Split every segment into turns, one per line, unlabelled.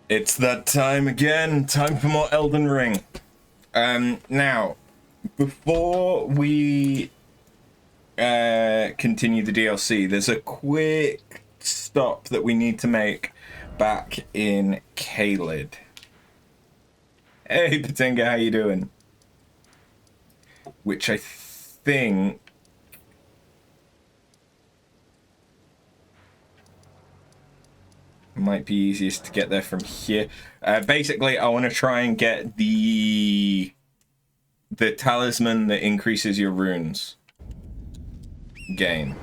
It's that time again. Time for more Elden Ring. Now, before we continue the DLC, there's a quick stop that we need to make back in Caelid. Hey, Patinga, how you doing? Which I think might be easiest to get there from here. Basically, I want to try and get the talisman that increases your runes gain.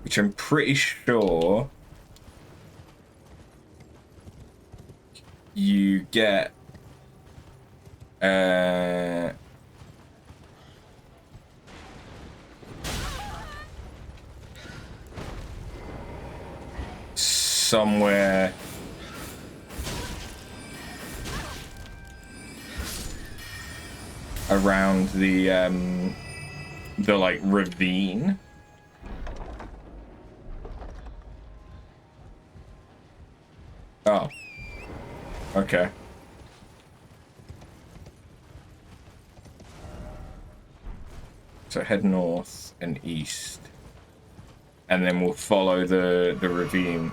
Which I'm pretty sure you get somewhere around the like ravine. Oh. Okay. So head north and east. And then we'll follow the ravine.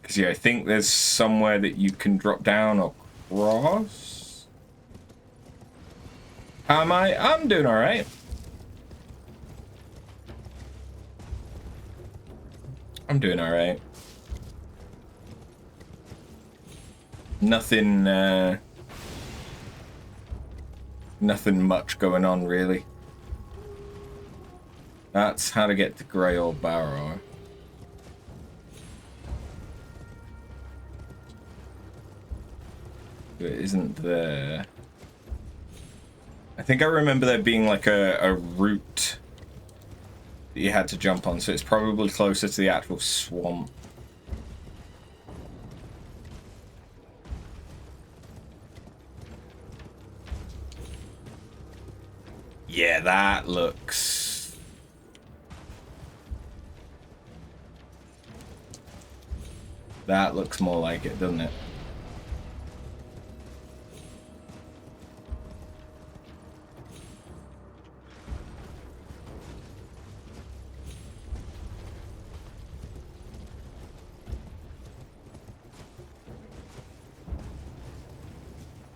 Because, yeah, I think there's somewhere that you can drop down or cross. How am I? I'm doing alright. I'm doing alright. Nothing, nothing much going on, really. That's how to get to Grey Old Barrow. It isn't there. I think I remember there being like a route that you had to jump on, so it's probably closer to the actual swamp. Yeah, that looks... That looks more like it, doesn't it?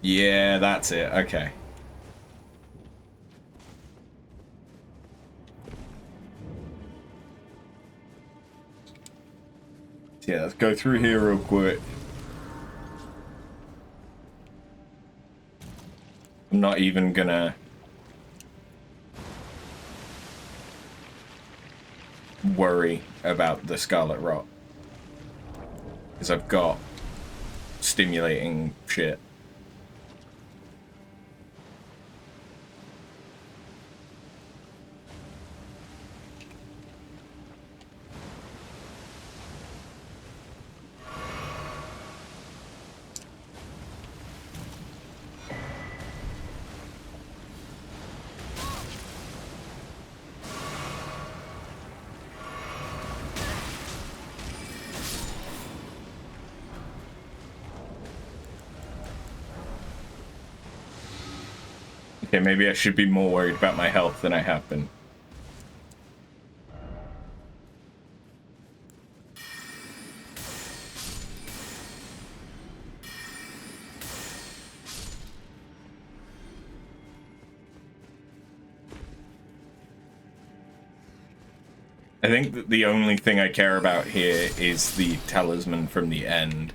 Yeah, that's it. Okay. Yeah, let's go through here real quick. I'm not even gonna worry about the Scarlet Rot. Because I've got stimulating shit. Okay, maybe I should be more worried about my health than I have been. I think that the only thing I care about here is the talisman from the end.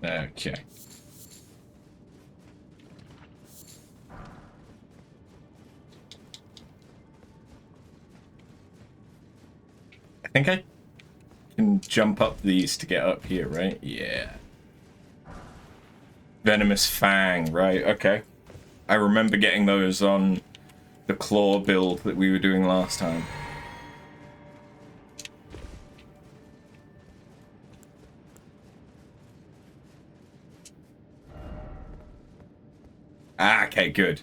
Okay. I think I can jump up these to get up here, right? Yeah. Venomous Fang, right, okay. I remember getting those on the claw build that we were doing last time. Ah, okay, good.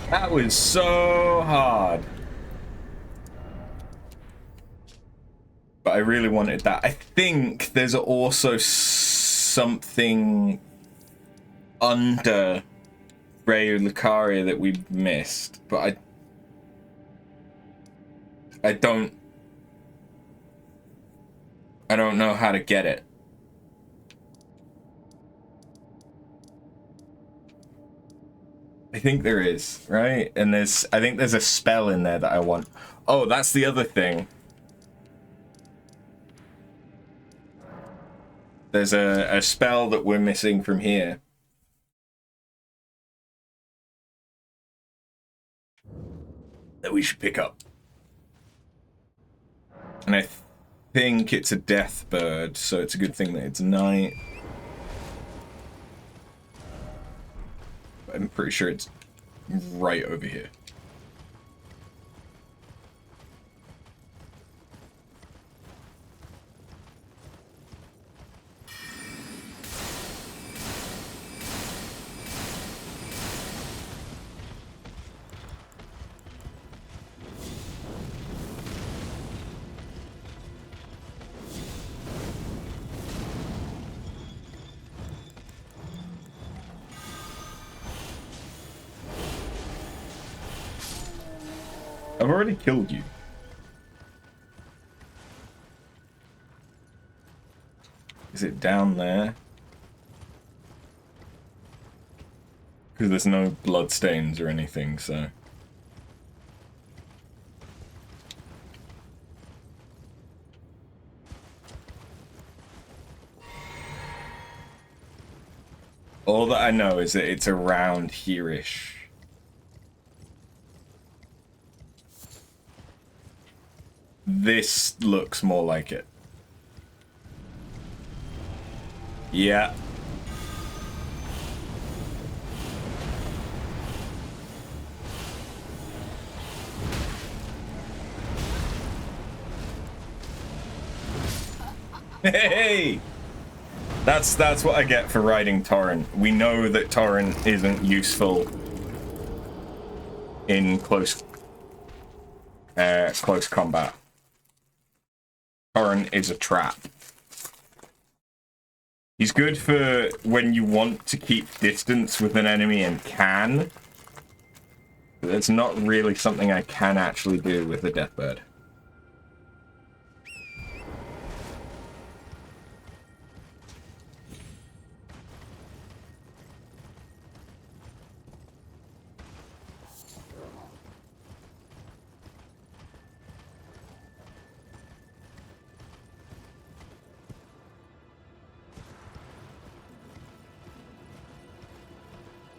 That was so hard. But I really wanted that. I think there's also something under Rayo Lucaria that we missed, but I don't know how to get it. I think there is, right? And I think there's a spell in there that I want. Oh, that's the other thing. There's a spell that we're missing from here. That we should pick up. And I think it's a death bird, so it's a good thing that it's night. I'm pretty sure it's right over here. I've already killed you. Is it down there? Because there's no bloodstains or anything, so... All that I know is that it's around here-ish. This looks more like it. Yeah. Hey! That's what I get for riding Torrent. We know that Torrent isn't useful in close combat. Torrent is a trap. He's good for when you want to keep distance with an enemy and can. But it's not really something I can actually do with the Deathbird.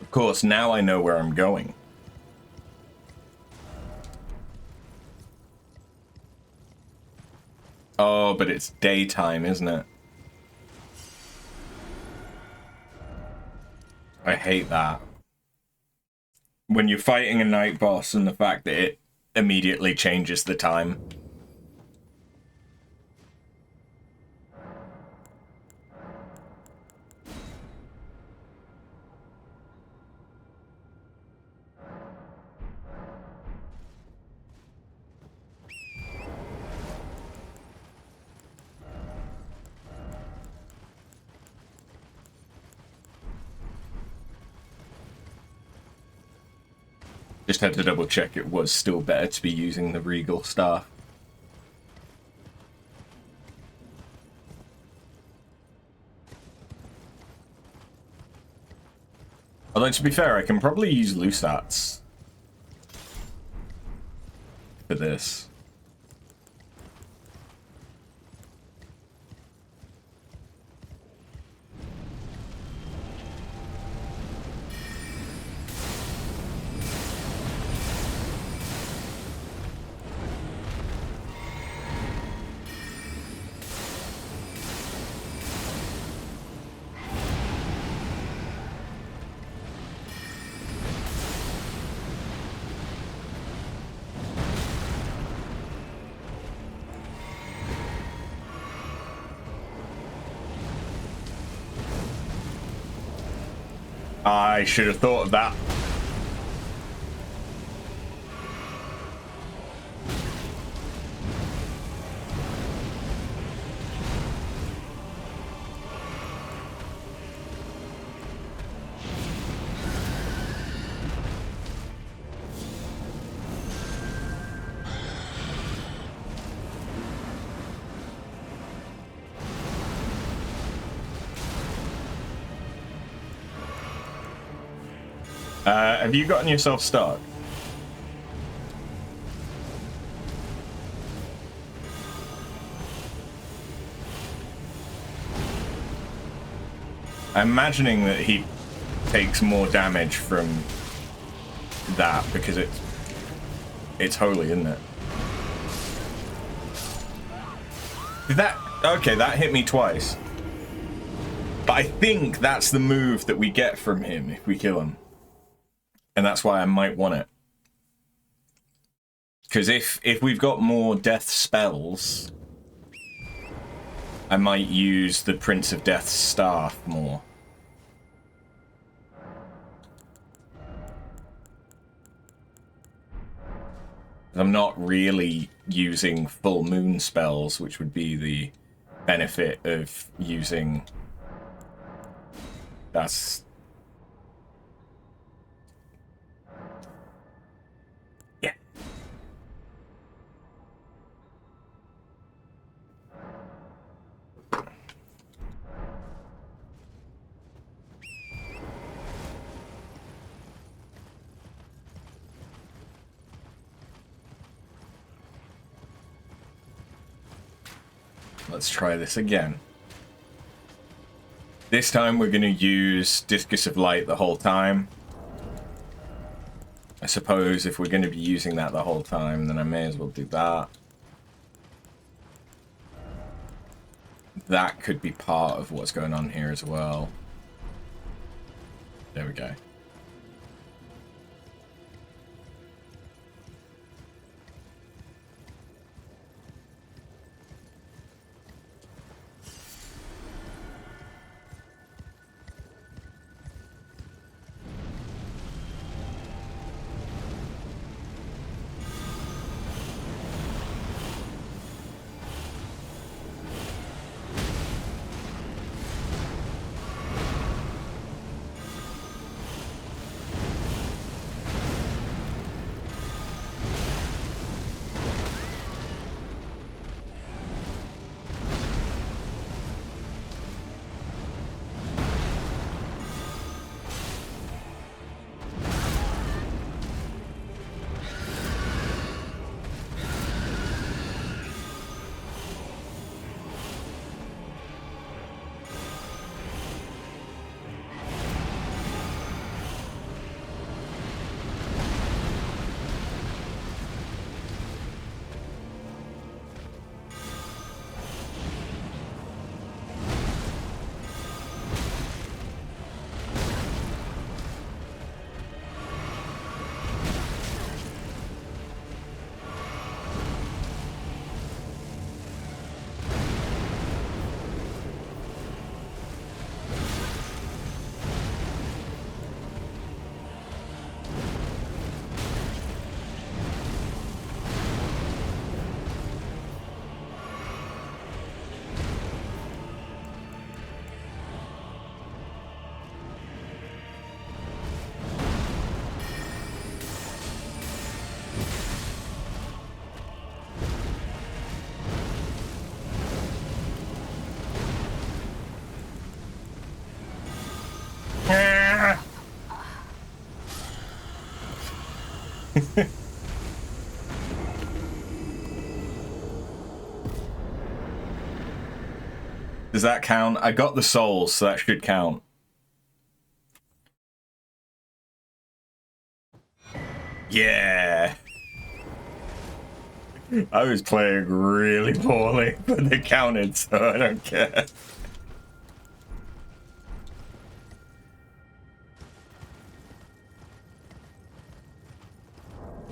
Of course, now I know where I'm going. Oh, but it's daytime, isn't it? I hate that. When you're fighting a night boss and the fact that it immediately changes the time. Just had to double check it was still better to be using the Regal staff. Although, to be fair, I can probably use Lusats for this. I should have thought of that. Have you gotten yourself stuck? I'm imagining that he takes more damage from that because it's holy, isn't it? Okay, that hit me twice. But I think that's the move that we get from him if we kill him. And that's why I might want it. Because if we've got more death spells, I might use the Prince of Death's staff more. I'm not really using full moon spells, which would be the benefit of using... That's... Let's try this again. This time we're going to use Discus of Light the whole time. I suppose if we're going to be using that the whole time, then I may as well do that. That could be part of what's going on here as well. There we go. Does that count? I got the souls, so that should count. Yeah. I was playing really poorly, but they counted, so I don't care.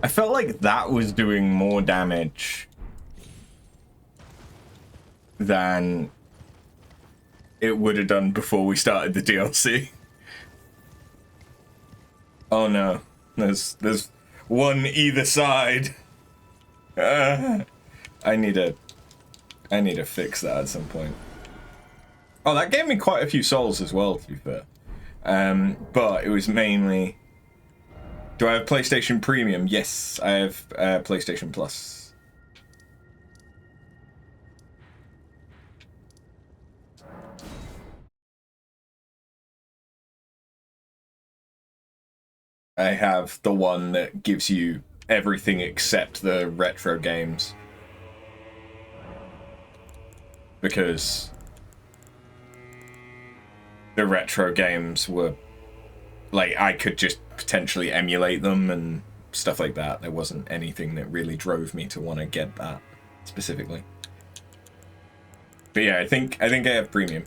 I felt like that was doing more damage than it would have done before we started the DLC. Oh no, there's one either side. I need to fix that at some point. Oh, that gave me quite a few souls as well, to be fair. But it was mainly. Do I have PlayStation Premium? Yes, I have PlayStation Plus. I have the one that gives you everything except the retro games. Because the retro games were, like, I could just potentially emulate them and stuff like that. There wasn't anything that really drove me to want to get that specifically. But yeah, I think I have Premium.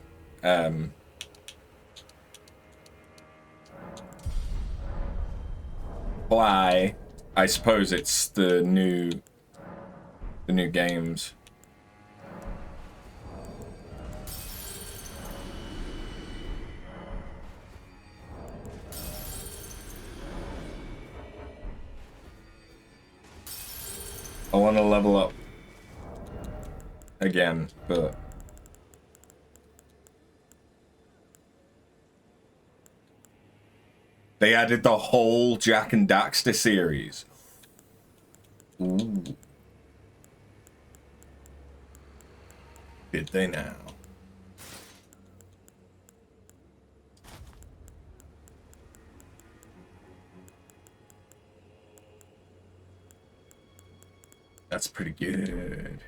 Why? I suppose it's the new games. I want to level up again, but they added the whole Jak and Daxter series. Ooh. Did they now? That's pretty good.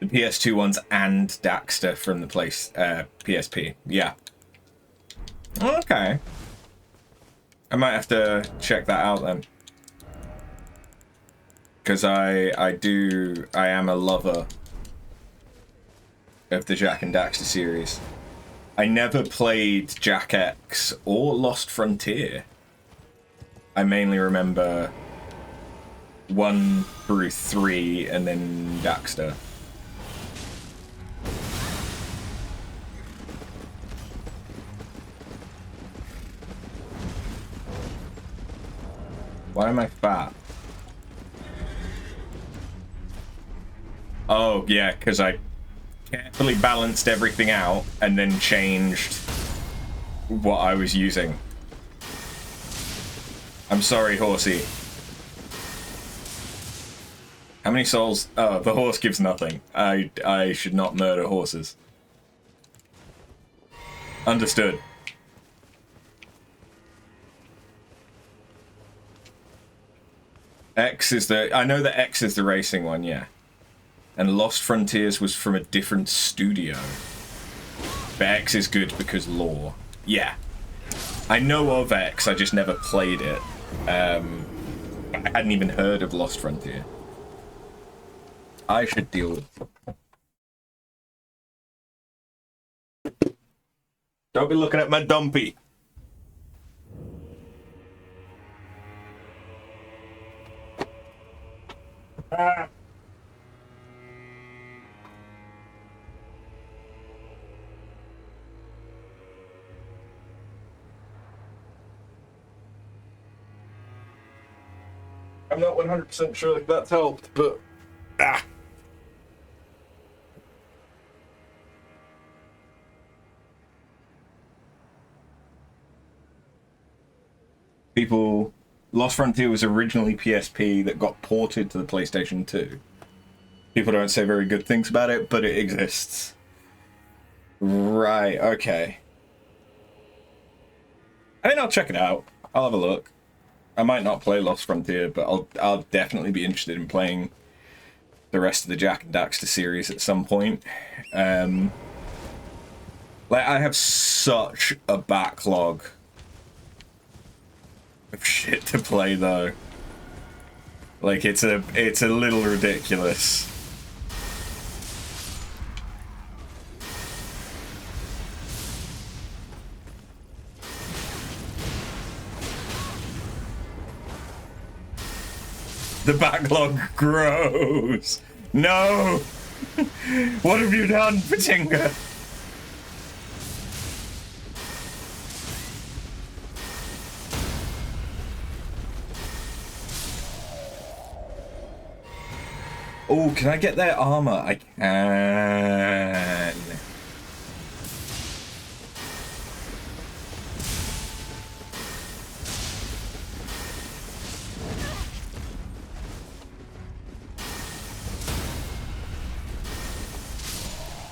The PS2 ones and Daxter from the PSP. Yeah. Okay. I might have to check that out then. Because I am a lover of the Jak and Daxter series. I never played Jak X or Lost Frontier. I mainly remember 1 through 3 and then Daxter. Why am I fat? Oh, yeah, because I carefully balanced everything out and then changed what I was using. I'm sorry, horsey. How many souls? Oh, the horse gives nothing. I should not murder horses. Understood. X is the... I know that X is the racing one, yeah. And Lost Frontiers was from a different studio. But X is good because lore. Yeah. I know of X, I just never played it. I hadn't even heard of Lost Frontier. I should deal with it. Don't be looking at my dumpy. Ah. I'm not 100% sure if that's helped, but... Ah. People... Lost Frontier was originally PSP that got ported to the PlayStation 2. People don't say very good things about it, but it exists. Right, okay. I mean, I'll check it out. I'll have a look. I might not play Lost Frontier, but I'll definitely be interested in playing the rest of the Jak and Daxter series at some point. Like, I have such a backlog of shit to play, though. Like, it's a little ridiculous. The backlog grows. No! What have you done, Patinga? Oh, can I get their armor? I can.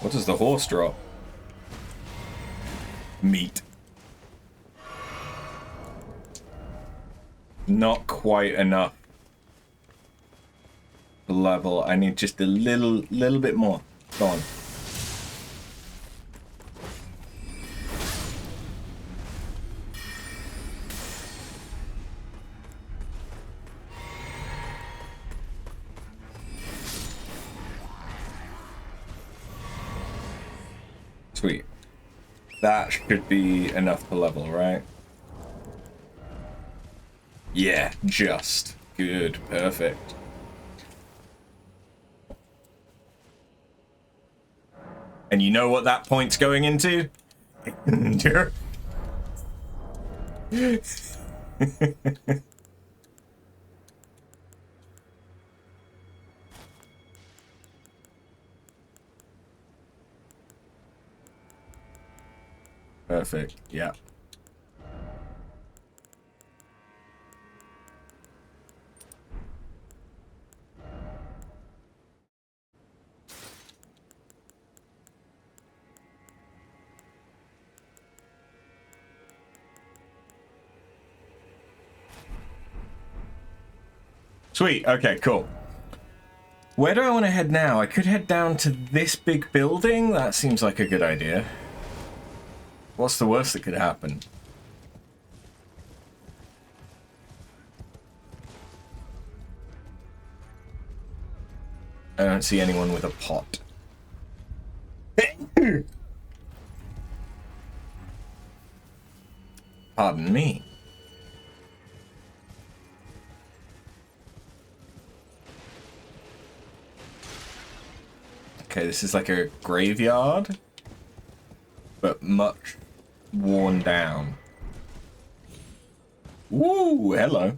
What does the horse drop? Meat. Not quite enough level. I need just a little bit more. Go on. Sweet. That should be enough to level, right? Yeah, just. Good. Perfect. And you know what that point's going into? Perfect. Yeah. Sweet. Okay, cool. Where do I want to head now? I could head down to this big building. That seems like a good idea. What's the worst that could happen? I don't see anyone with a pot. Pardon me. Okay, this is like a graveyard, but much worn down. Woo, hello.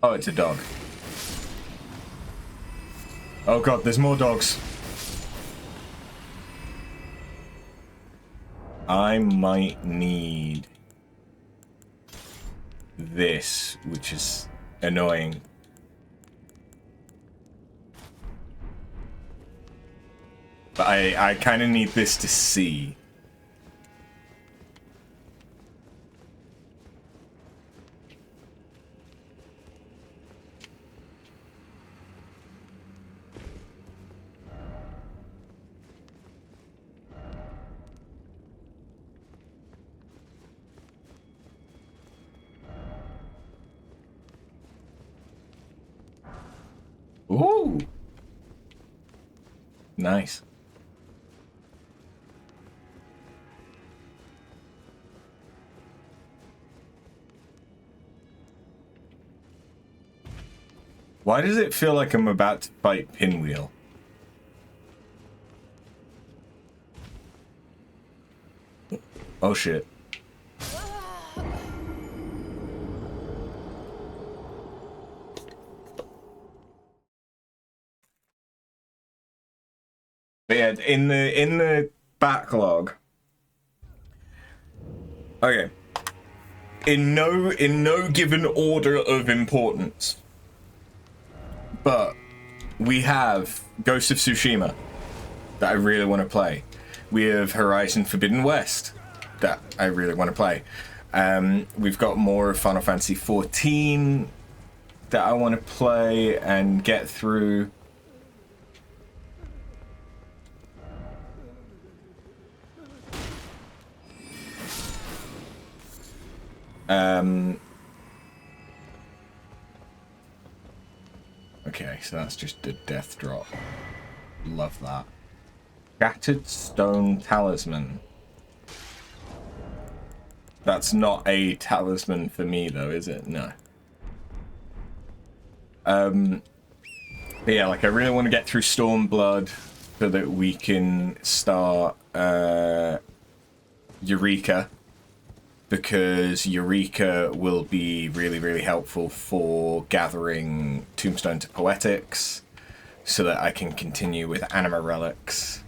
Oh, it's a dog. Oh god, there's more dogs. I might need this, which is annoying. But I kind of need this to see. Ooh. Nice. Why does it feel like I'm about to fight Pinwheel? Oh shit. But yeah, in the backlog. Okay. in no given order of importance. But we have Ghost of Tsushima that I really want to play. We have Horizon Forbidden West that I really want to play. We've got more of Final Fantasy XIV that I want to play and get through. Okay, so that's just a death drop. Love that. Shattered Stone Talisman. That's not a talisman for me, though, is it? No. But yeah, like, I really want to get through Stormblood so that we can start Eureka, because Eureka will be really, really helpful for gathering Tombstone to Poetics so that I can continue with Anima Relics,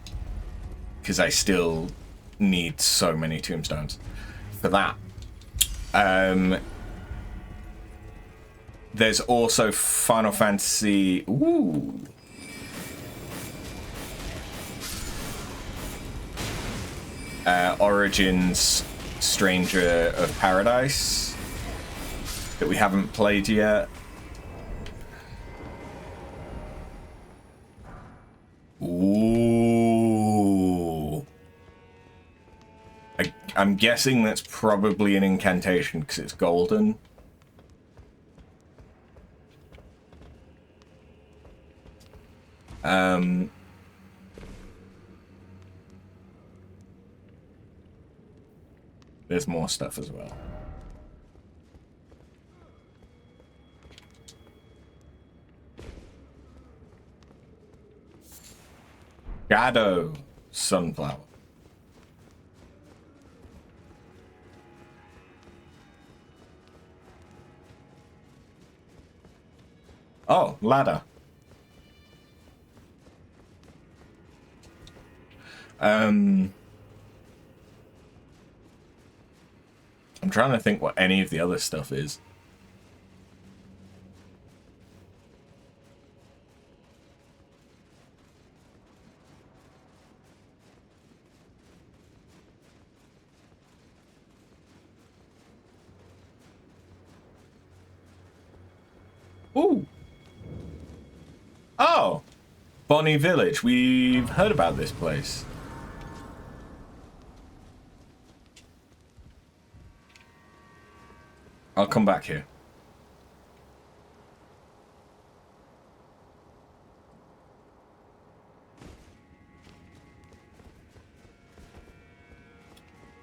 because I still need so many Tombstones for that. There's also Final Fantasy... Ooh. Origins Stranger of Paradise that we haven't played yet. Ooh. I'm guessing that's probably an incantation because it's golden. There's more stuff as well. Shadow Sunflower. Oh, ladder. I'm trying to think what any of the other stuff is. Ooh. Oh, Bonnie Village. We've heard about this place. I'll come back here.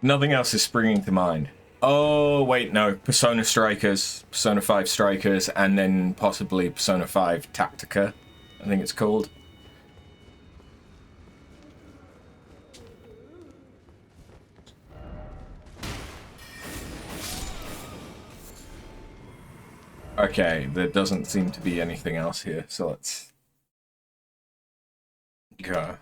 Nothing else is springing to mind. Oh, wait, no. Persona Strikers, Persona 5 Strikers, and then possibly Persona 5 Tactica, I think it's called. Okay, there doesn't seem to be anything else here, so let's go.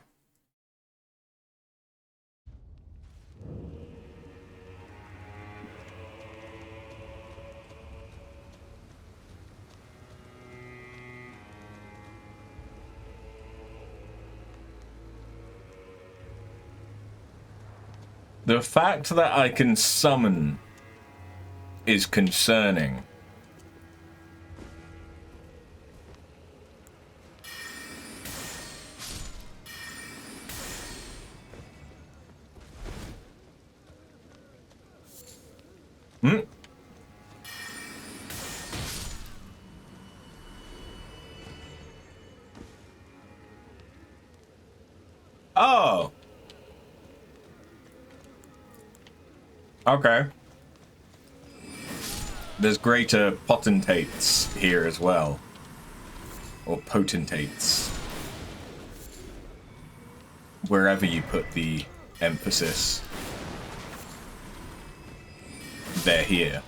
The fact that I can summon is concerning. Hmm? Oh! Okay. There's greater potentates here as well. Or potentates. Wherever you put the emphasis. They're here.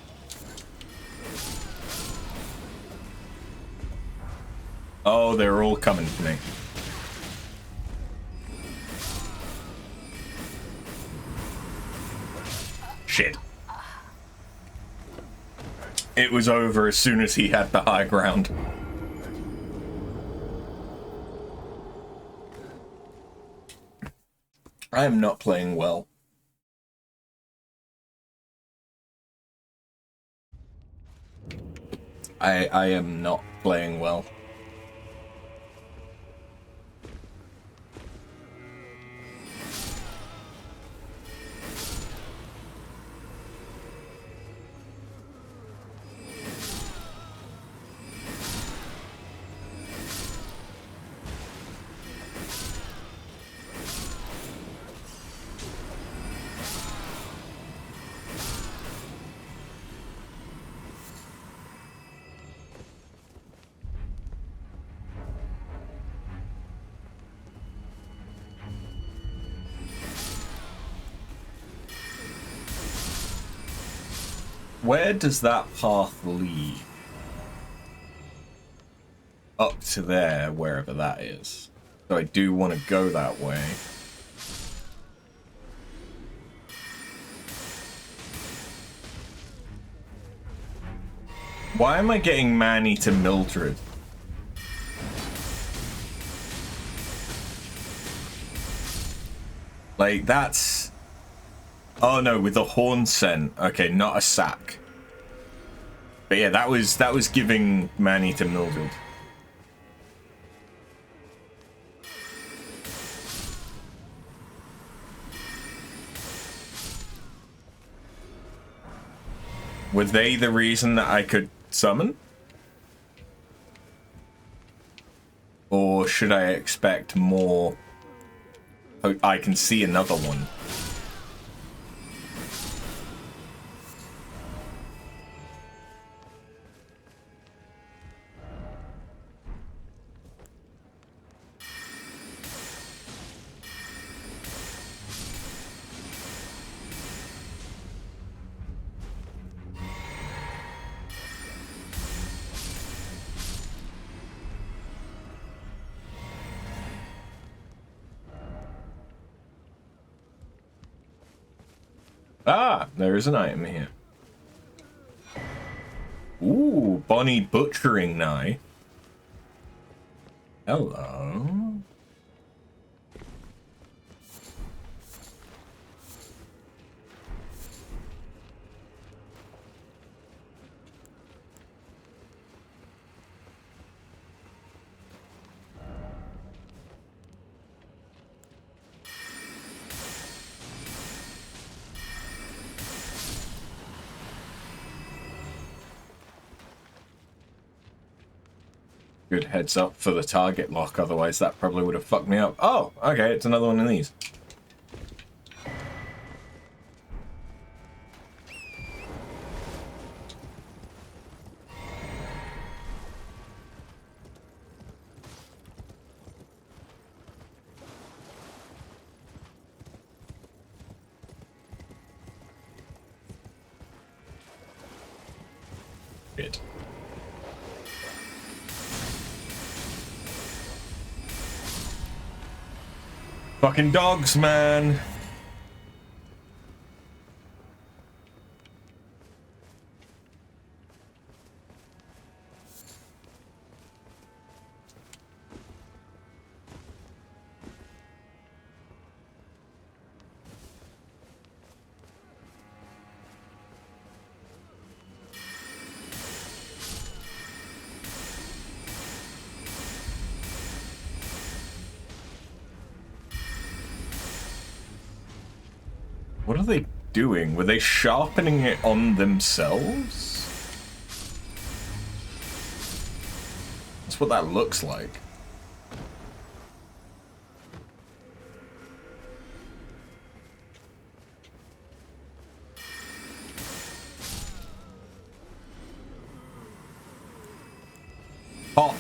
Oh, they're all coming to me. Shit. it was over as soon as he had the high ground. I am not playing well. I am not playing well. Where does that path lead? Up to there, wherever that is. So I do want to go that way. Why am I getting Manny to Mildred? Like, that's... Oh no, with the horn scent. Okay, not a sack. But yeah, that was giving Manny to Mildred. Were they the reason that I could summon? Or should I expect more? Oh, I can see another one. Ah, there is an item here. Ooh, Bonnie butchering knife. Hello. Good heads up for the target lock, otherwise that probably would have fucked me up. Oh, okay, it's another one of these. Good. Fucking dogs, man. What are they doing? Were they sharpening it on themselves? That's what that looks like. Hot.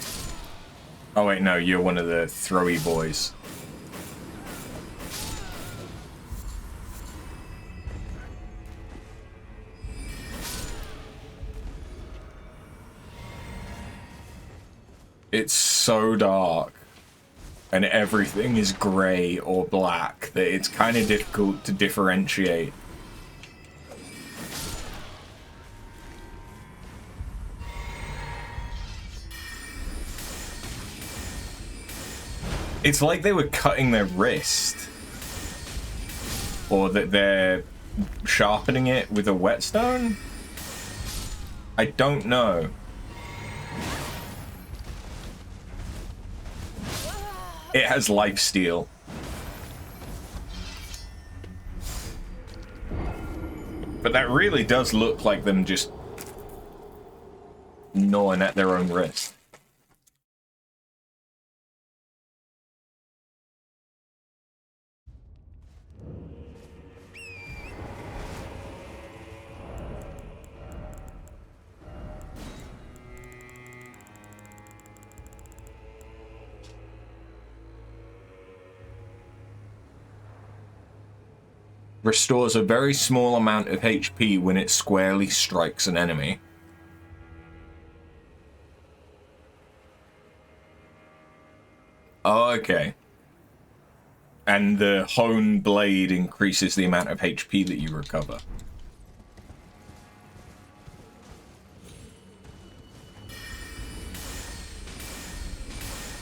Oh wait, no, you're one of the throwy boys. It's so dark and everything is grey or black that it's kind of difficult to differentiate. It's like they were cutting their wrist. Or that they're sharpening it with a whetstone? I don't know. It has lifesteal. But that really does look like them just gnawing at their own wrist. Restores a very small amount of HP when it squarely strikes an enemy. Oh, okay. And the hone blade increases the amount of HP that you recover.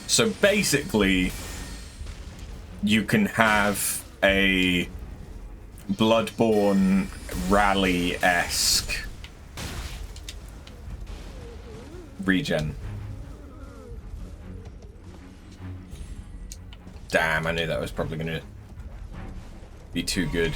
So basically, you can have a Bloodborne rally-esque regen. Damn, I knew that was probably going to be too good.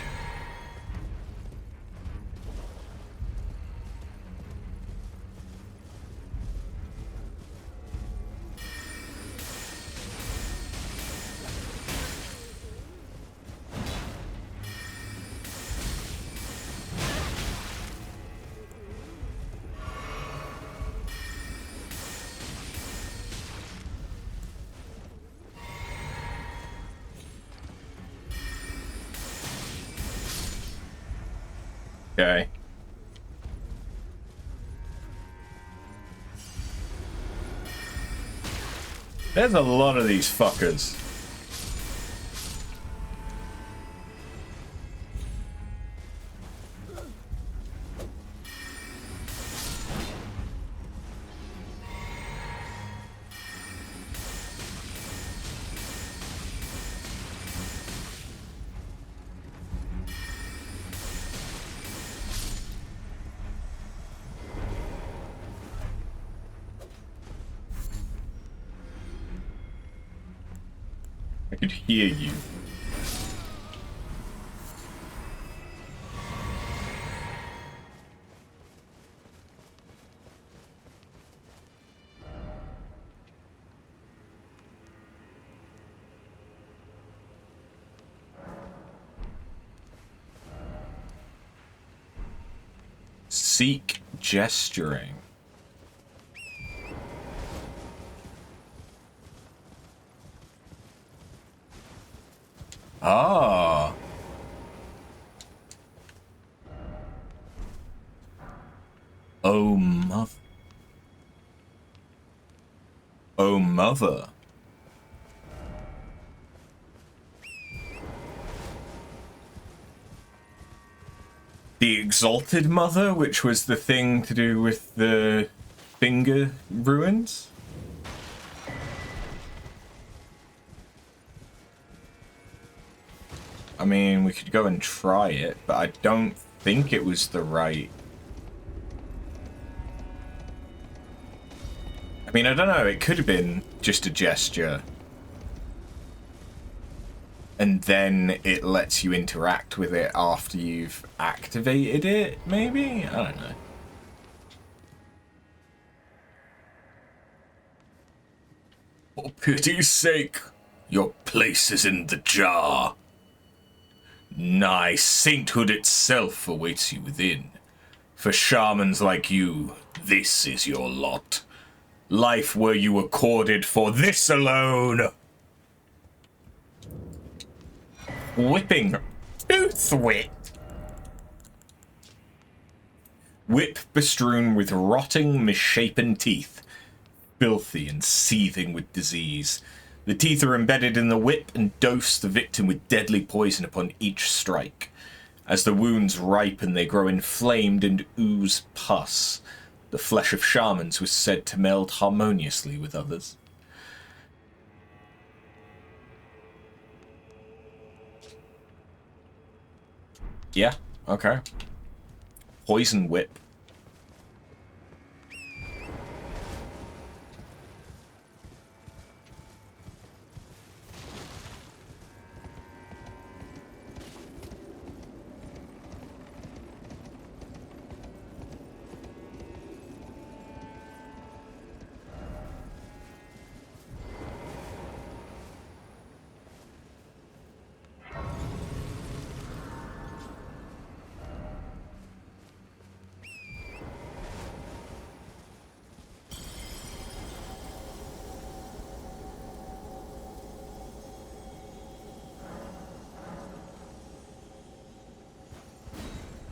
Okay. There's a lot of these fuckers. I could hear you. Seek gesturing. Ah. Oh, mother. Oh, mother. The Exalted Mother, which was the thing to do with the finger ruins? I mean, we could go and try it, but I don't think it was the right... I mean, I don't know, it could have been just a gesture. And then it lets you interact with it after you've activated it, maybe? I don't know. For pity's sake, your place is in the jar. Nigh sainthood itself awaits you within. For shamans like you, this is your lot. Life were you accorded for this alone. Whipping. Tooth whip. Whip bestrewn with rotting, misshapen teeth. Filthy and seething with disease. The teeth are embedded in the whip and dose the victim with deadly poison upon each strike. As the wounds ripen, they grow inflamed and ooze pus. The flesh of shamans was said to meld harmoniously with others. Yeah, okay. Poison whip.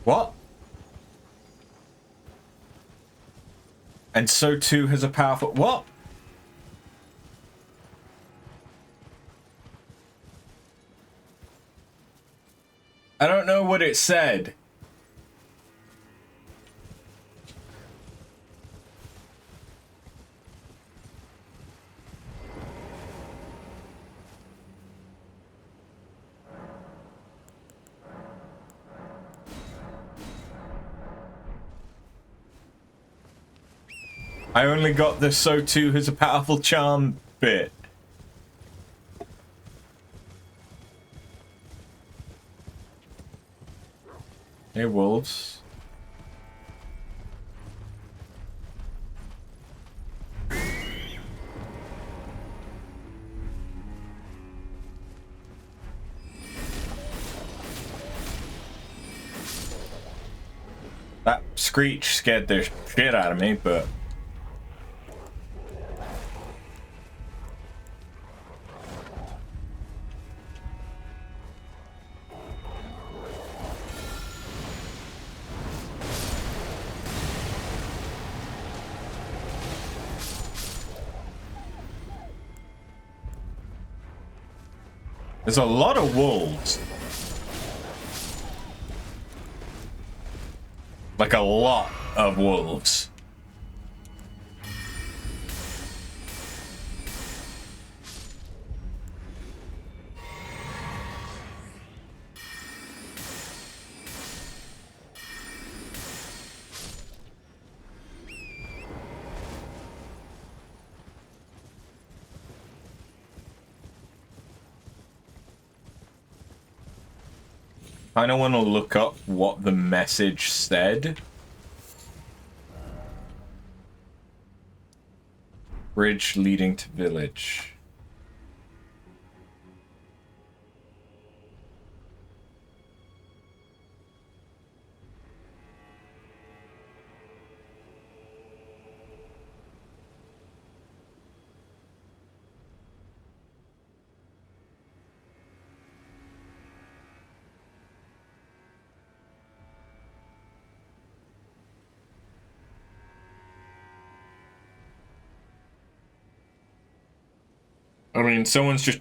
What? And so too has a powerful... What? I don't know what it said. I only got the so too has a powerful charm bit. Hey, wolves. That screech scared the shit out of me, but... There's a lot of wolves. Like a lot of wolves. I don't want to look up what the message said. Bridge leading to village. I mean, someone's just...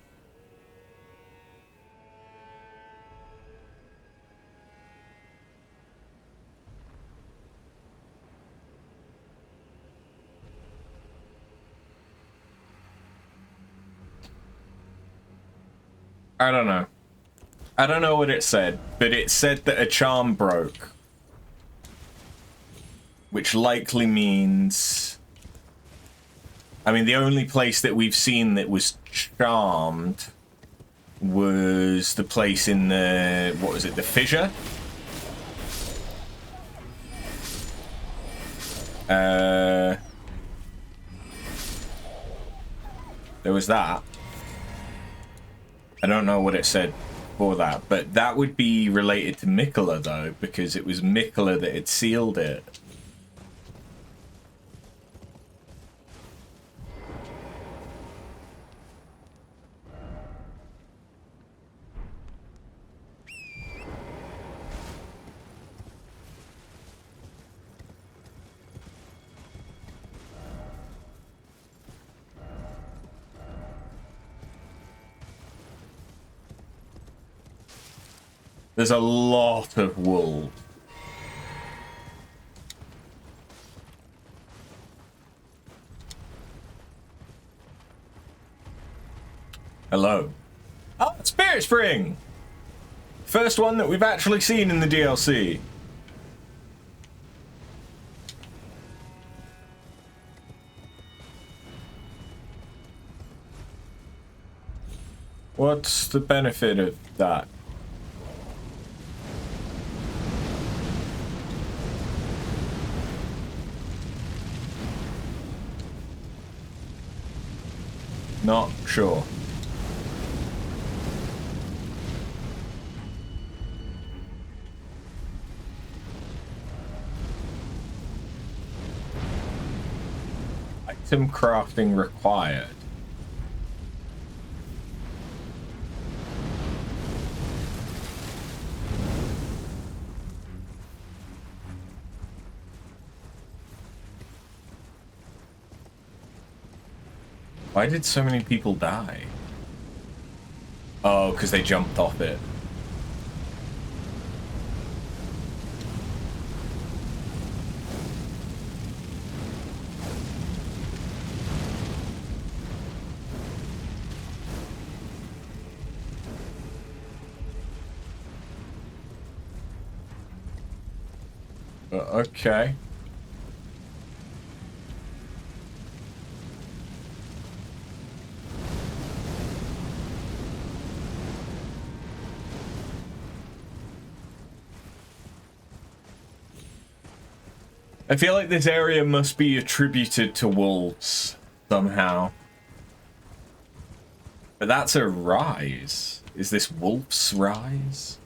I don't know. I don't know what it said, but it said that a charm broke. Which likely means... I mean, the only place that we've seen that was charmed was the place in the... What was it? The fissure? There was that. I don't know what it said for that, but that would be related to Mikola, though, because it was Mikola that had sealed it. There's a lot of wolves. Hello. Oh, Spirit Spring! First one that we've actually seen in the DLC. What's the benefit of that? Not sure. Item crafting required. Why did so many people die? Oh, because they jumped off it. Okay. I feel like this area must be attributed to wolves somehow. But that's a rise. Is this Wolf's Rise?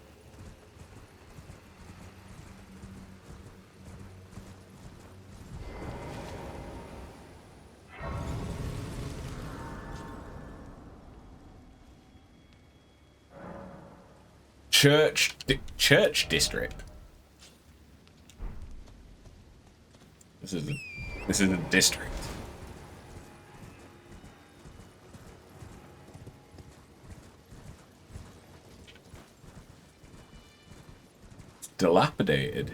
Church district. This is a district. It's dilapidated.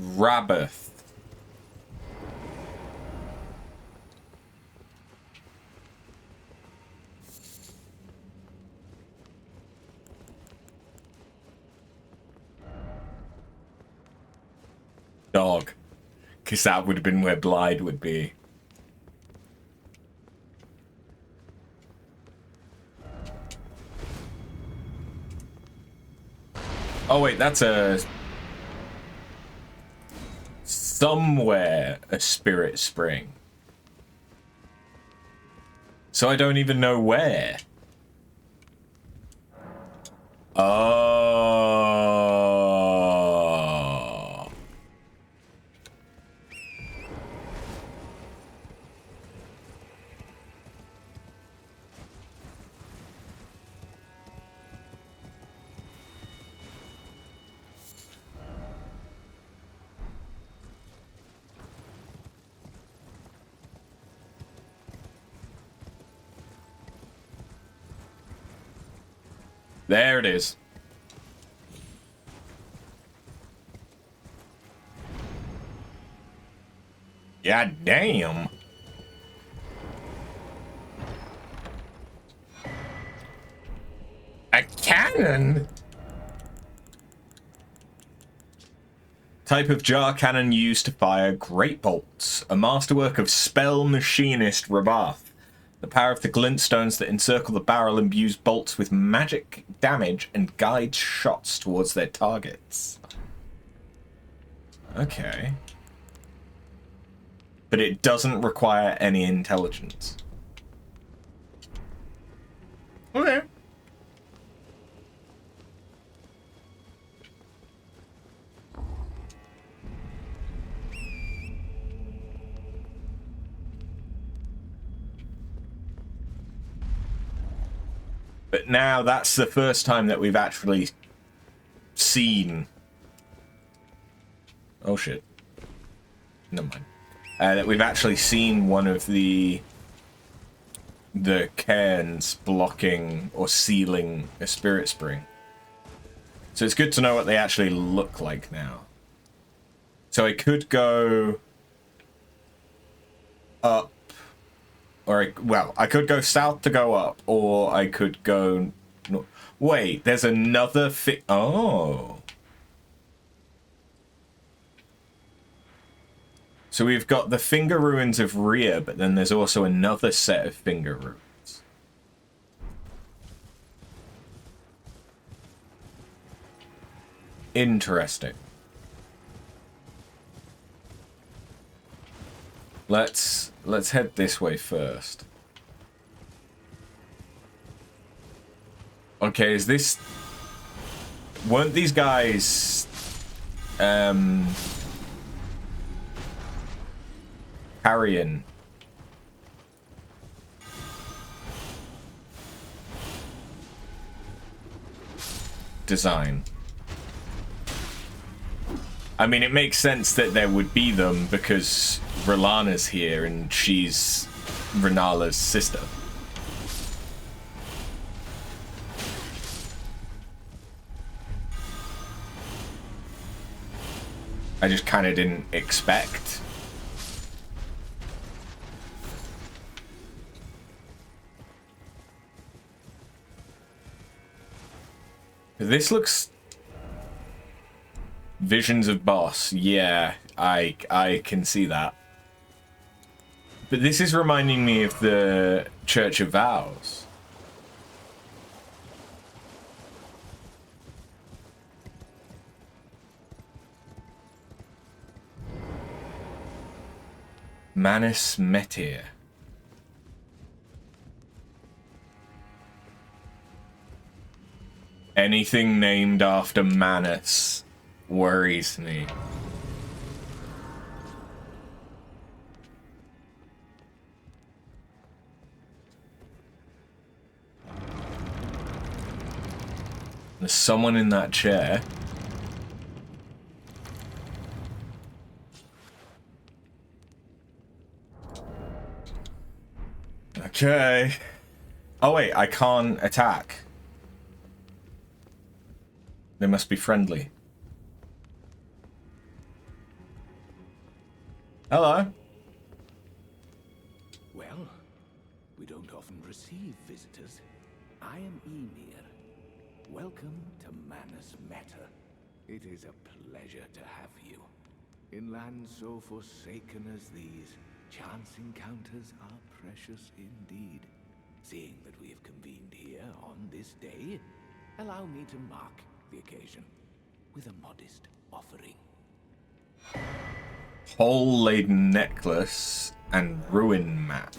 Rabbath. Dog. Because that would have been where Blythe would be. Oh wait, that's a... somewhere a spirit spring. So I don't even know where. Oh. There it is. God damn. A cannon? Type of jar cannon used to fire great bolts. A masterwork of spell machinist Rabbath. The power of the glintstones that encircle the barrel imbues bolts with magic damage and guides shots towards their targets. Okay. But it doesn't require any intelligence. Okay. But now that's the first time that we've actually seen... Oh shit. Never mind. That we've actually seen one of the cairns blocking or sealing a spirit spring. So it's good to know what they actually look like now. So I could go up, or I could go south to go up, or I could go north. Wait, there's another oh. So we've got the finger ruins of Rhea, but then there's also another set of finger ruins. Interesting. Let's head this way first. Okay, is this... Weren't these guys... carrion? Design. I mean, it makes sense that there would be them because R'Lana's here and she's Renala's sister. I just kind of didn't expect. This looks... Visions of Boss. Yeah, I can see that. But this is reminding me of the Church of Vows. Manus Metir. Anything named after Manus worries me. There's someone in that chair. Okay. Oh wait, I can't attack. They must be friendly. Hello.
Well, we don't often receive visitors. I am Ymir. Welcome to Manus Metir. It is a pleasure to have you. In lands so forsaken as these, chance encounters are precious indeed. Seeing that we have convened here on this day, allow me to mark the occasion with a modest offering.
Hole-laden necklace and ruin map.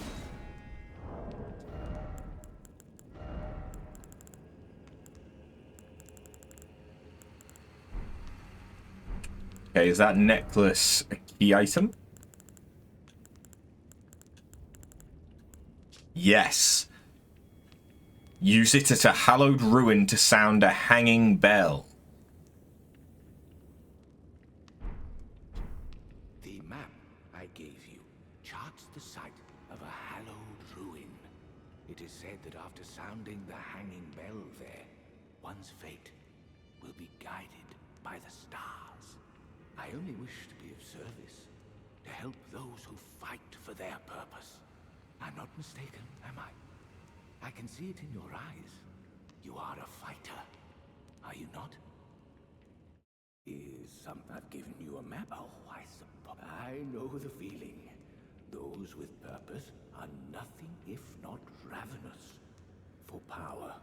Okay, is that necklace a key item? Yes. Use it at a hallowed ruin to sound a hanging bell.
The map I gave you charts the site of a hallowed ruin. It is said that after sounding the hanging bell there, one's fate will be guided by the stars. I only wish to be of service, to help those who fight for their purpose. I'm not mistaken, am I? I can see it in your eyes. You are a fighter, are you not? I've given you a map. Oh, I suppose. I know the feeling. Those with purpose are nothing if not ravenous. For power.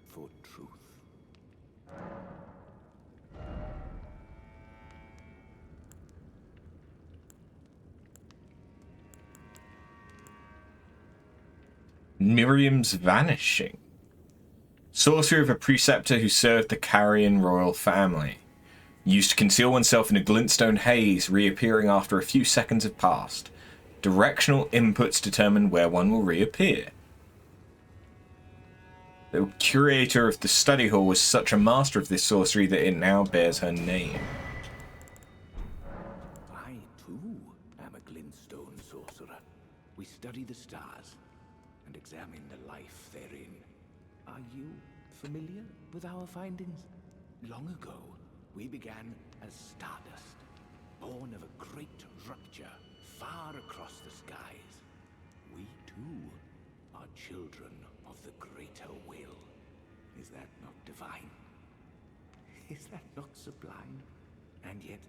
For truth.
Miriam's vanishing. Sorcerer of a preceptor who served the Carrion royal family. Used to conceal oneself in a glintstone haze, reappearing after a few seconds have passed. Directional inputs determine where one will reappear. The curator of the study hall was such a master of this sorcery that it now bears her name.
I, too, am a glintstone sorcerer. We study the stars and examine the life therein. Are you familiar with our findings? Long ago, we began as stardust, born of a great rupture far across the skies. We, too, are children of the greater will. Is that not divine? Is that not sublime? And yet,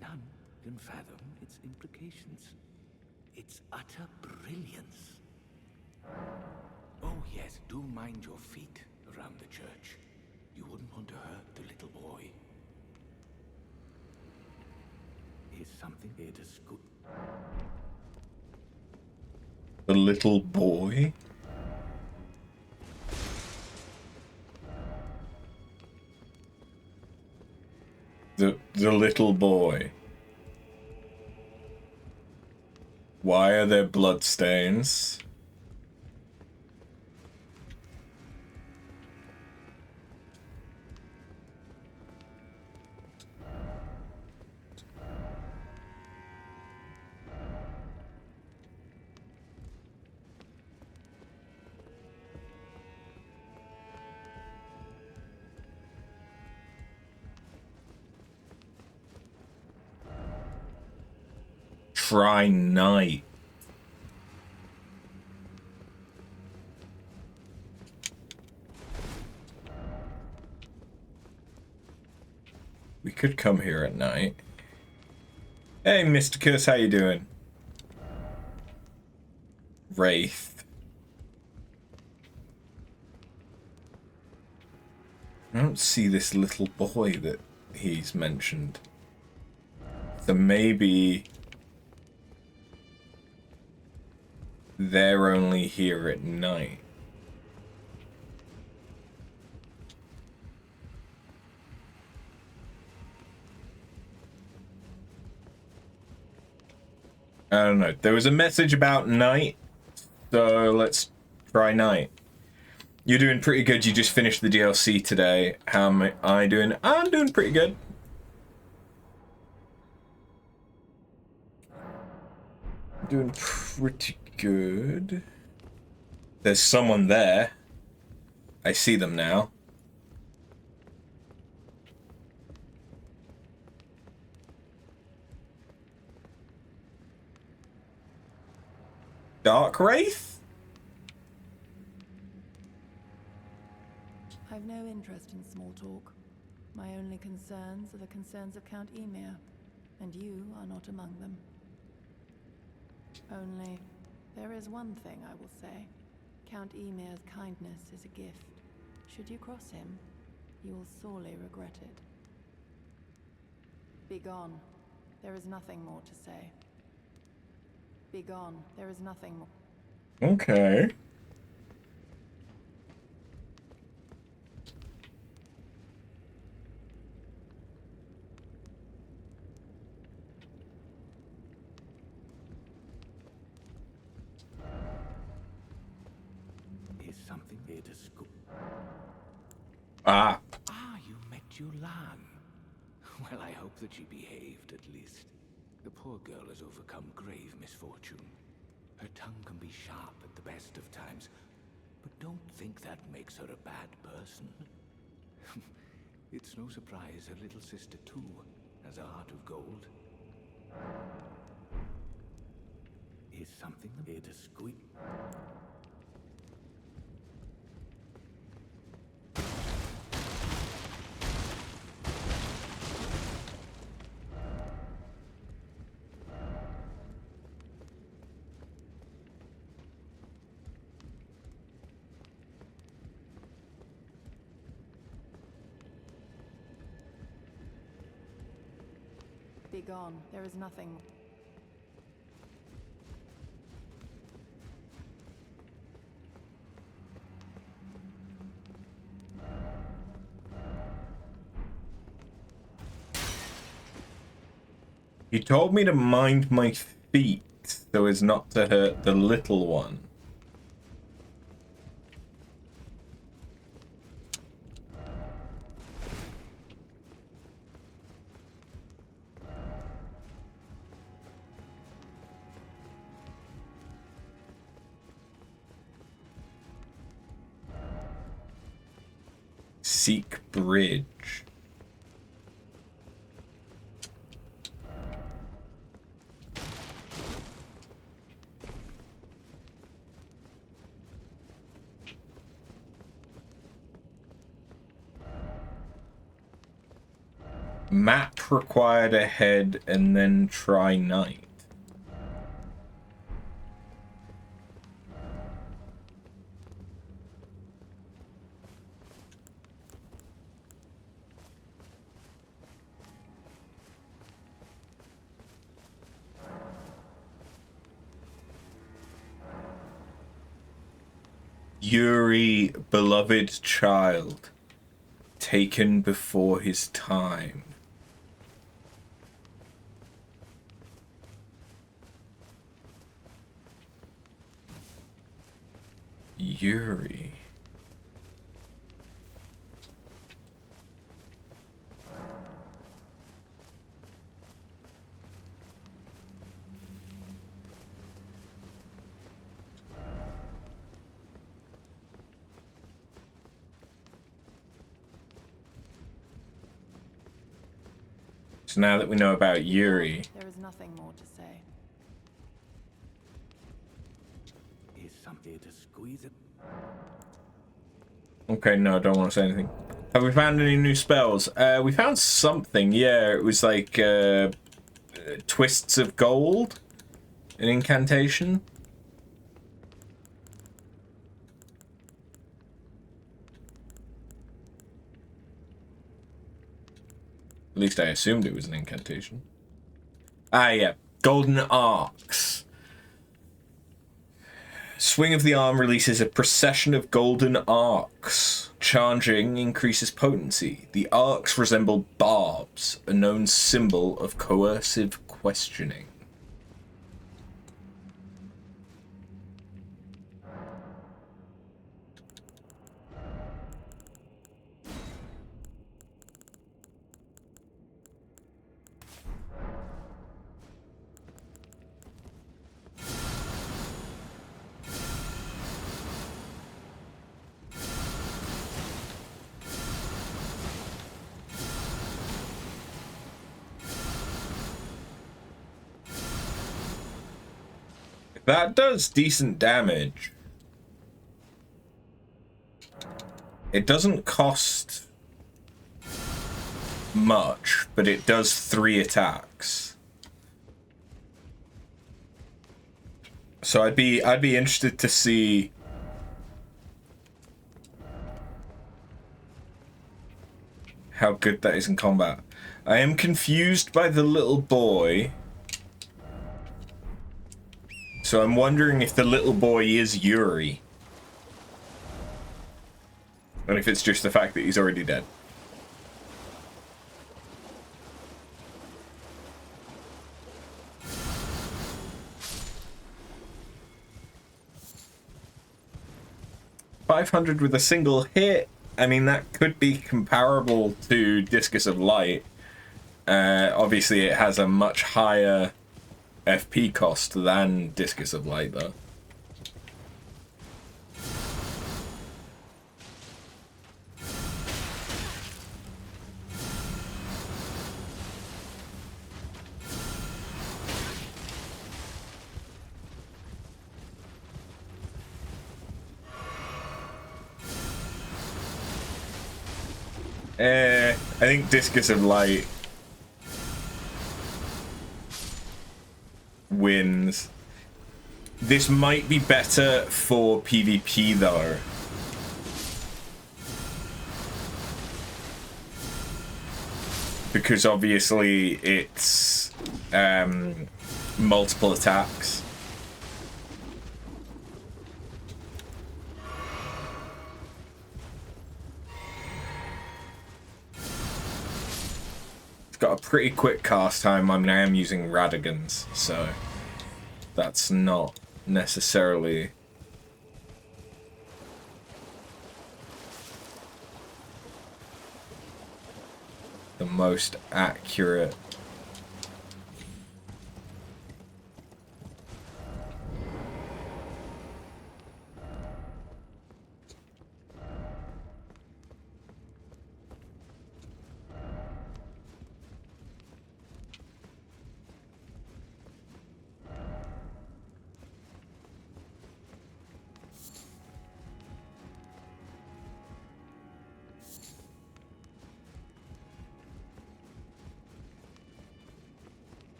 none can fathom its implications. Its utter brilliance. Oh yes, do mind your feet around the church. You wouldn't want to hurt the little boy. Is something here to scoot?
The little boy? The little boy. Why are there bloodstains? Try night. We could come here at night. Hey, Mr. Curse, how you doing? Wraith. I don't see this little boy that he's mentioned. So maybe they're only here at night. I don't know. There was a message about night, so let's try night. You're doing pretty good. You just finished the DLC today. How am I doing? I'm doing pretty good. Doing pretty good. There's someone there. I see them now. Dark Wraith?
I've no interest in small talk. My only concerns are the concerns of Count Emir, and you are not among them. Only, there is one thing I will say. Count Emir's kindness is a gift. Should you cross him, you will sorely regret it. Begone. There is nothing more to say. Begone. There is nothing more.
Okay.
Is something here to scoop?
Ah.
Ah, you met Yulan. Well, I hope that she behaved, at least. The poor girl has overcome grave misfortune. Her tongue can be sharp at the best of times, but don't think that makes her a bad person. It's no surprise her little sister, too, has a heart of gold. Is something here to squeak?
Begone. There is nothing.
He told me to mind my feet so as not to hurt the little one. Seek bridge. Map required ahead and then try night. Yuri, beloved child, taken before his time. Yuri. So now that we know about Yuri,
There is nothing more to say.
Is something to squeeze it?
okay, no, I don't want to say anything. Have we found any new spells? We found something, yeah, it was like, Twists of Gold? An incantation? At least I assumed it was an incantation. Ah, yeah. Golden Arcs. Swing of the arm releases a procession of golden arcs. Charging increases potency. The arcs resemble barbs, a known symbol of coercive questioning. That does decent damage. It doesn't cost much, but it does 3 attacks. So I'd be interested to see how good that is in combat. I am confused by the little boy. So I'm wondering if the little boy is Yuri. And if it's just the fact that he's already dead. $500 with a single hit. I mean, that could be comparable to Discus of Light. Obviously, it has a much higher FP cost than Discus of Light, though. I think Discus of Light wins. This might be better for PvP though. Because obviously it's multiple attacks. Got a pretty quick cast time. I mean, I am using Radigans, so that's not necessarily the most accurate.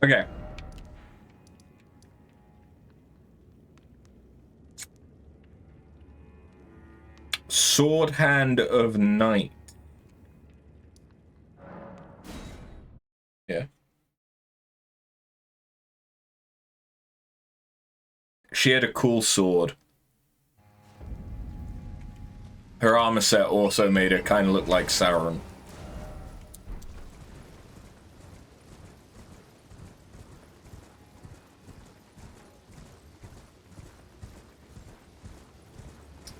Okay. Sword Hand of Night. Yeah. She had a cool sword. Her armor set also made her kind of look like Sauron.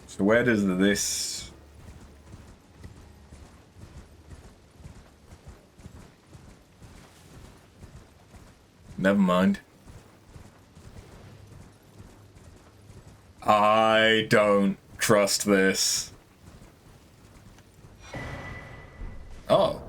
So where does this... Never mind. I don't trust this. Oh.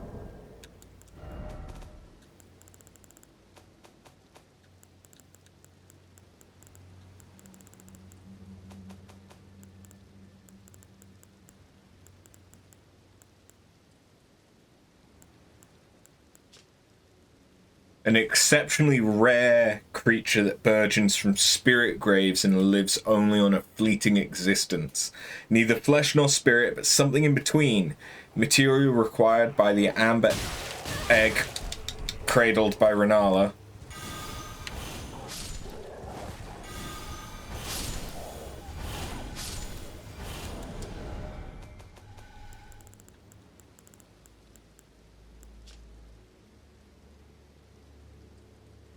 An exceptionally rare creature that burgeons from spirit graves and lives only on a fleeting existence. Neither flesh nor spirit, but something in between. Material required by the amber egg cradled by Renala.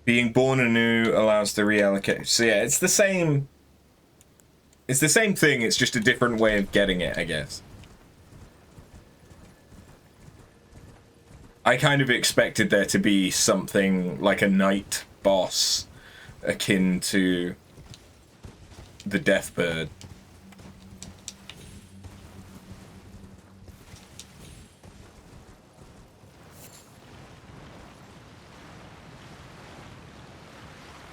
Being born anew allows the reallocate. So yeah, it's the same. It's the same thing. It's just a different way of getting it, I guess. I kind of expected there to be something like a night boss akin to the Deathbird.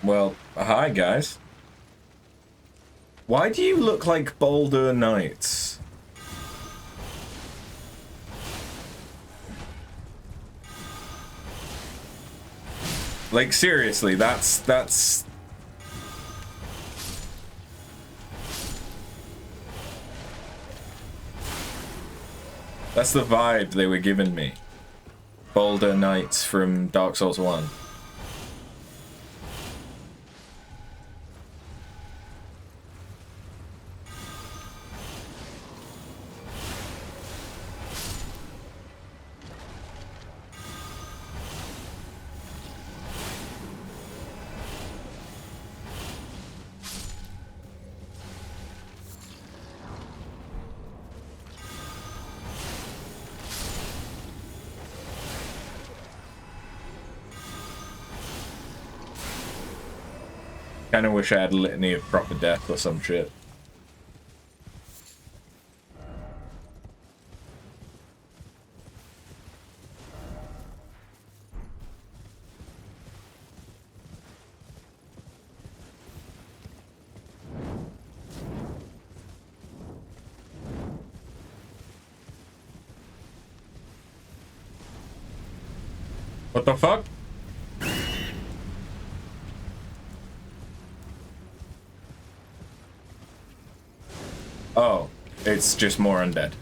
Well, hi guys. Why do you look like Boulder Knights? Like seriously, that's the vibe they were giving me. Boulder Knights from Dark Souls 1. Kinda wish I had a litany of proper death or some shit. What the fuck? Oh, it's just more undead.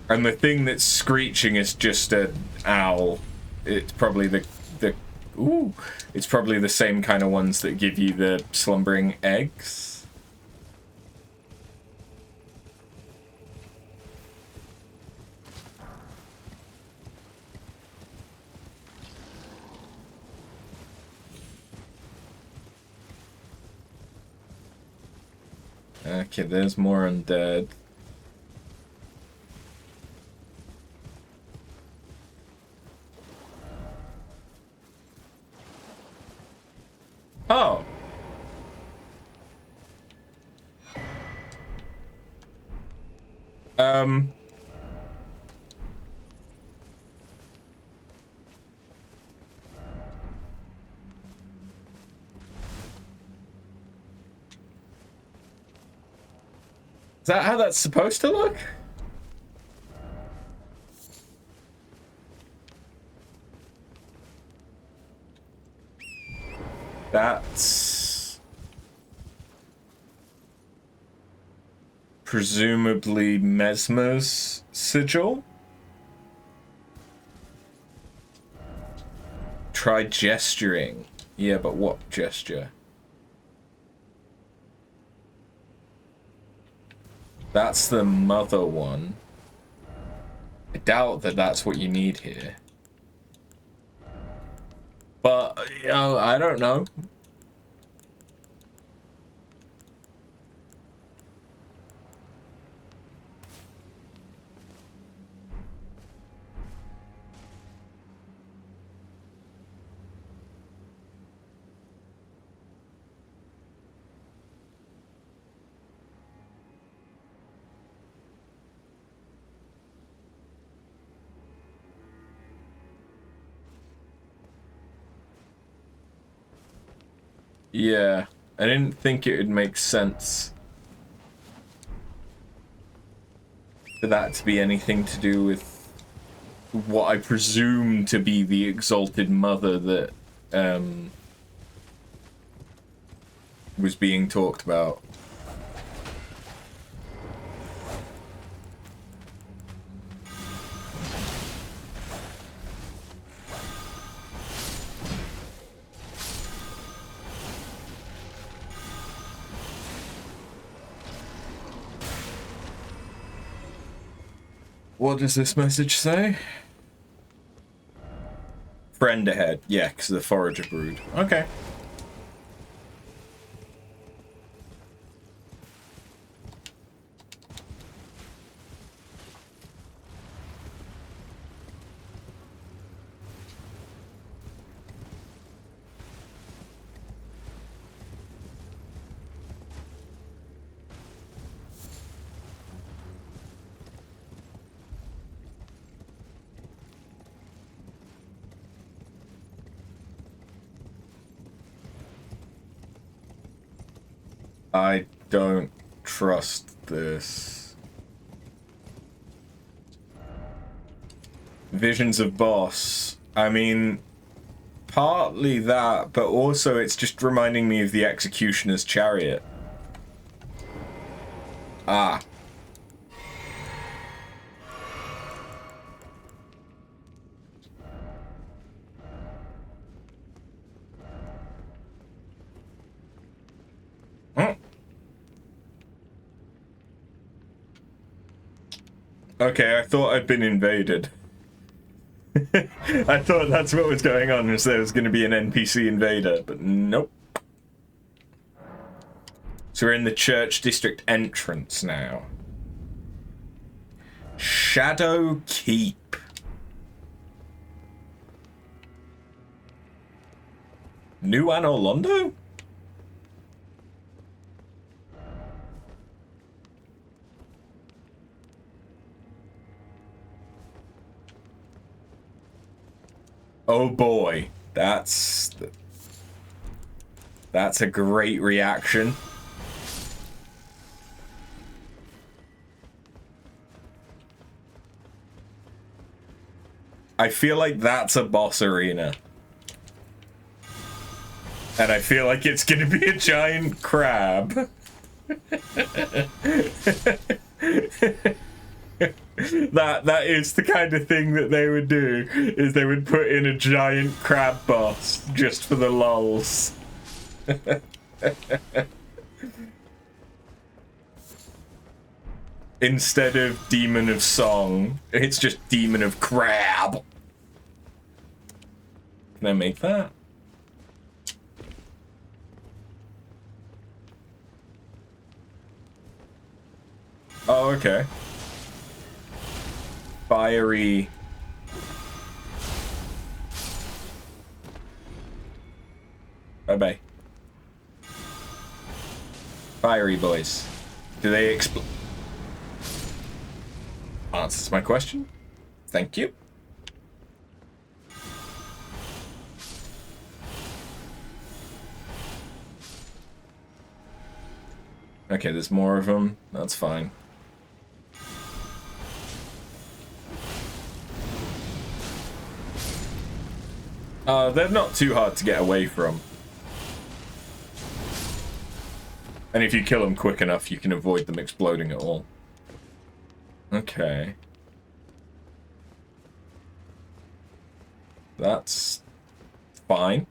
And the thing that's screeching is just an owl. It's probably it's probably the same kind of ones that give you the slumbering eggs. Okay, there's more undead. Oh. Is that how that's supposed to look? That's presumably Mesmer's sigil. Try gesturing. Yeah, but what gesture? That's the mother one. I doubt that that's what you need here. But, you know, I don't know. Yeah, I didn't think it would make sense for that to be anything to do with what I presume to be the exalted mother that was being talked about. What does this message say? Friend ahead. Yeah, because of the forager brood. Okay. I don't trust this. Visions of boss. I mean, partly that, but also it's just reminding me of the Executioner's Chariot. Ah. Okay, I thought I'd been invaded. I thought that's what was going on, was there was going to be an NPC invader, but nope. So we're in the church district entrance now. Shadow Keep. New Anno Londo? Oh boy, that's a great reaction. I feel like that's a boss arena. And I feel like it's gonna be a giant crab. That is the kind of thing that they would do, is they would put in a giant crab boss just for the lulz. Instead of Demon of Song, it's just Demon of Crab. Can I make that? Oh, okay. Fiery. Bye-bye. Fiery boys. Do they explode? Answers my question. Thank you. Okay, there's more of them. That's fine. They're not too hard to get away from. And if you kill them quick enough, you can avoid them exploding at all. Okay. That's fine.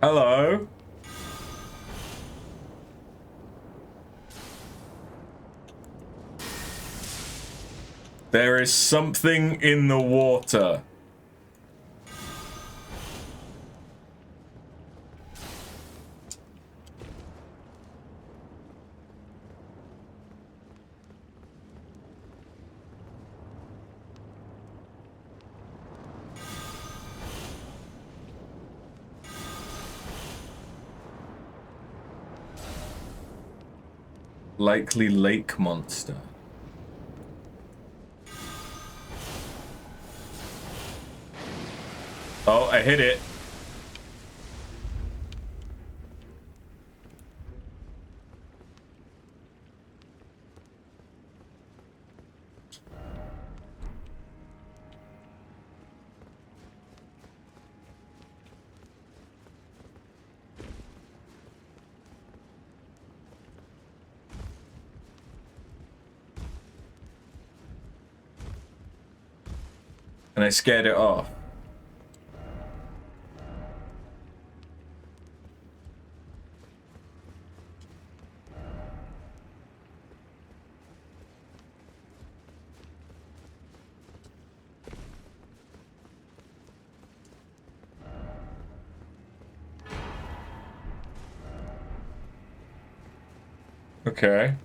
Hello? There is something in the water. Likely lake monster. Oh, I hit it. And I scared it off. Okay.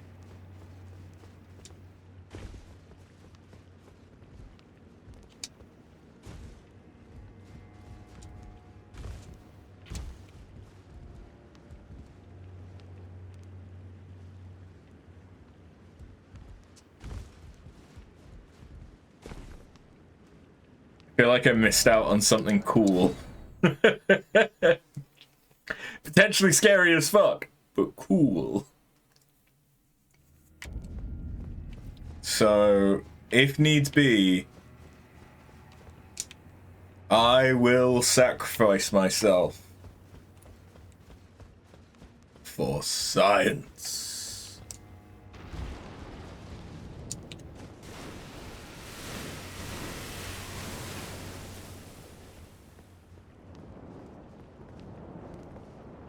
I feel like I missed out on something cool. Potentially scary as fuck, but cool. So, if needs be, I will sacrifice myself for science.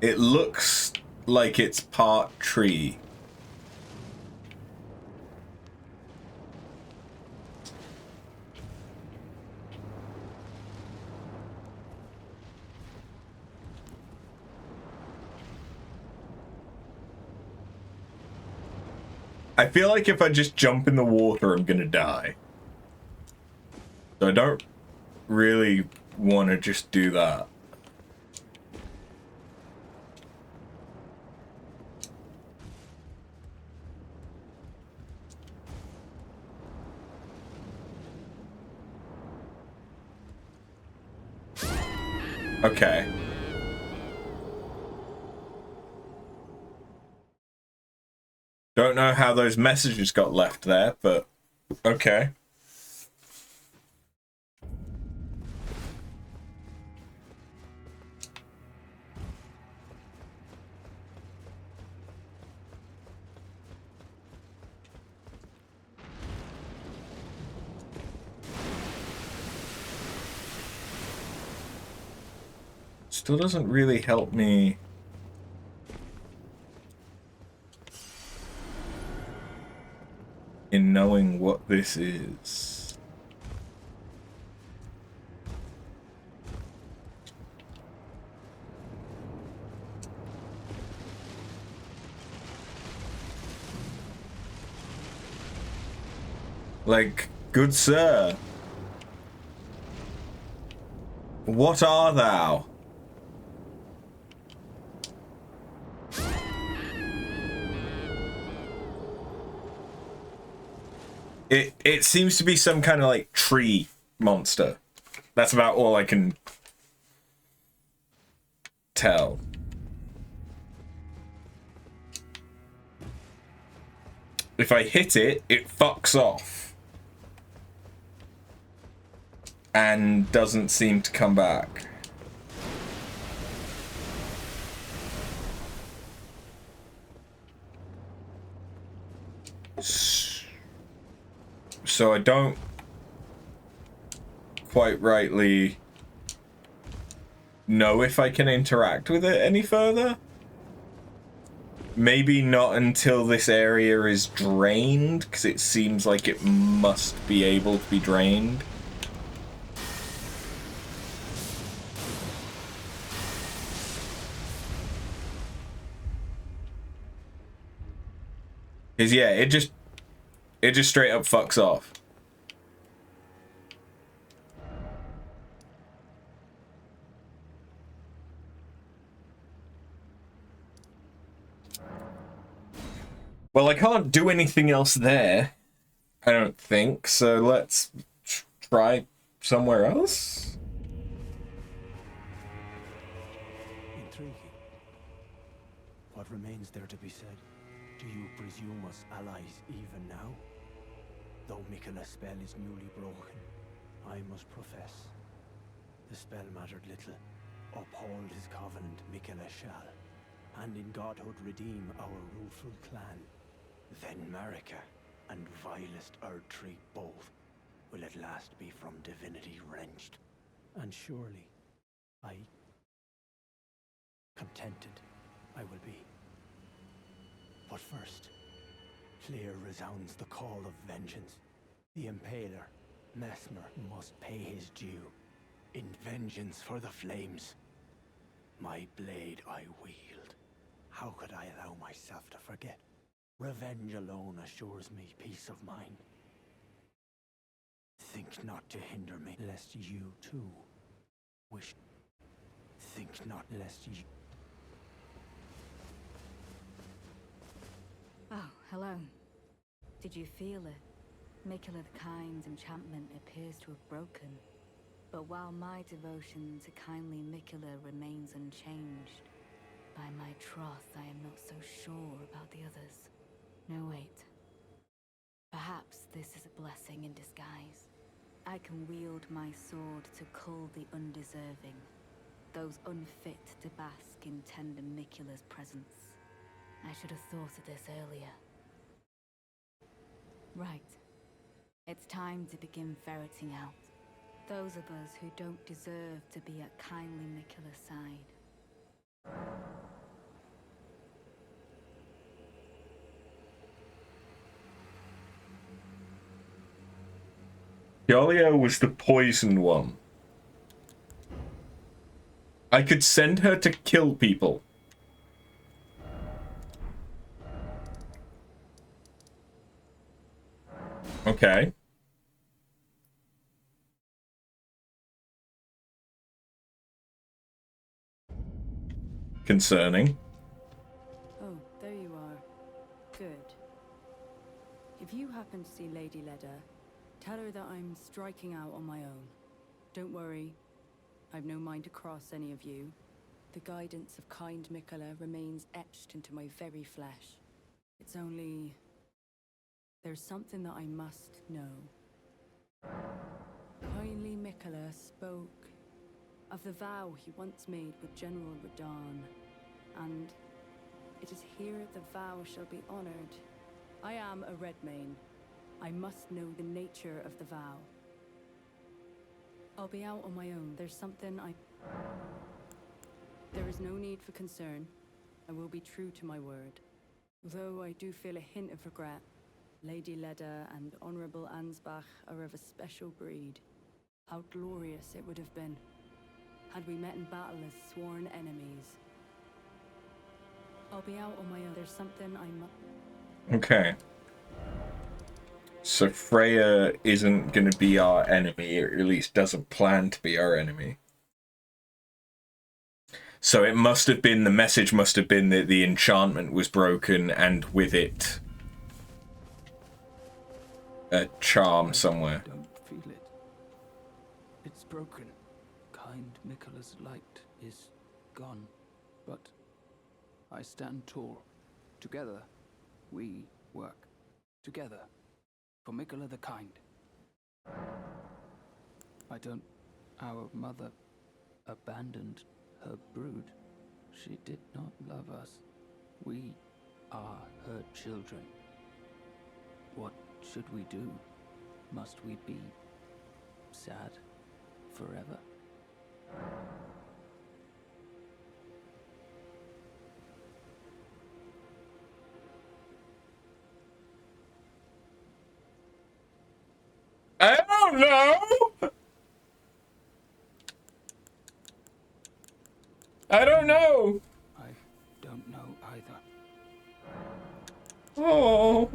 It looks like it's part tree. I feel like if I just jump in the water, I'm gonna die. So I don't really want to just do that. Okay. Don't know how those messages got left there, but okay. Still doesn't really help me. In knowing what this is. Like, good sir. What are thou? It seems to be some kind of like tree monster. That's about all I can tell. If I hit it, it fucks off. And doesn't seem to come back. So I don't quite rightly know if I can interact with it any further. Maybe not until this area is drained, because it seems like it must be able to be drained. Because yeah, it just straight up fucks off. Well, I can't do anything else there, I don't think, so let's try somewhere else?
Intriguing. What remains there to be said? Do you presume us allies even now? Though Miquella's spell is newly broken, I must profess, the spell mattered little. Uphold his covenant, Miquella shall, and in godhood redeem our rueful clan. Then Marika and vilest Erdtree both will at last be from divinity wrenched. And surely, contented I will be. But first, clear resounds the call of vengeance. The Impaler, Mesmer, must pay his due. In vengeance for the flames, my blade I wield. How could I allow myself to forget? Revenge alone assures me peace of mind. Think not to hinder me, lest you too wish. Think not lest you...
Oh, hello. Did you feel it? Miquella the Kind's enchantment appears to have broken. But while my devotion to kindly Miquella remains unchanged, by my troth I am not so sure about the others. No, wait. Perhaps this is a blessing in disguise. I can wield my sword to cull the undeserving, those unfit to bask in tender Miquella's presence. I should have thought of this earlier. Right. It's time to begin ferreting out those of us who don't deserve to be at kindly Miquella's side.
Yolio was the poisoned one. I could send her to kill people. Okay. Concerning.
Oh, there you are. Good. If you happen to see Lady Leda, tell her that I'm striking out on my own. Don't worry. I've no mind to cross any of you. The guidance of kind Miquella remains etched into my very flesh. It's only... there's something that I must know. Kindly Miquella spoke of the vow he once made with General Radahn, and it is here the vow shall be honored. I am a Redmane. I must know the nature of the vow. I'll be out on my own. There's something There is no need for concern. I will be true to my word. Though I do feel a hint of regret. Lady Leda and Honorable Ansbach are of a special breed. How glorious it would have been had we met in battle as sworn enemies. I'll be out on my own. There's something I must...
Okay. So Freya isn't going to be our enemy, or at least doesn't plan to be our enemy. So it must have been, the message must have been that the enchantment was broken, and with it, a charm somewhere.
I don't feel it. It's broken. Kind Miquella's light is gone. But I stand tall. Together, we work. Together. For Miquella the Kind. I don't... Our mother abandoned her brood. She did not love us. We are her children. What should we do? Must we be sad forever?
I don't know! I don't know!
I don't know either.
Oh.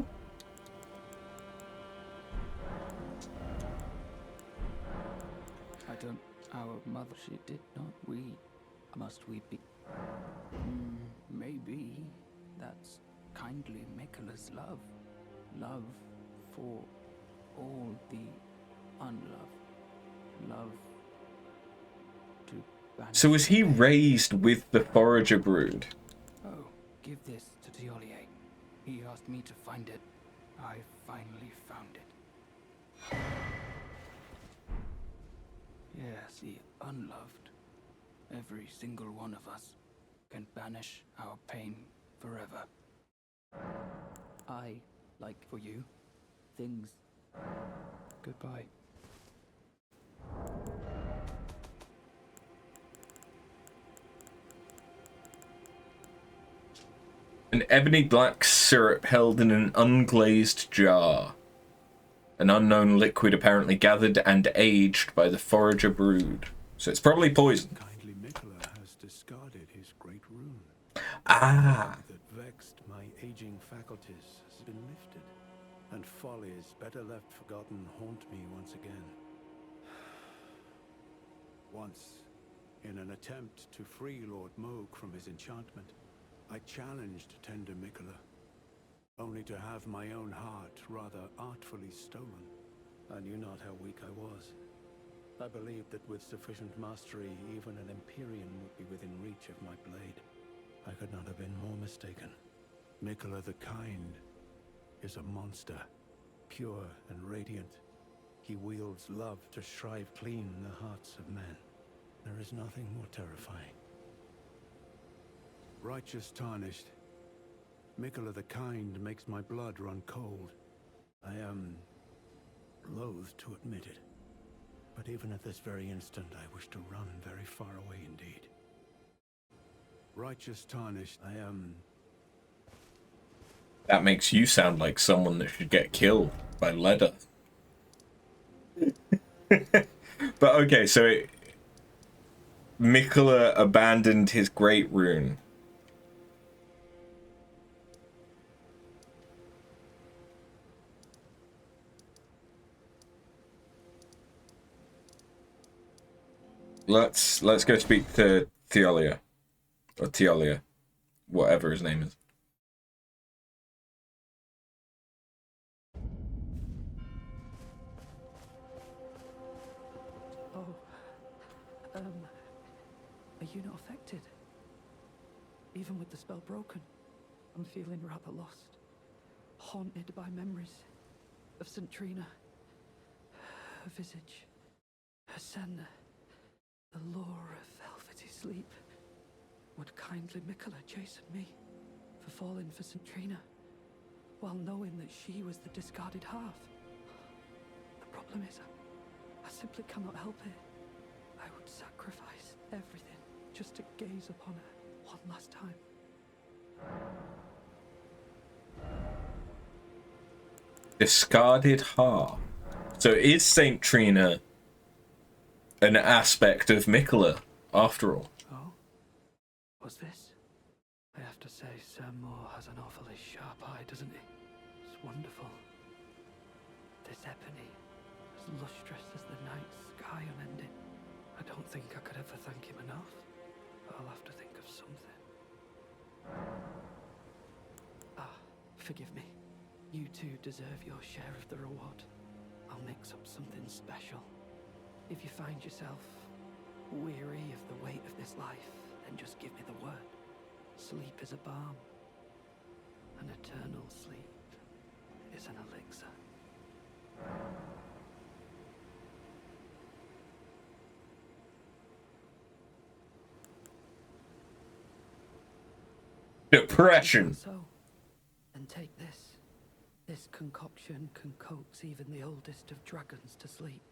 I don't... Our mother, she did not. We... Must we be... maybe that's kindly Miquella's love. Love for all the unloved. Love to banish...
So was he raised with the Forager brood?
Oh, give this to Tiolier. He asked me to find it. I finally found it. Yes, the unloved. Every single one of us can banish our pain forever. I, like for you, things. Goodbye.
An ebony black syrup held in an unglazed jar. An unknown liquid apparently gathered and aged by the Forager brood. So it's probably poison.
Kindly Miquella has discarded his great rune.
Ah.
That vexed my aging faculties has been lifted, and follies better left forgotten haunt me once again. Once, in an attempt to free Lord Moog from his enchantment, I challenged tender Miquella, only to have my own heart rather artfully stolen. I knew not how weak I was. I believed that with sufficient mastery, even an Empyrean would be within reach of my blade. I could not have been more mistaken. Miquella the Kind is a monster, pure and radiant. He wields love to shrive clean the hearts of men. There is nothing more terrifying. Righteous tarnished, Miquella the Kind makes my blood run cold. I am loath to admit it, but even at this very instant I wish to run very far away indeed. Righteous tarnished, I am...
That makes you sound like someone that should get killed by Leda. But okay, so Miquella abandoned his great rune. Let's go speak to Theolia. Or Theolia. Whatever his name is.
Oh, are you not affected? Even with the spell broken, I'm feeling rather lost. Haunted by memories of St. Trina. Her visage. Her sen. The lure of velvety sleep. Would kindly Miquella chasten me for falling for St. Trina, while knowing that she was the discarded half? The problem is, I simply cannot help it. I would sacrifice everything just to gaze upon her one last time.
Discarded half. So is Saint Trina an aspect of Miquella, after all?
Oh? What's this? I have to say, Sir Moore has an awfully sharp eye, doesn't he? It's wonderful.
this ebony, as lustrous as the night sky unending. I don't think I could ever thank him enough. I'll have to think of something. Ah, forgive me. You two deserve your share of the reward. I'll mix up something special. If you find yourself weary of the weight of this life, then just give me the word. Sleep is a balm. An eternal sleep is an elixir.
Depression.
So, and take this. This concoction can coax even the oldest of dragons to sleep.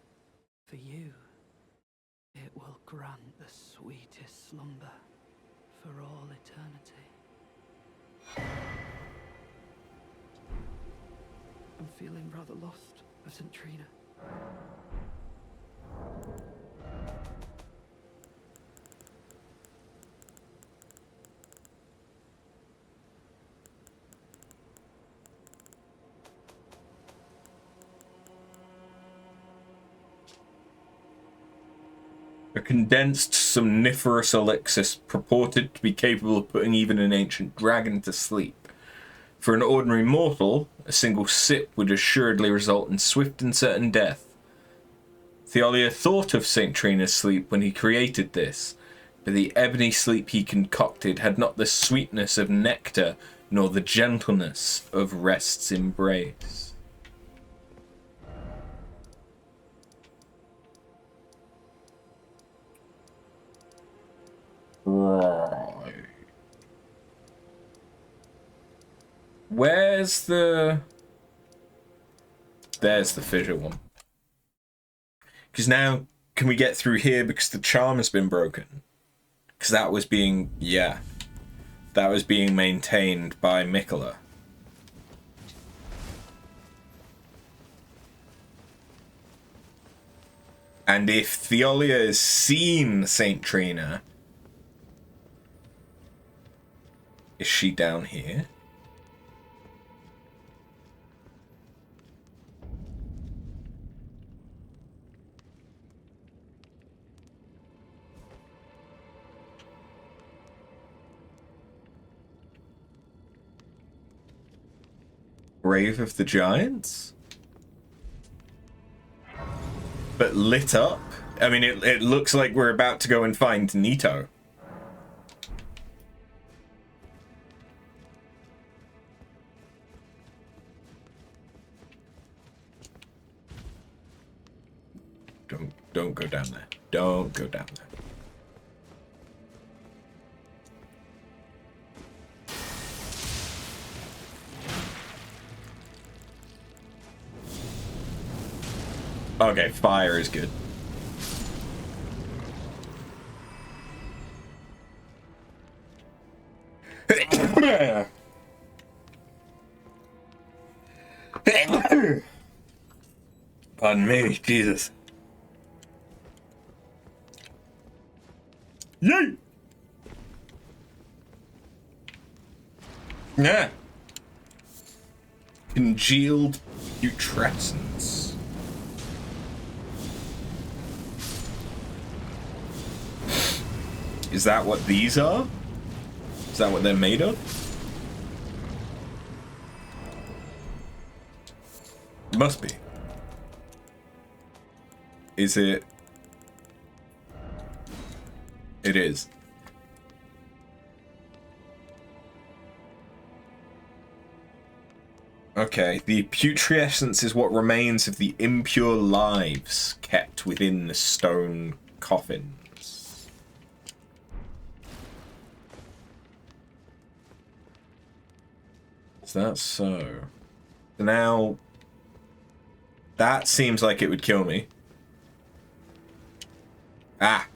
For you, it will grant the sweetest slumber for all eternity. I'm feeling rather lost of St. Trina.
A condensed somniferous elixir purported to be capable of putting even an ancient dragon to sleep. For an ordinary mortal, a single sip would assuredly result in swift and certain death. Theolia thought of St. Trina's sleep when he created this, but the ebony sleep he concocted had not the sweetness of nectar, nor the gentleness of rest's embrace. Where's the... There's the fissure one. Because now, can we get through here because the charm has been broken? Because that was being... Yeah. That was being maintained by Mikola. And if Theolia has seen St. Trina... Is she down here? Grave of the Giants? But lit up? I mean, it looks like we're about to go and find Nito. Don't go down there. Don't go down there. Okay, fire is good. Pardon me, Jesus. Yay! Yeah. Congealed putrescence. Is that what these are? Is that what they're made of? Must be. Is it? It is. Okay, the putrescence is what remains of the impure lives kept within the stone coffins. Is that so? Now, that seems like it would kill me. Ah,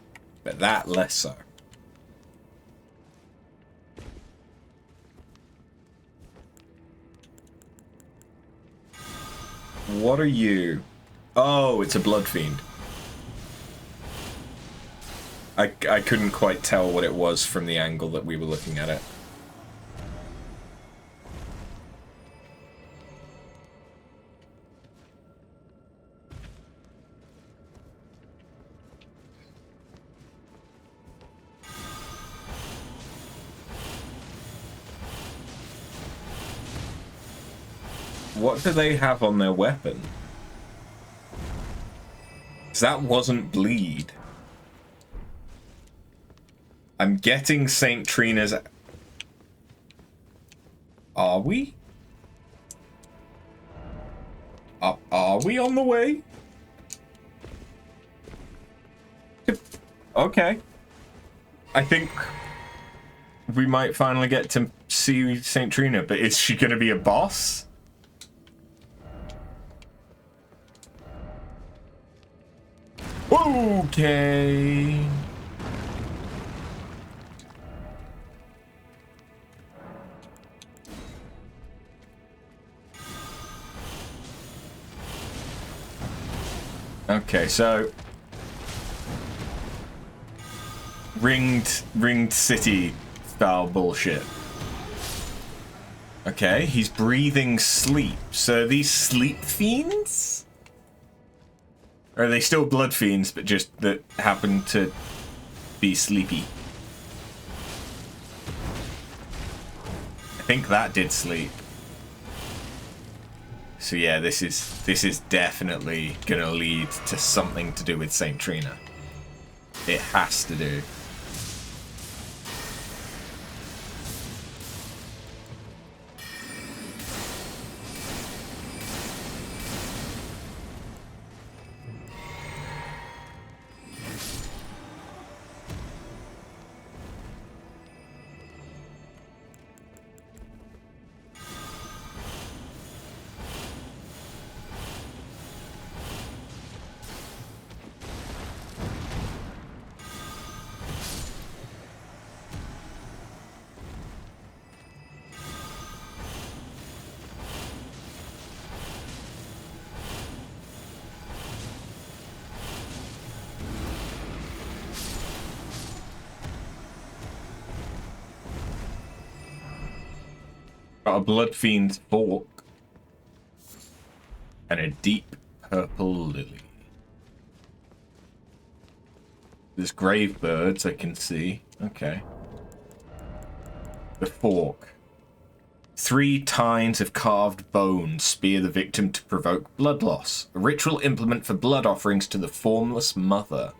but that less so. What are you? Oh, it's a blood fiend. I couldn't quite tell what it was from the angle that we were looking at it. What do they have on their weapon? 'Cause that wasn't bleed. I'm getting St. Trina's... Are we? Are we on the way? Okay. I think we might finally get to see St. Trina, but is she gonna be a boss? Okay. Okay, so ringed city style bullshit. Okay, he's breathing sleep. So are these sleep fiends? Or are they still blood fiends, but just that happen to be sleepy? I think that did sleep. So yeah, this is definitely gonna lead to something to do with St. Trina. It has to do. Got a blood fiend's fork and a deep purple lily. There's grave birds I can see. Okay. The fork. 3 tines of carved bone spear the victim to provoke blood loss. A ritual implement for blood offerings to the formless mother.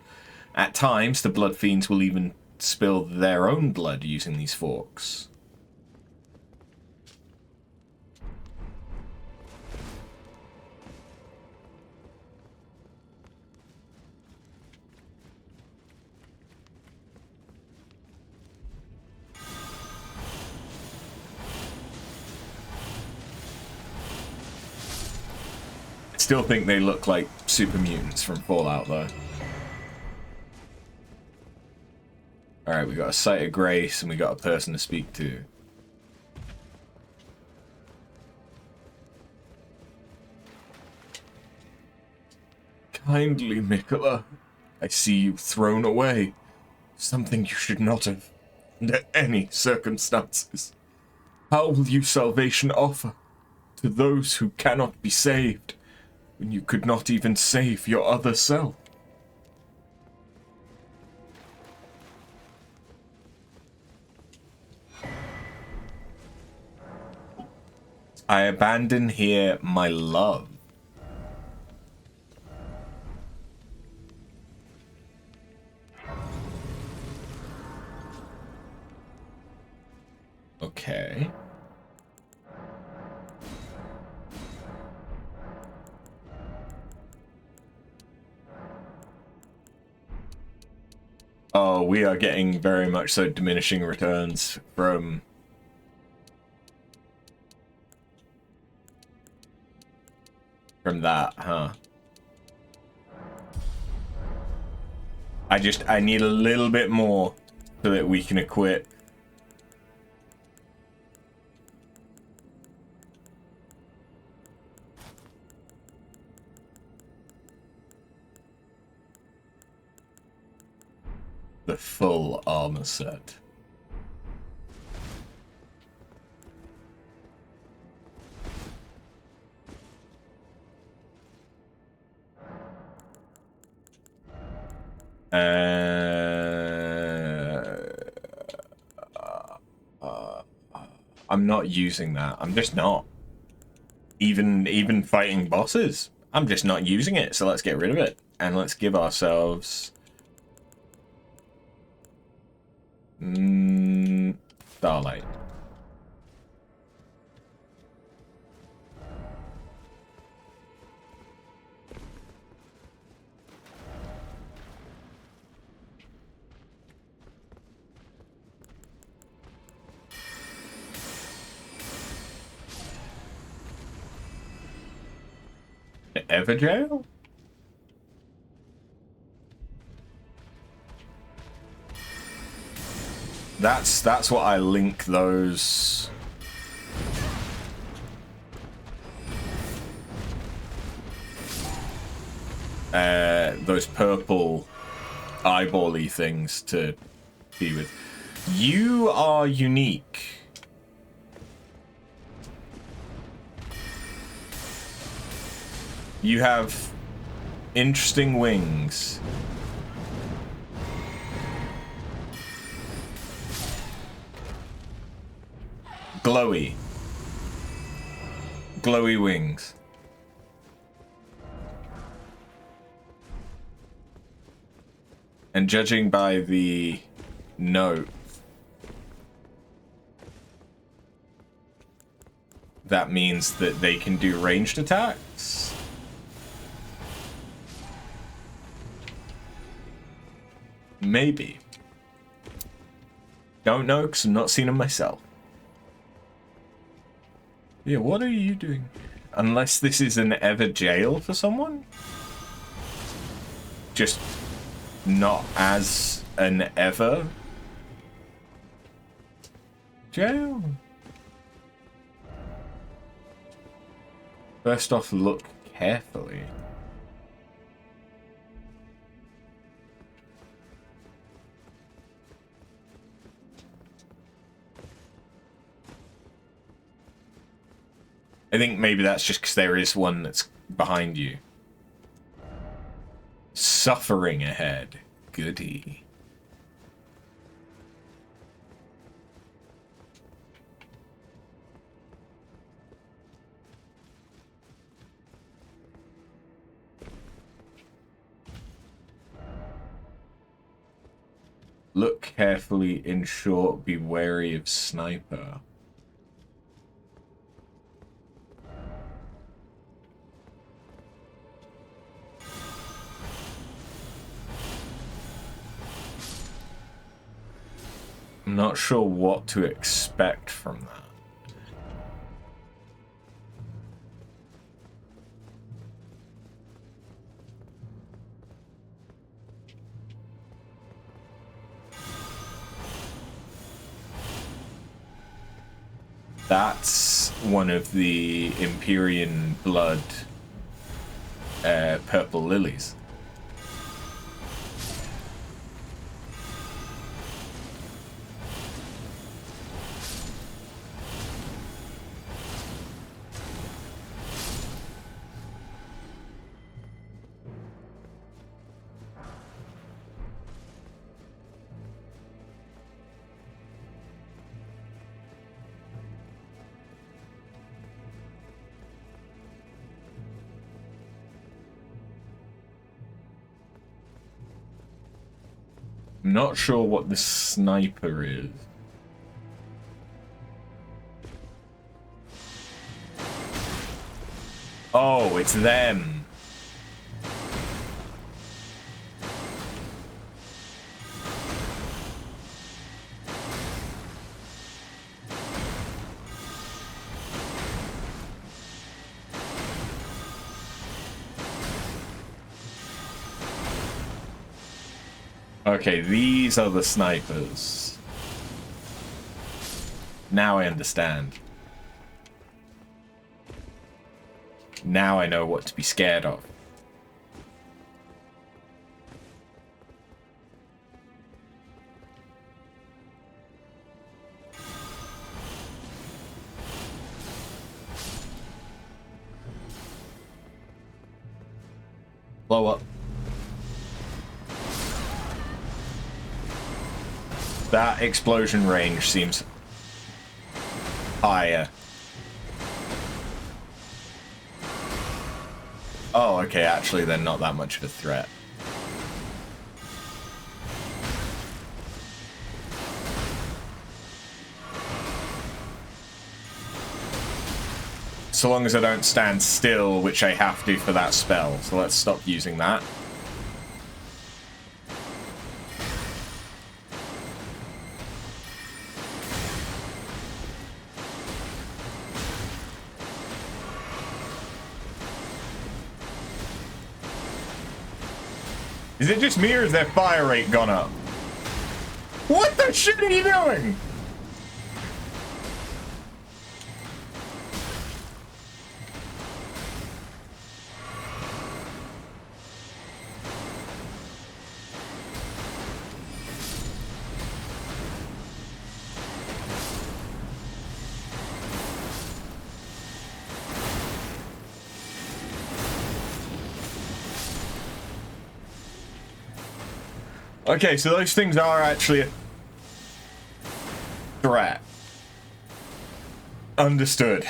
At times, the blood fiends will even spill their own blood using these forks. Still think they look like super mutants from Fallout, though. Alright, we got a site of grace and we got a person to speak to. Kindly, Mikola, I see you thrown away. Something you should not have, under any circumstances. How will you salvation offer to those who cannot be saved, when you could not even save your other self? I abandon here my love. Okay. Oh, we are getting very much so diminishing returns from that, huh? I need a little bit more so that we can equip. The full armor set. I'm not using that. I'm just not. Even fighting bosses. I'm just not using it, so let's get rid of it. And let's give ourselves... Starlight. Everjail? That's what I link those purple eyeball-y things to be with. You are unique. You have interesting wings. Glowy. Glowy wings. And judging by the note, that means that they can do ranged attacks. Maybe. Don't know, because I've not seen them myself. Yeah, what are you doing? Unless this is an ever jail for someone? Just not as an ever jail? First off, look carefully. I think maybe that's just because there is one that's behind you. Suffering ahead. Goody. Look carefully, in short, be wary of sniper. I'm not sure what to expect from that. That's one of the Empyrean blood purple lilies. I'm not sure what the sniper is. Oh, it's them. Okay, these are the snipers. Now I understand. Now I know what to be scared of. Blow up. That explosion range seems higher. Oh, okay, actually, they're not that much of a threat. So long as I don't stand still, which I have to for that spell. So let's stop using that. Is it just me or is their fire rate gone up? What the shit are you doing? Okay, so those things are actually a threat. Understood.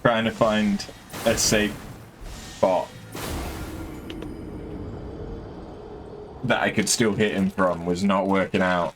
Trying to find a safe spot that I could still hit him from was not working out.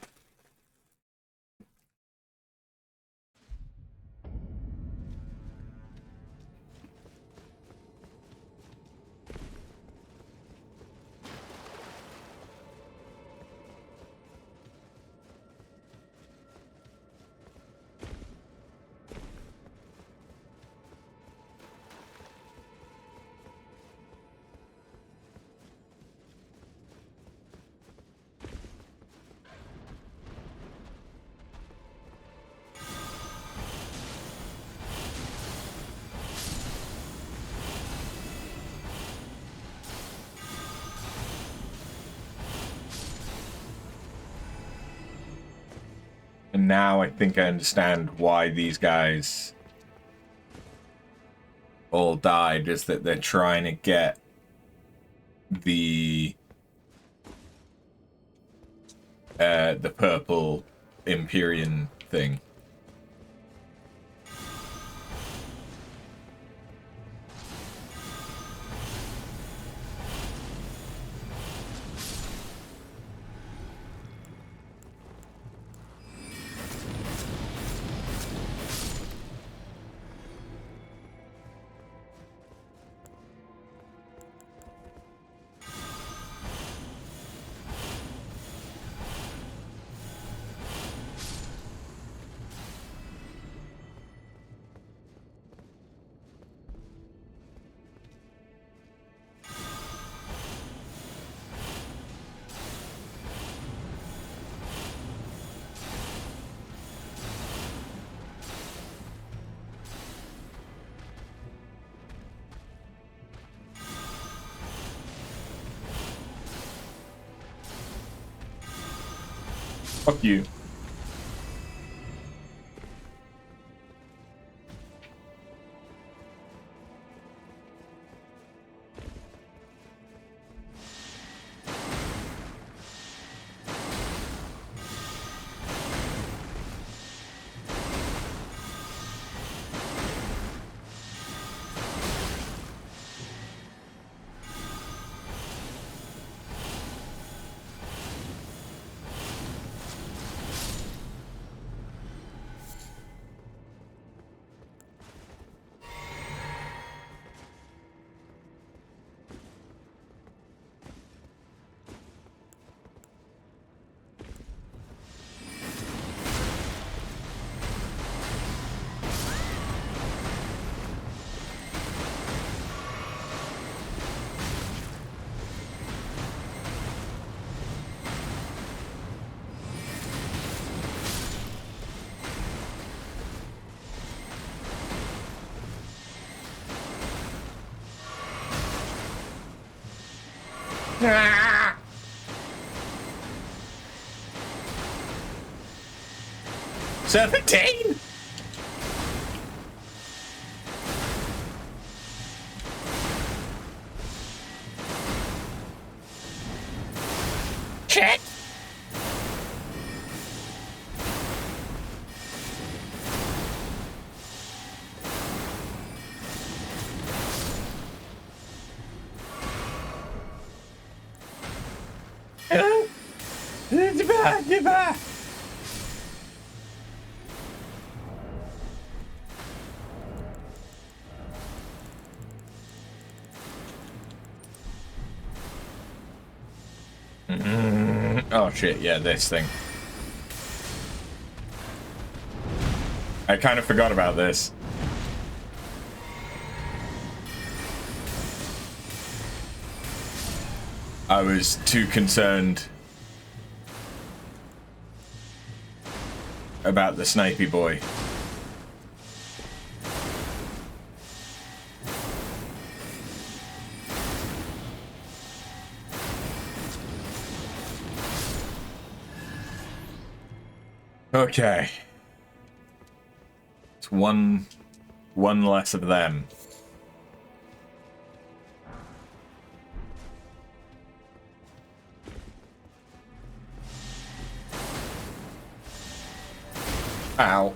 And now I think I understand why these guys all died, is that they're trying to get the purple Empyrean thing. Fuck you. Ah! Serpentine! Shit! Oh shit, yeah, this thing. I kind of forgot about this. I was too concerned about the snipey boy. Okay. It's one less of them. Ow.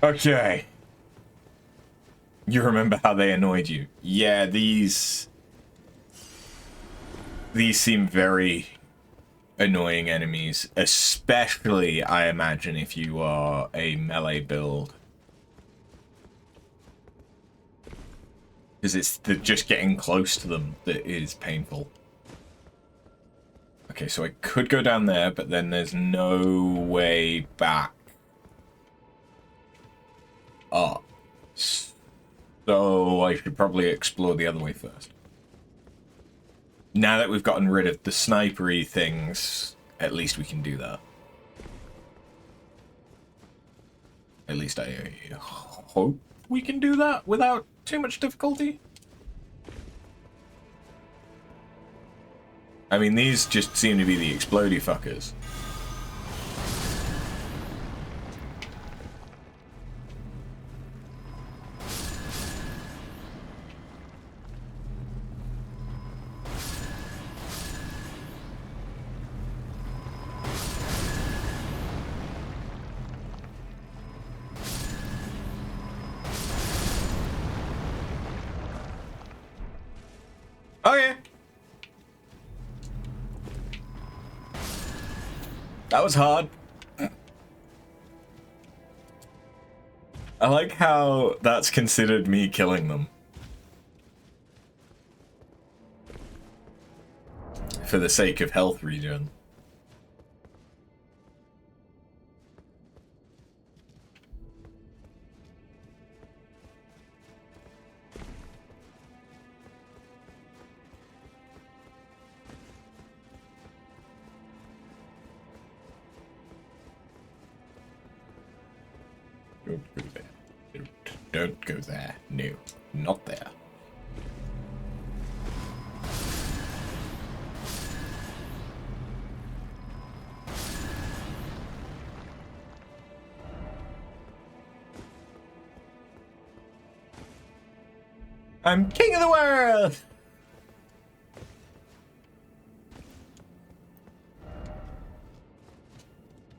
Okay. You remember how they annoyed you? Yeah, these seem very annoying enemies, especially, I imagine, if you are a melee build. Because it's just getting close to them that is painful. Okay, so I could go down there, but then there's no way back up. So I should probably explore the other way first. Now that we've gotten rid of the snipery things, at least we can do that. At least I hope we can do that without too much difficulty. I mean, these just seem to be the explodey fuckers. Okay. That was hard. I like how that's considered me killing them. For the sake of health regen. Don't go there. Don't go there. No, not there. I'm king of the world!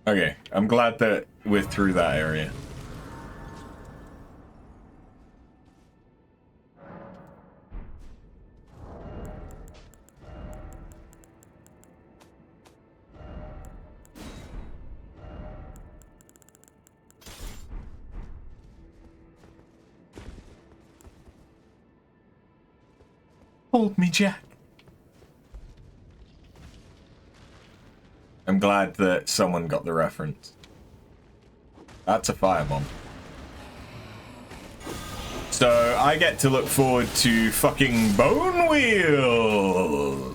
Okay, I'm glad that we're through that area. Hold me, Jack. I'm glad that someone got the reference. That's a firebomb. So I get to look forward to fucking bone wheels.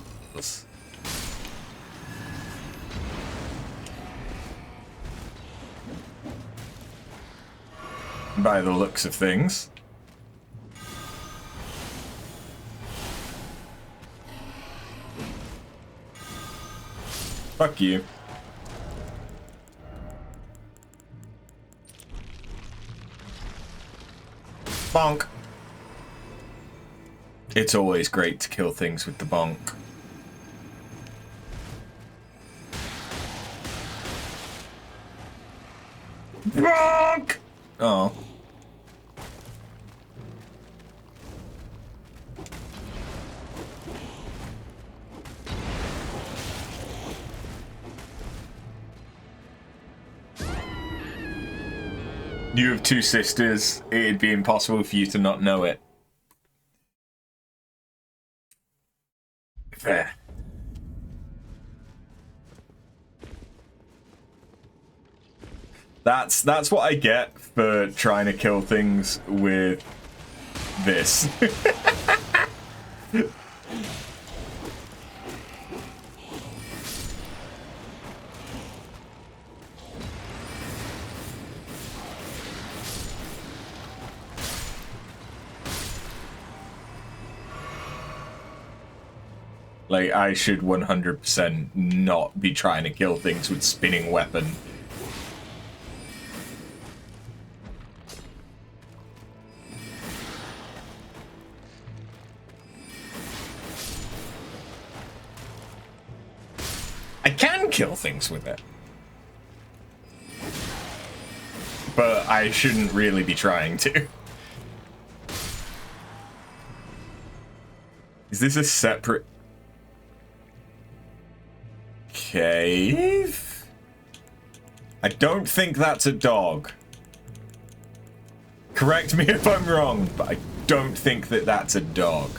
By the looks of things. Fuck you. Bonk. It's always great to kill things with the bonk. Bonk! Oh. You have two sisters. It'd be impossible for you to not know it. Fair. That's what I get for trying to kill things with this. Like, I should 100% not be trying to kill things with spinning weapon. I can kill things with it. But I shouldn't really be trying to. Is this a separate cave? I don't think that's a dog. Correct me if I'm wrong, but I don't think that that's a dog.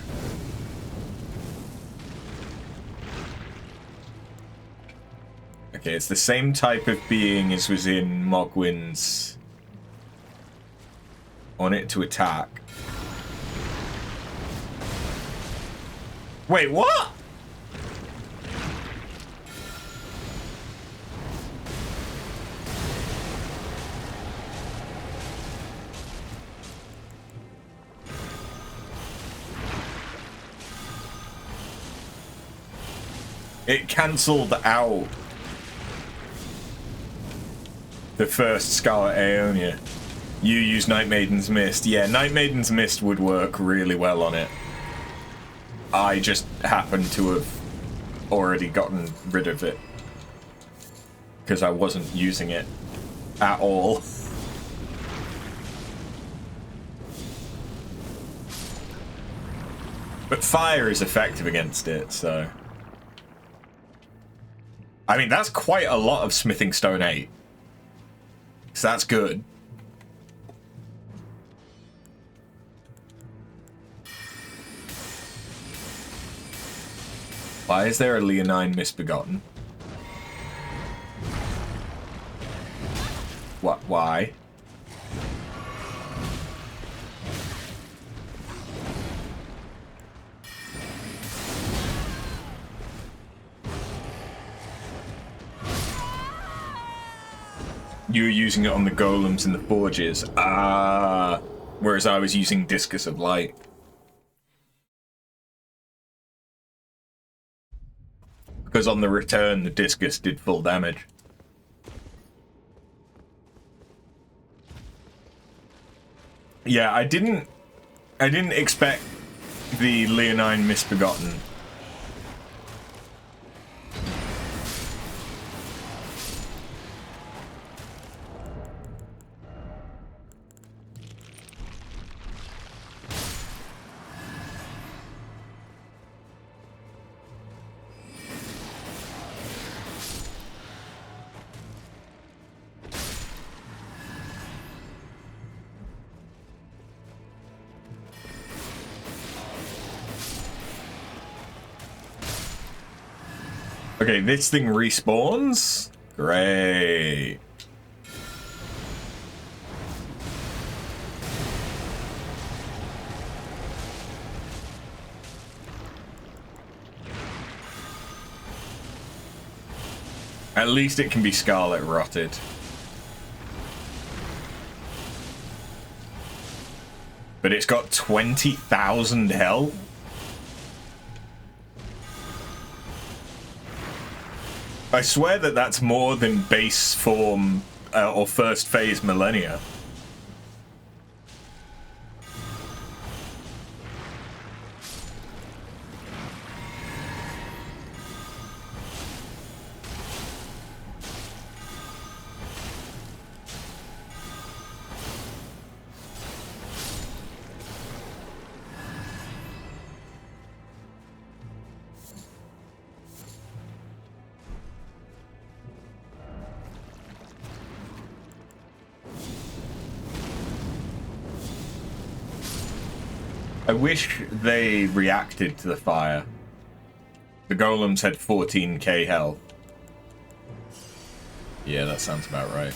Okay, it's the same type of being as was in Mogwin's on it to attack. Wait, what? It cancelled out the first Scarlet Aeonia. You use Night Maiden's Mist. Yeah, Night Maiden's Mist would work really well on it. I just happen to have already gotten rid of it because I wasn't using it at all. But fire is effective against it, so... I mean, that's quite a lot of Smithing Stone 8. So that's good. Why is there a Leonine Misbegotten? What? Why? You were using it on the golems and the forges. Ah, whereas I was using Discus of Light. Because on the return, the Discus did full damage. Yeah, I didn't expect the Leonine Misbegotten. Okay, this thing respawns? Great. At least it can be Scarlet Rotted. But it's got 20,000 health? I swear that that's more than base form or first phase Millennia. I wish they reacted to the fire. The golems had 14k health. Yeah, that sounds about right.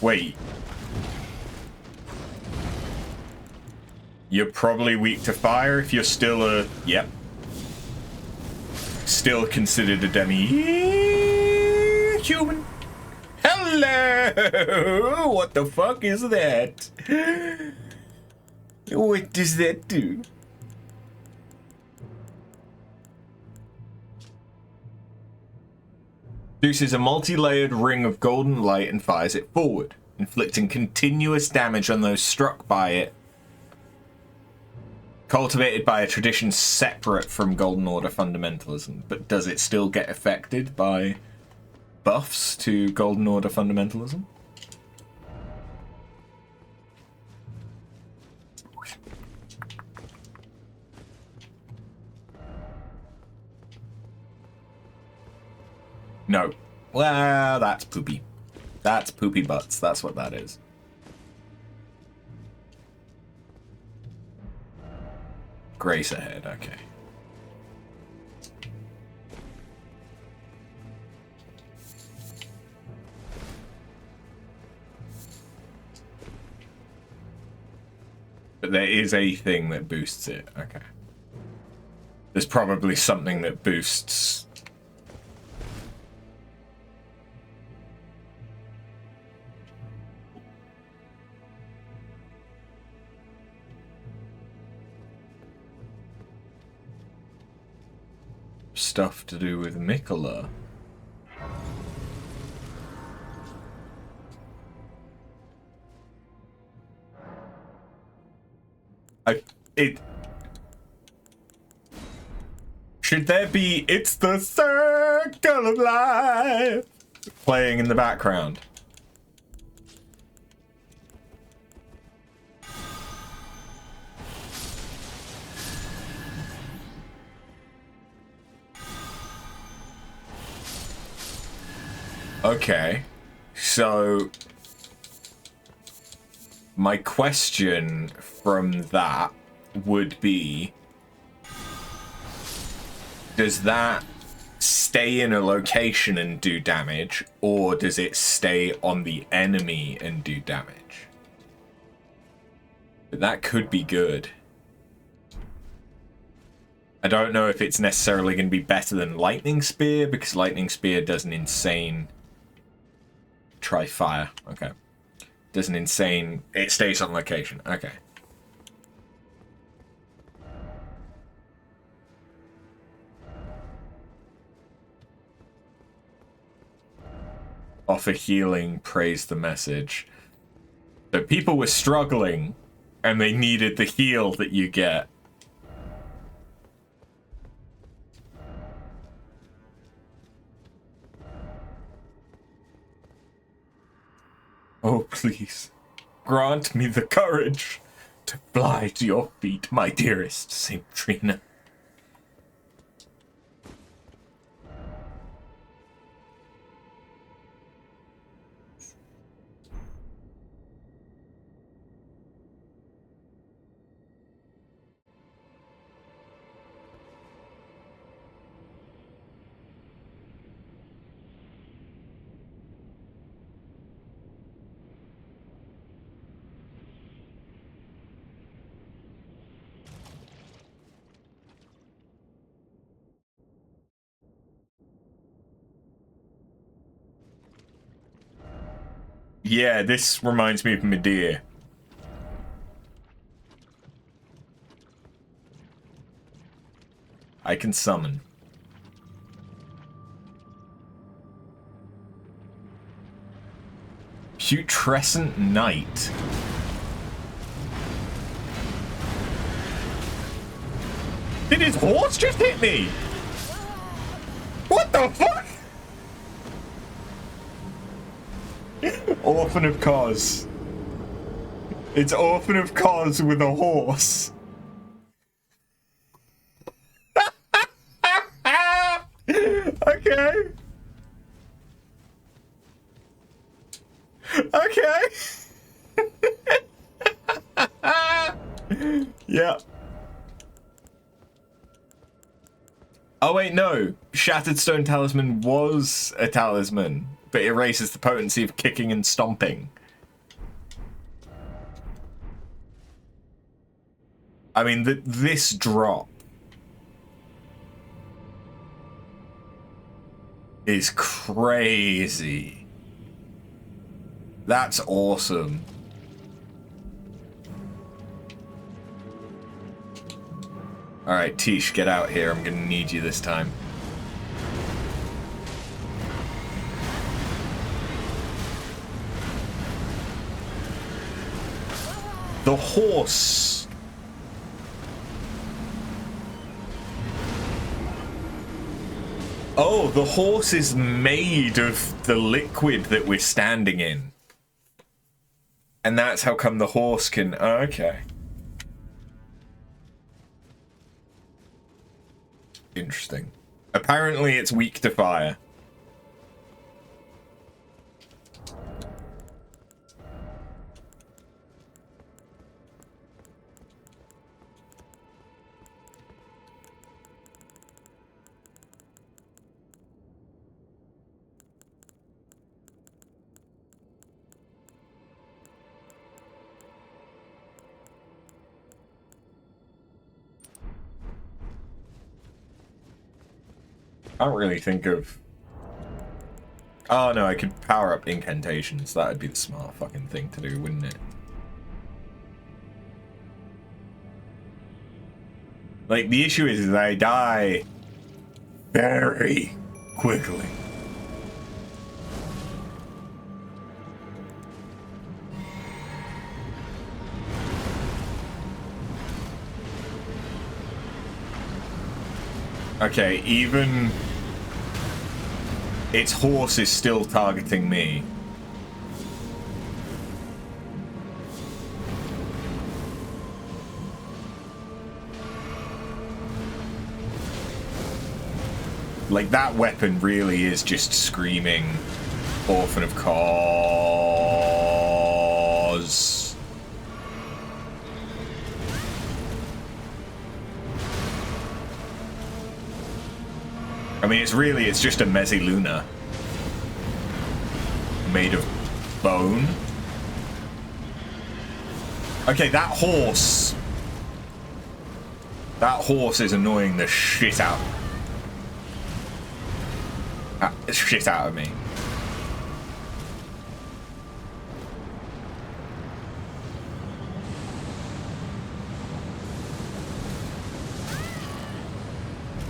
Wait. You're probably weak to fire if you're still a... Yep. Still considered a demi-human. Hello! What the fuck is that? What does that do? Produces a multi-layered ring of golden light and fires it forward, inflicting continuous damage on those struck by it. Cultivated by a tradition separate from Golden Order fundamentalism, but does it still get affected by buffs to Golden Order fundamentalism? No. Well, that's poopy. That's poopy butts. That's what that is. Grace ahead, okay. But there is a thing that boosts it, okay. There's probably something that boosts... stuff to do with Mikola. Should there be "It's the Circle of Life" playing in the background? Okay, so my question from that would be, does that stay in a location and do damage, or does it stay on the enemy and do damage? But that could be good. I don't know if it's necessarily going to be better than Lightning Spear, because Lightning Spear does an insane... Try fire. Okay. Does an insane... It stays on location. Okay. Offer healing, praise the message. So people were struggling, and they needed the heal that you get. Oh, please, grant me the courage to fly to your feet, my dearest Saint Trina. Yeah, this reminds me of Medea. I can summon. Putrescent Knight. Did his horse just hit me? What the fuck? Orphan of Cos. It's Orphan of Cos with a horse. Okay. Okay. Yeah. Oh wait, no. Shattered Stone Talisman was a talisman, but erases the potency of kicking and stomping. I mean, this drop is crazy. That's awesome. Alright, Tish, get out here. I'm gonna need you this time. The horse. Oh, the horse is made of the liquid that we're standing in. And that's how come the horse can... Oh, okay. Interesting. Apparently it's weak to fire. I don't really think of... Oh no, I could power up incantations. That would be the smart fucking thing to do, wouldn't it? Like, the issue is I die very quickly. Okay, even... its horse is still targeting me. Like, that weapon really is just screaming Orphan of Cause. I mean, it's just a Mezziluna. Made of bone. Okay, that horse. That horse is annoying the shit out of me.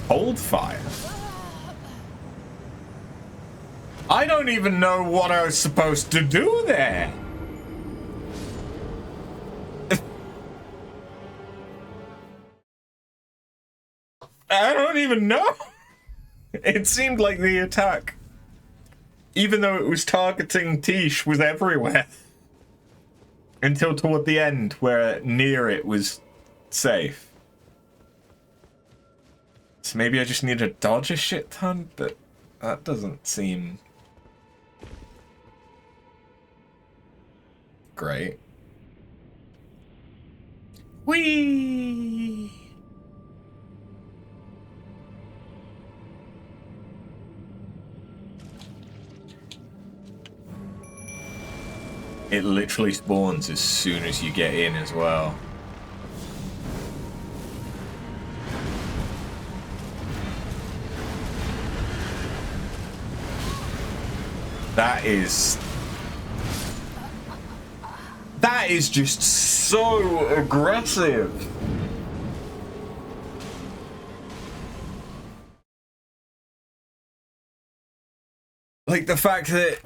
Hold fire. I don't even know what I was supposed to do there. I don't even know. It seemed like the attack, even though it was targeting Tish, was everywhere. Until toward the end, where near it was safe. So maybe I just need to dodge a shit ton, but that doesn't seem great. Whee! It literally spawns as soon as you get in as well. That is That is just so aggressive. Like the fact that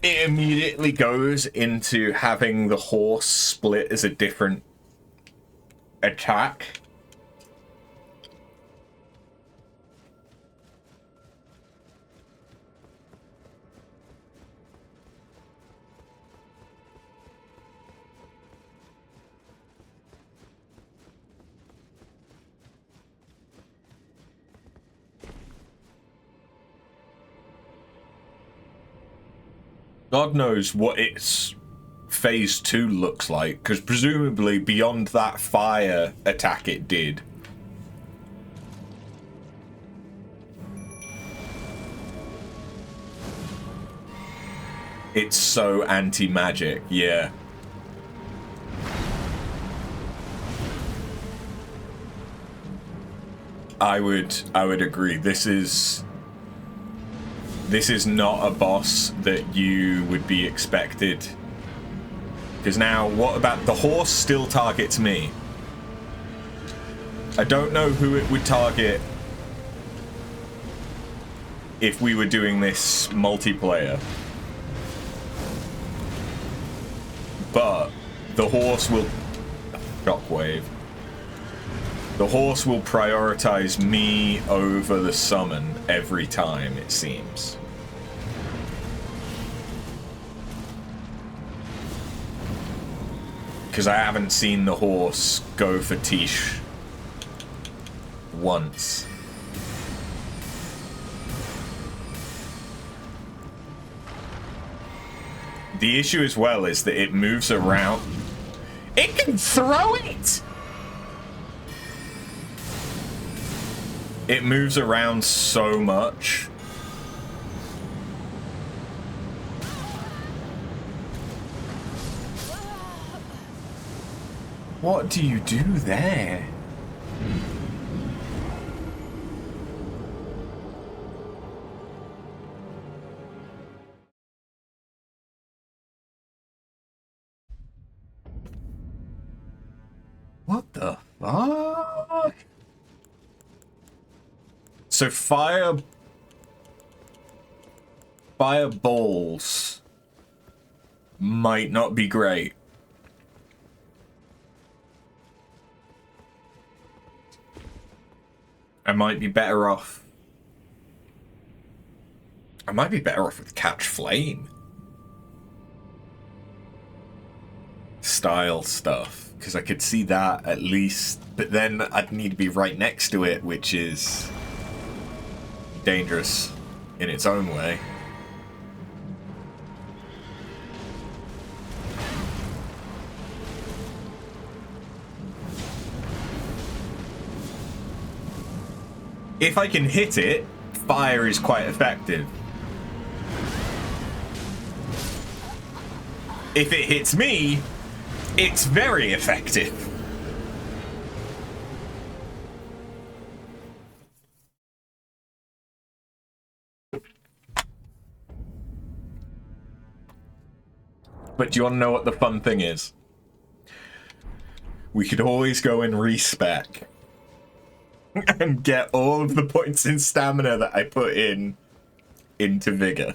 it immediately goes into having the horse split as a different attack. God knows what its phase 2 looks like, because presumably beyond that fire attack it did. It's so anti-magic, yeah. I would agree. This is not a boss that you would be expected. Because now, what about the horse still targets me? I don't know who it would target if we were doing this multiplayer. But the horse will... Shockwave. The horse will prioritize me over the summon every time, it seems. Because I haven't seen the horse go for Tish once. The issue as well is that it moves around. It can throw it! It moves around so much. What do you do there? What the fuck? So fireballs might not be great. I might be better off. I might be better off with Catch Flame style stuff, because I could see that at least, but then I'd need to be right next to it, which is dangerous in its own way. If I can hit it, fire is quite effective. If it hits me, it's very effective. But do you want to know what the fun thing is? We could always go and respec and get all of the points in stamina that I put into vigor.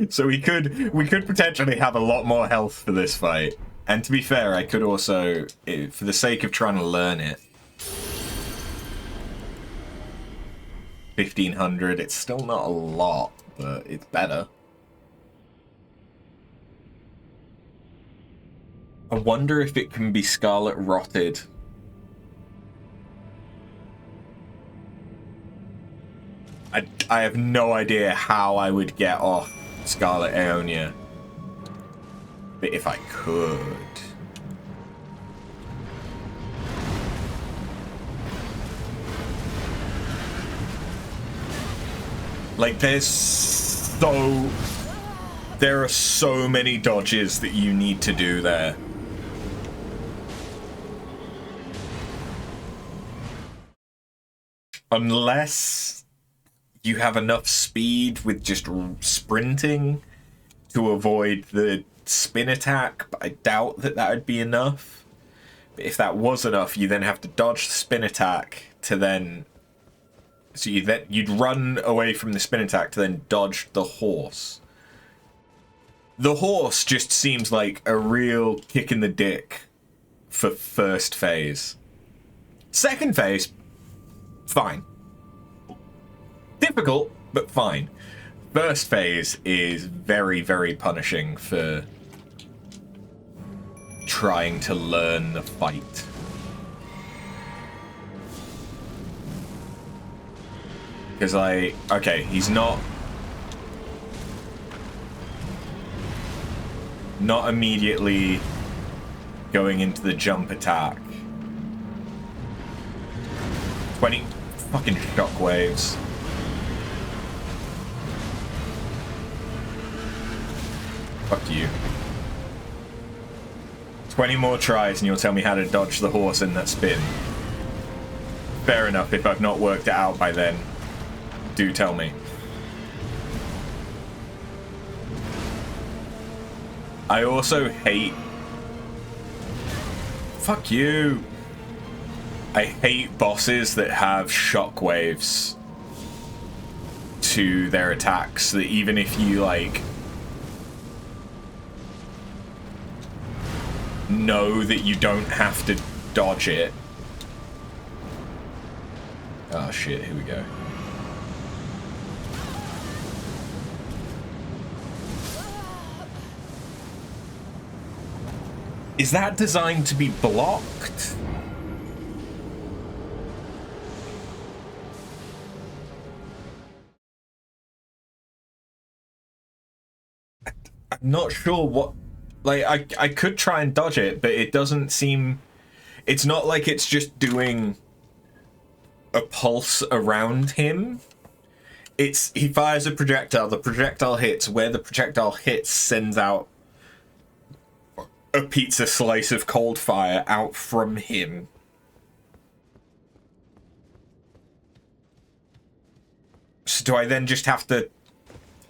So we could potentially have a lot more health for this fight. And to be fair, I could also, for the sake of trying to learn it, 1500, it's still not a lot, but it's better. I wonder if it can be Scarlet Rotted. I have no idea how I would get off Scarlet Aeonia. But if I could... Like, there are so many dodges that you need to do there. Unless you have enough speed with just sprinting to avoid the spin attack, but I doubt that that would be enough. But if that was enough, you then have to dodge the spin attack to then... So you'd run away from the spin attack to then dodge the horse. The horse just seems like a real kick in the dick for first phase. Second phase, fine. Difficult, but fine. First phase is very, very punishing for trying to learn the fight. Because okay, he's not immediately going into the jump attack. 20 fucking shockwaves. Fuck you. 20 more tries and you'll tell me how to dodge the horse in that spin. Fair enough, if I've not worked it out by then. Do tell me. I also hate... Fuck you. I hate bosses that have shockwaves to their attacks, that even if you, like, know that you don't have to dodge it. Oh shit, here we go. Is that designed to be blocked? I'm not sure what... Like, I could try and dodge it, but it doesn't seem... It's not like it's just doing a pulse around him. He fires a projectile, the projectile hits, where the projectile hits sends out a pizza slice of cold fire out from him. So do I then just have to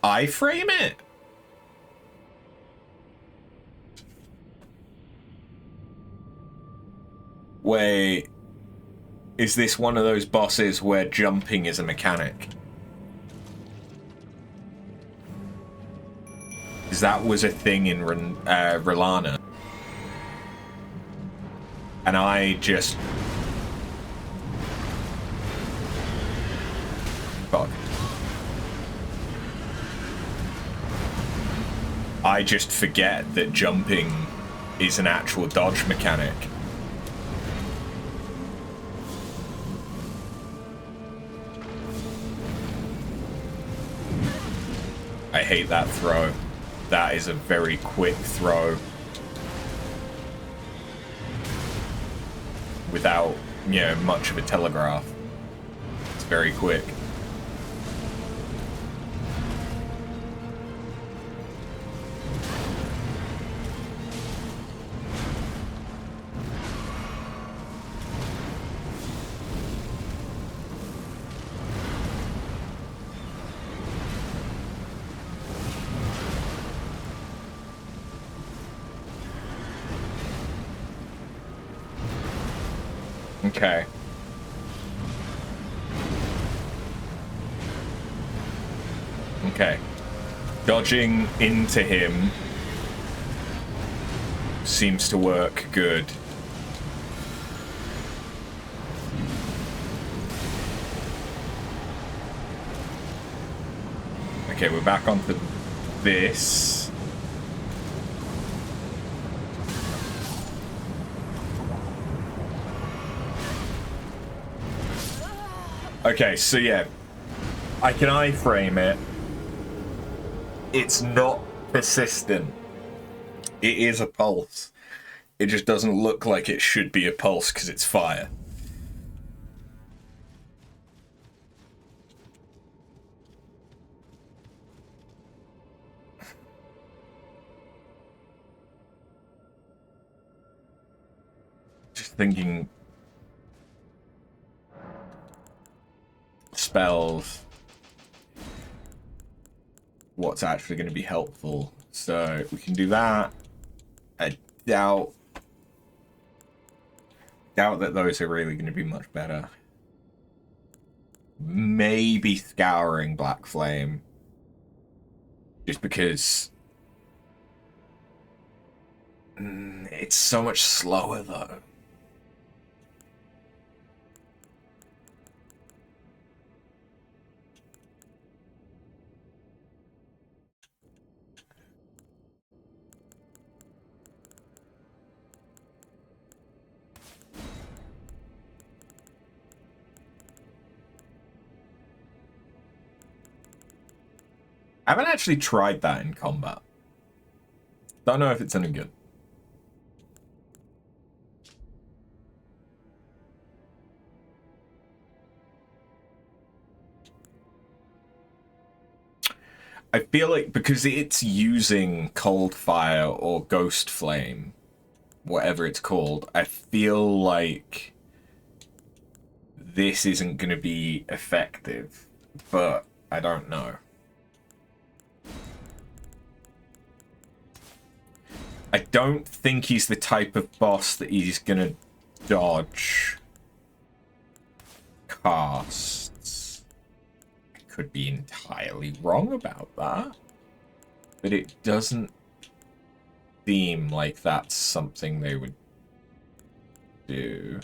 iframe it? Wait, is this one of those bosses where jumping is a mechanic? Because that was a thing in Relana. And I just... Fuck. I just forget that jumping is an actual dodge mechanic. I hate that throw. That is a very quick throw. Without, you know, much of a telegraph. It's very quick. Okay. Okay. Dodging into him seems to work good. Okay, we're back onto this. Okay, so yeah, I can iframe it. It's not persistent. It is a pulse. It just doesn't look like it should be a pulse because it's fire. Just thinking... Spells. what's actually going to be helpful. So we can do that. I doubt that those are really going to be much better. Maybe Scouring Black Flame. Just because it's so much slower, though. I haven't actually tried that in combat. Don't know if it's any good. I feel like because it's using Cold Fire or Ghost Flame, whatever it's called, I feel like this isn't going to be effective, but I don't know. I don't think he's the type of boss that he's going to dodge casts. I could be entirely wrong about that, but it doesn't seem like that's something they would do.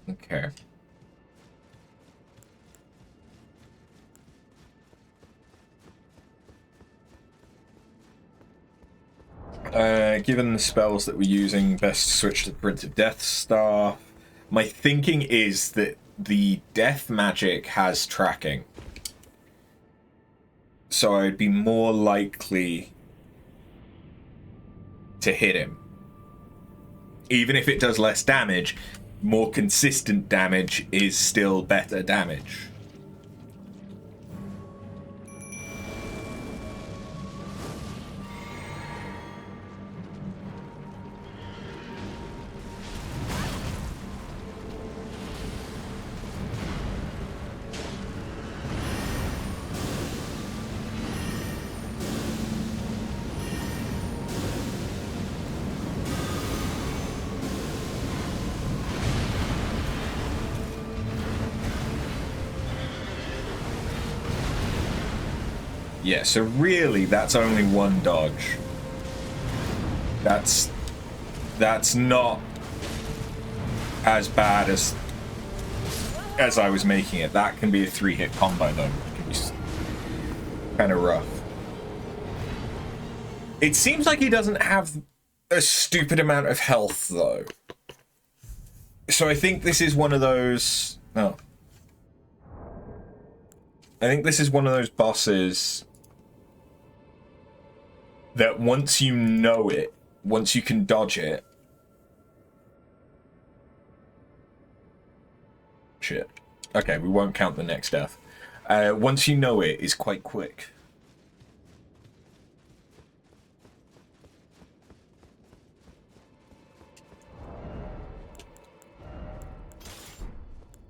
Okay. Given the spells that we're using, best to switch to the Prince of Death Staff. My thinking is that the death magic has tracking. So I'd be more likely to hit him. Even if it does less damage, more consistent damage is still better damage. Yeah, so really that's only one dodge. That's not as bad as I was making it. That can be a 3-hit combo though. It can be kind of rough. It seems like he doesn't have a stupid amount of health though. So I think this is one of those... No. I think this is one of those bosses that once you know it, once you can dodge it... Shit. Okay, we won't count the next death. Once you know it, is quite quick.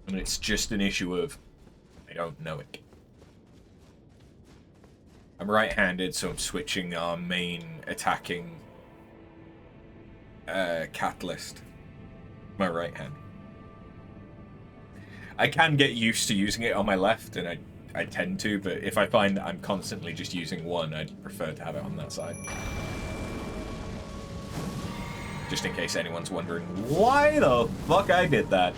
And it's just an issue of, I don't know it. I'm right-handed, so I'm switching our main attacking catalyst. My right hand. I can get used to using it on my left, and I tend to, but if I find that I'm constantly just using one, I'd prefer to have it on that side. Just in case anyone's wondering why the fuck I did that.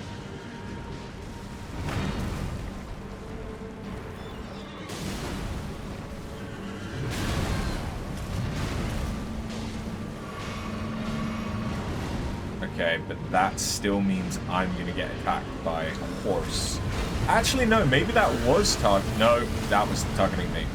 Okay, but that still means I'm gonna get attacked by a horse. Actually, no, maybe that was no, that was targeting me.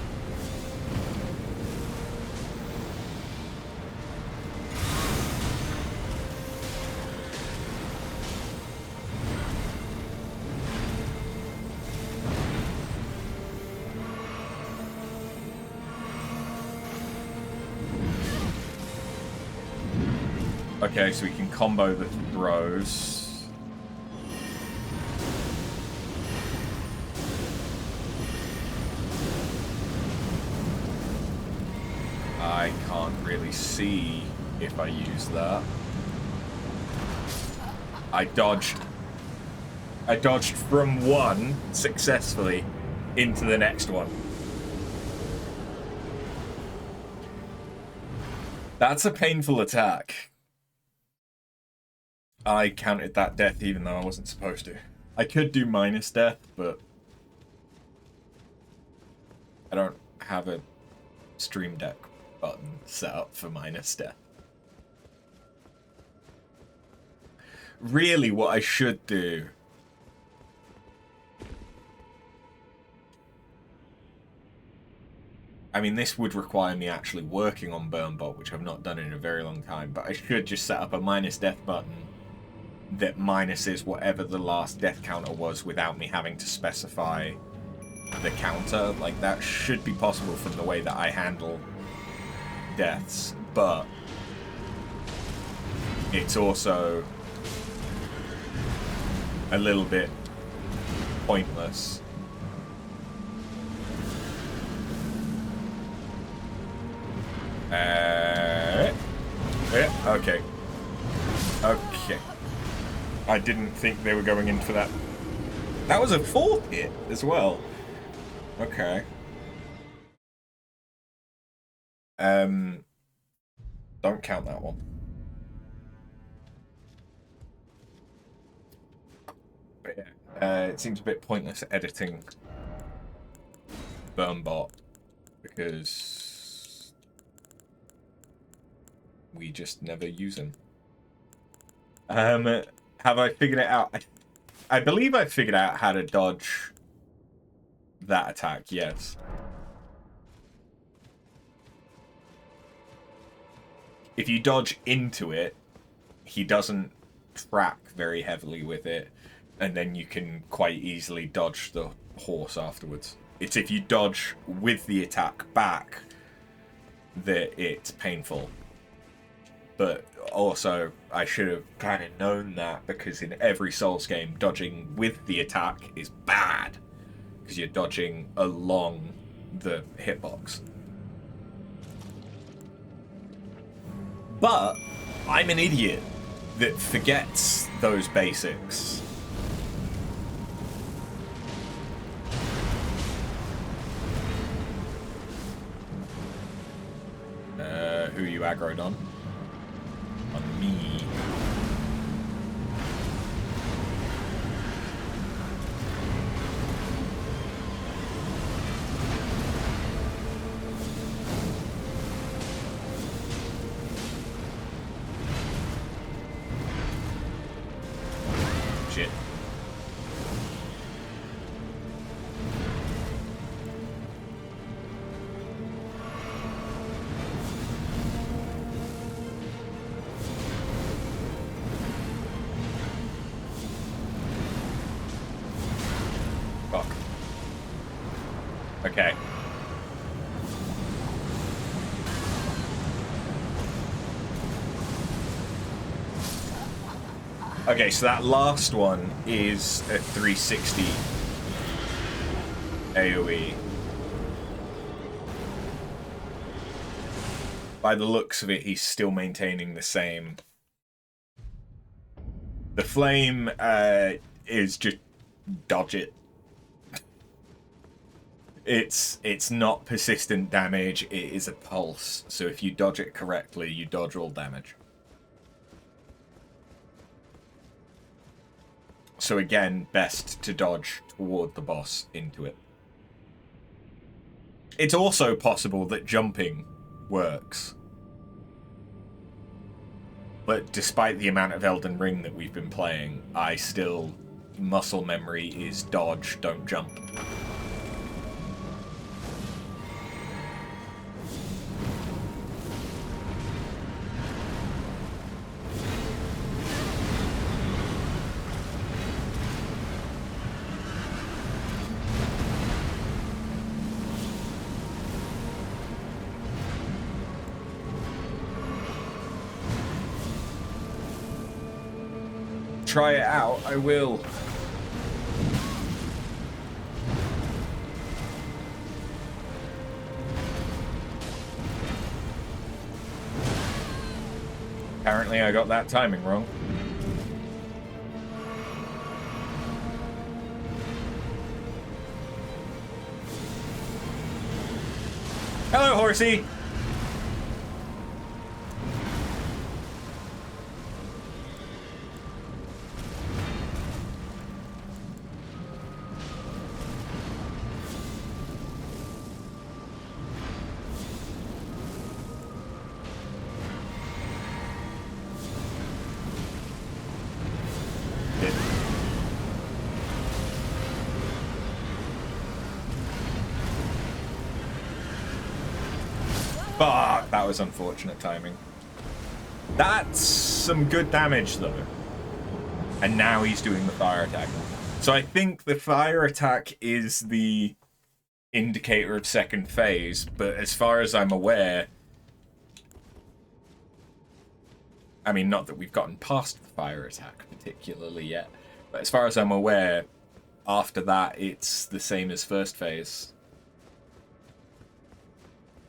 Okay, so we can combo the throws. I can't really see if I use that. I dodged from one successfully into the next one. That's a painful attack. I counted that death even though I wasn't supposed to. I could do minus death, but I don't have a Stream Deck button set up for minus death. Really, what I should do... I mean, this would require me actually working on Burnbot, which I've not done in a very long time, but I should just set up a minus death button that minuses whatever the last death counter was without me having to specify the counter. Like, that should be possible from the way that I handle deaths, but it's also a little bit pointless. Yeah, okay. Okay. I didn't think they were going in for that. That was a 4th hit as well. Okay. Don't count that one. But yeah, it seems a bit pointless editing Burnbot because we just never use him. Have I figured it out? I believe I figured out how to dodge that attack, yes. If you dodge into it, he doesn't track very heavily with it, and then you can quite easily dodge the horse afterwards. It's if you dodge with the attack back that it's painful. But also, I should have kind of known that, because in every Souls game, dodging with the attack is bad, because you're dodging along the hitbox. But I'm an idiot that forgets those basics. Who you aggroed on? On me. Shit. Fuck. Okay. Okay, so that last one is a 360 AoE. By the looks of it, he's still maintaining the same. The flame is just dodge it. It's not persistent damage, it is a pulse. So if you dodge it correctly, you dodge all damage. So again, best to dodge toward the boss into it. It's also possible that jumping works. But despite the amount of Elden Ring that we've been playing, I still... muscle memory is dodge, don't jump. try it out, I will. Apparently I got that timing wrong. Hello, horsey! Fuck, that was unfortunate timing. That's some good damage, though. And now he's doing the fire attack. So I think the fire attack is the indicator of second phase, but as far as I'm aware... I mean, not that we've gotten past the fire attack particularly yet, but as far as I'm aware, after that, it's the same as first phase.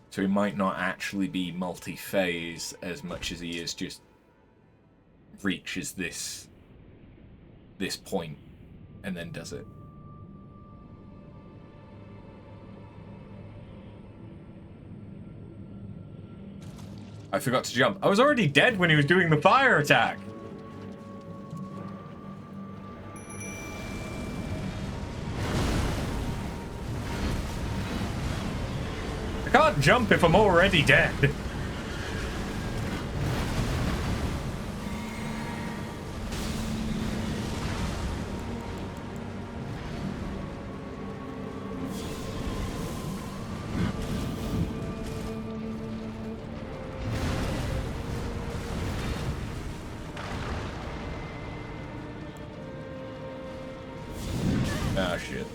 So he might not actually be multi-phase as much as he is just reaches this point and then does it. I forgot to jump. I was already dead when he was doing the fire attack. I can't jump if I'm already dead. Ah, shit.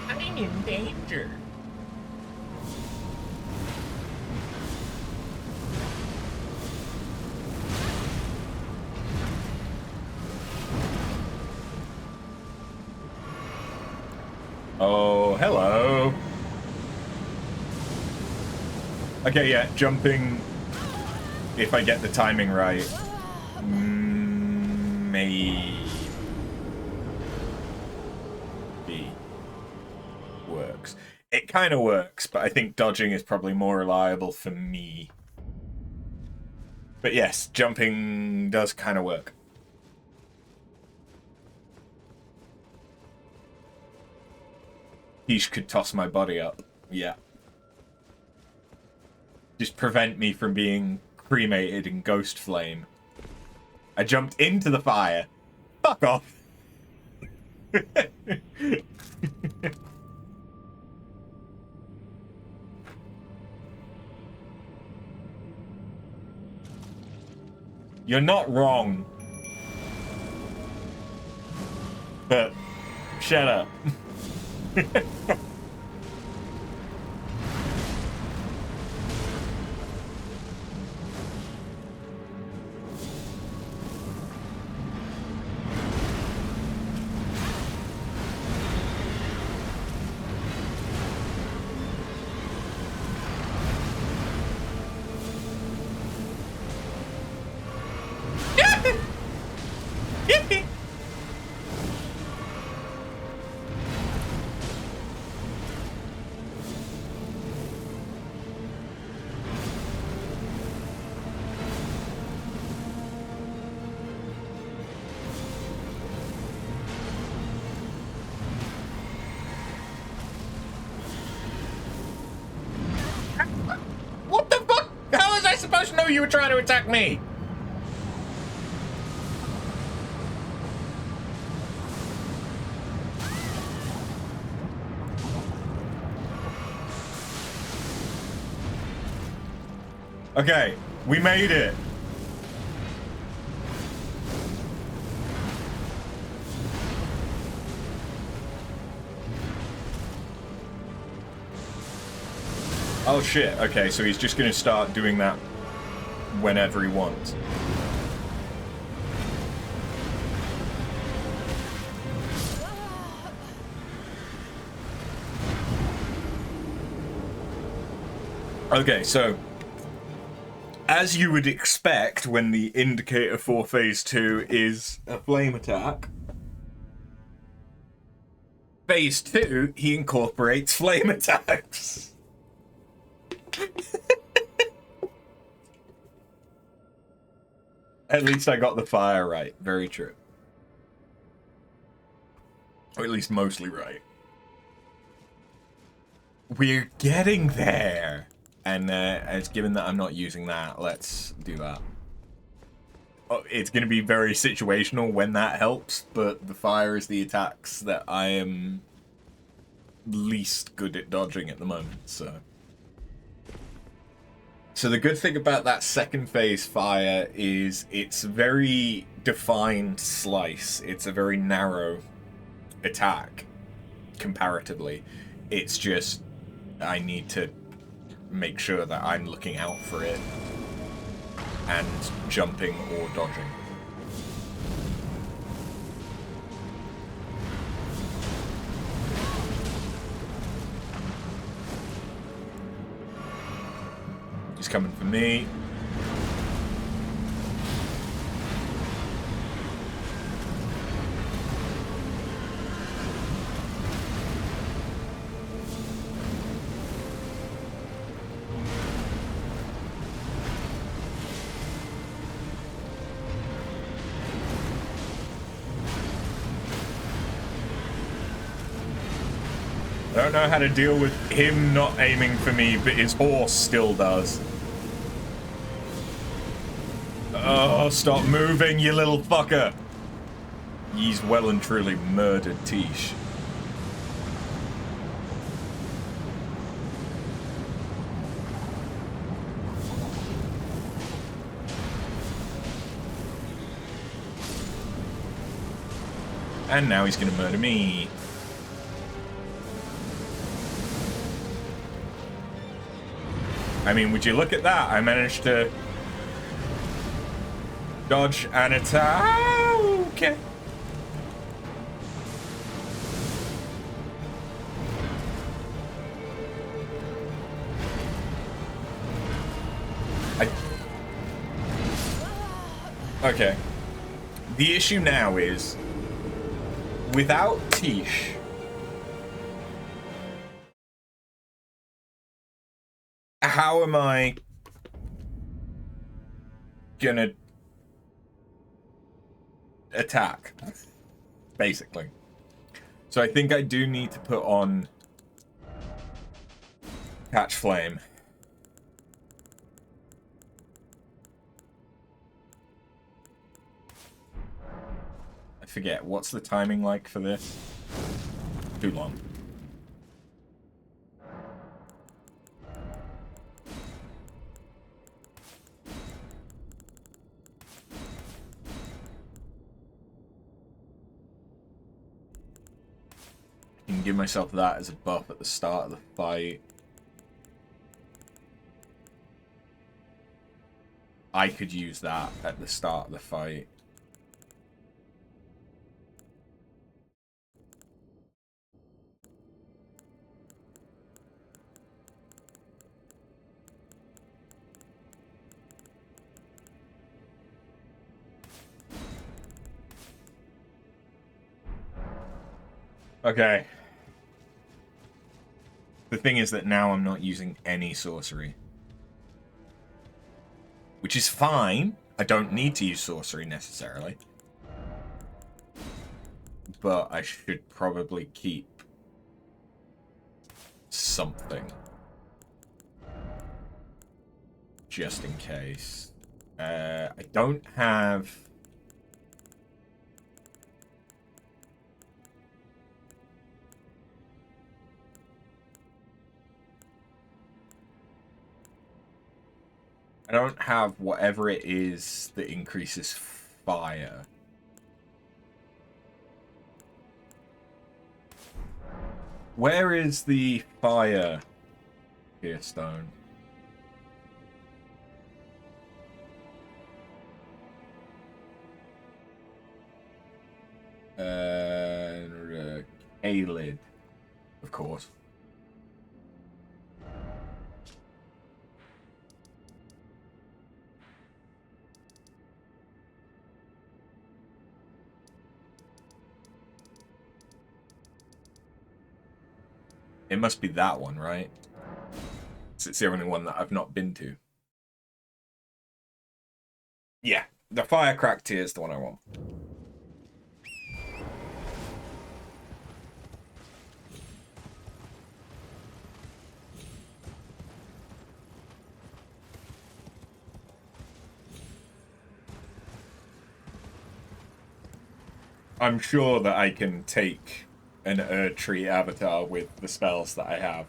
I'm in danger. Oh, hello. Okay, yeah, jumping, if I get the timing right, maybe works. It kind of works, but I think dodging is probably more reliable for me. But yes, jumping does kind of work. He could toss my body up, yeah. Just prevent me from being cremated in ghost flame. I jumped into the fire. Fuck off. You're not wrong. But shut up. What the fuck? How was I supposed to know you were trying to attack me? Okay, we made it. Oh shit, okay, so he's just gonna start doing that whenever he wants. Okay, so as you would expect when the indicator for phase 2 is a flame attack, phase 2 he incorporates flame attacks. At least I got the fire right. Very true. Or at least mostly right. We're getting there. And as given that I'm not using that, let's do that. Oh, it's going to be very situational when that helps, but the fire is the attacks that I am least good at dodging at the moment, so... So the good thing about that second phase fire is it's a very defined slice. It's a very narrow attack, comparatively. It's just, I need to make sure that I'm looking out for it and jumping or dodging. He's coming for me. I don't know how to deal with him not aiming for me, but his horse still does. Oh, stop moving, you little fucker! He's well and truly murdered Tish. And now he's gonna murder me. I mean, would you look at that? I managed to dodge and attack. Okay. Okay. The issue now is, without Tish, how am I gonna attack, basically? So I think I do need to put on Catch Flame. I forget, what's the timing like for this? Too long. I can give myself that as a buff at the start of the fight. I could use that at the start of the fight. Okay. The thing is that now I'm not using any sorcery. Which is fine. I don't need to use sorcery necessarily. But I should probably keep something. Just in case. I don't have... I don't have whatever it is that increases fire. Where is the fire Here, stone. A-lid, of course. It must be that one, right? It's the only one that I've not been to. Yeah, the Firecrack tier is the one I want. I'm sure that I can take an Erdtree avatar with the spells that I have.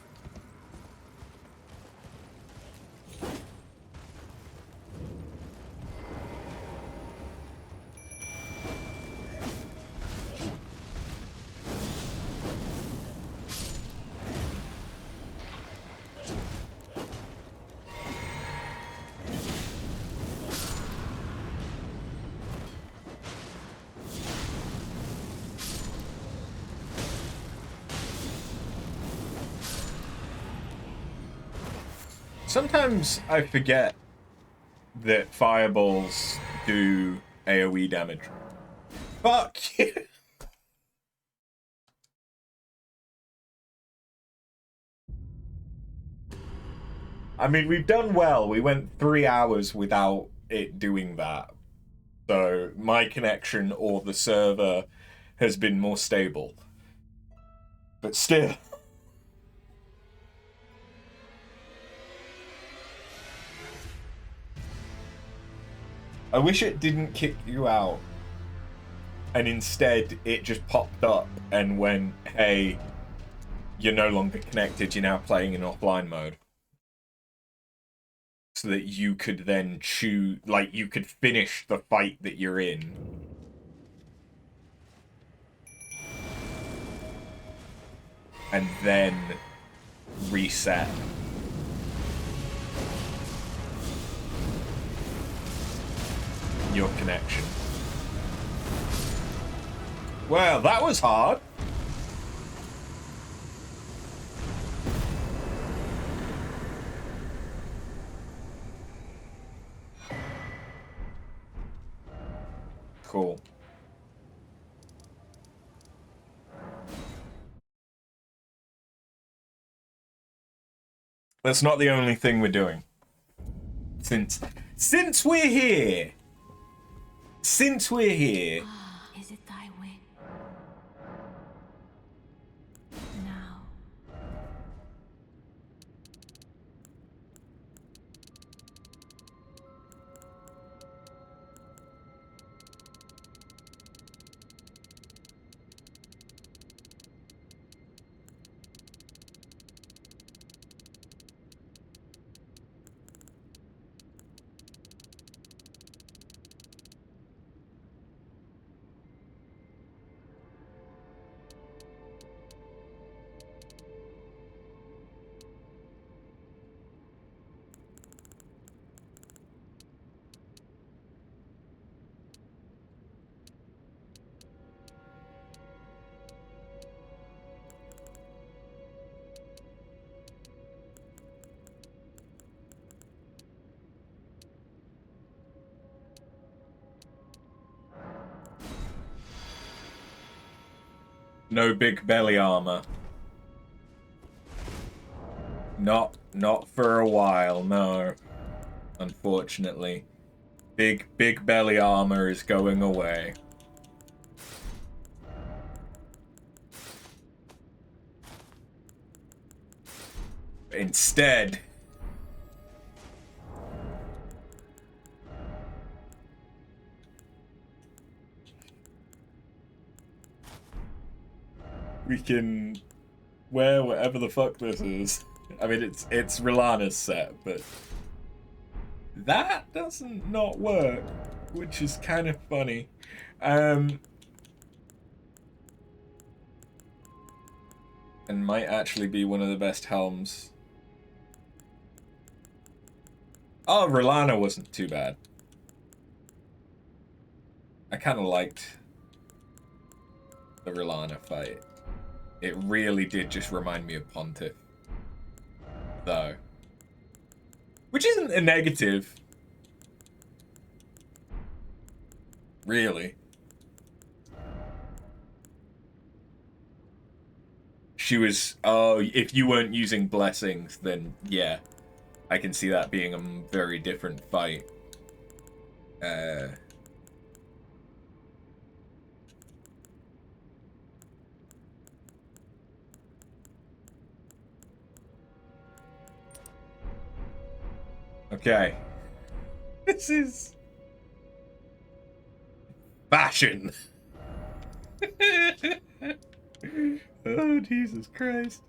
Sometimes I forget that fireballs do AoE damage. Fuck you! I mean, we've done well. We went 3 hours without it doing that. So my connection or the server has been more stable. But still. I wish it didn't kick you out. And instead, it just popped up and went, hey, you're no longer connected, you're now playing in offline mode. So that you could then choose, like, you could finish the fight that you're in. And then reset. Your connection. Well, that was hard. Cool. That's not the only thing we're doing. Since we're here. Since we're here.
Is it thy whim? Now.
No big belly armor. Not for a while, no. Unfortunately. Big belly armor is going away. Instead, we can wear whatever the fuck this is. I mean, it's Rilana's set, but that doesn't not work, which is kind of funny. And might actually be one of the best helms Oh, Rolana wasn't too bad. I kind of liked the Rolana fight. It really did just remind me of Pontiff, though. Which isn't a negative. Really. She was... Oh, if you weren't using blessings, then yeah. I can see that being a very different fight. Okay. This is... fashion. Oh, Jesus Christ.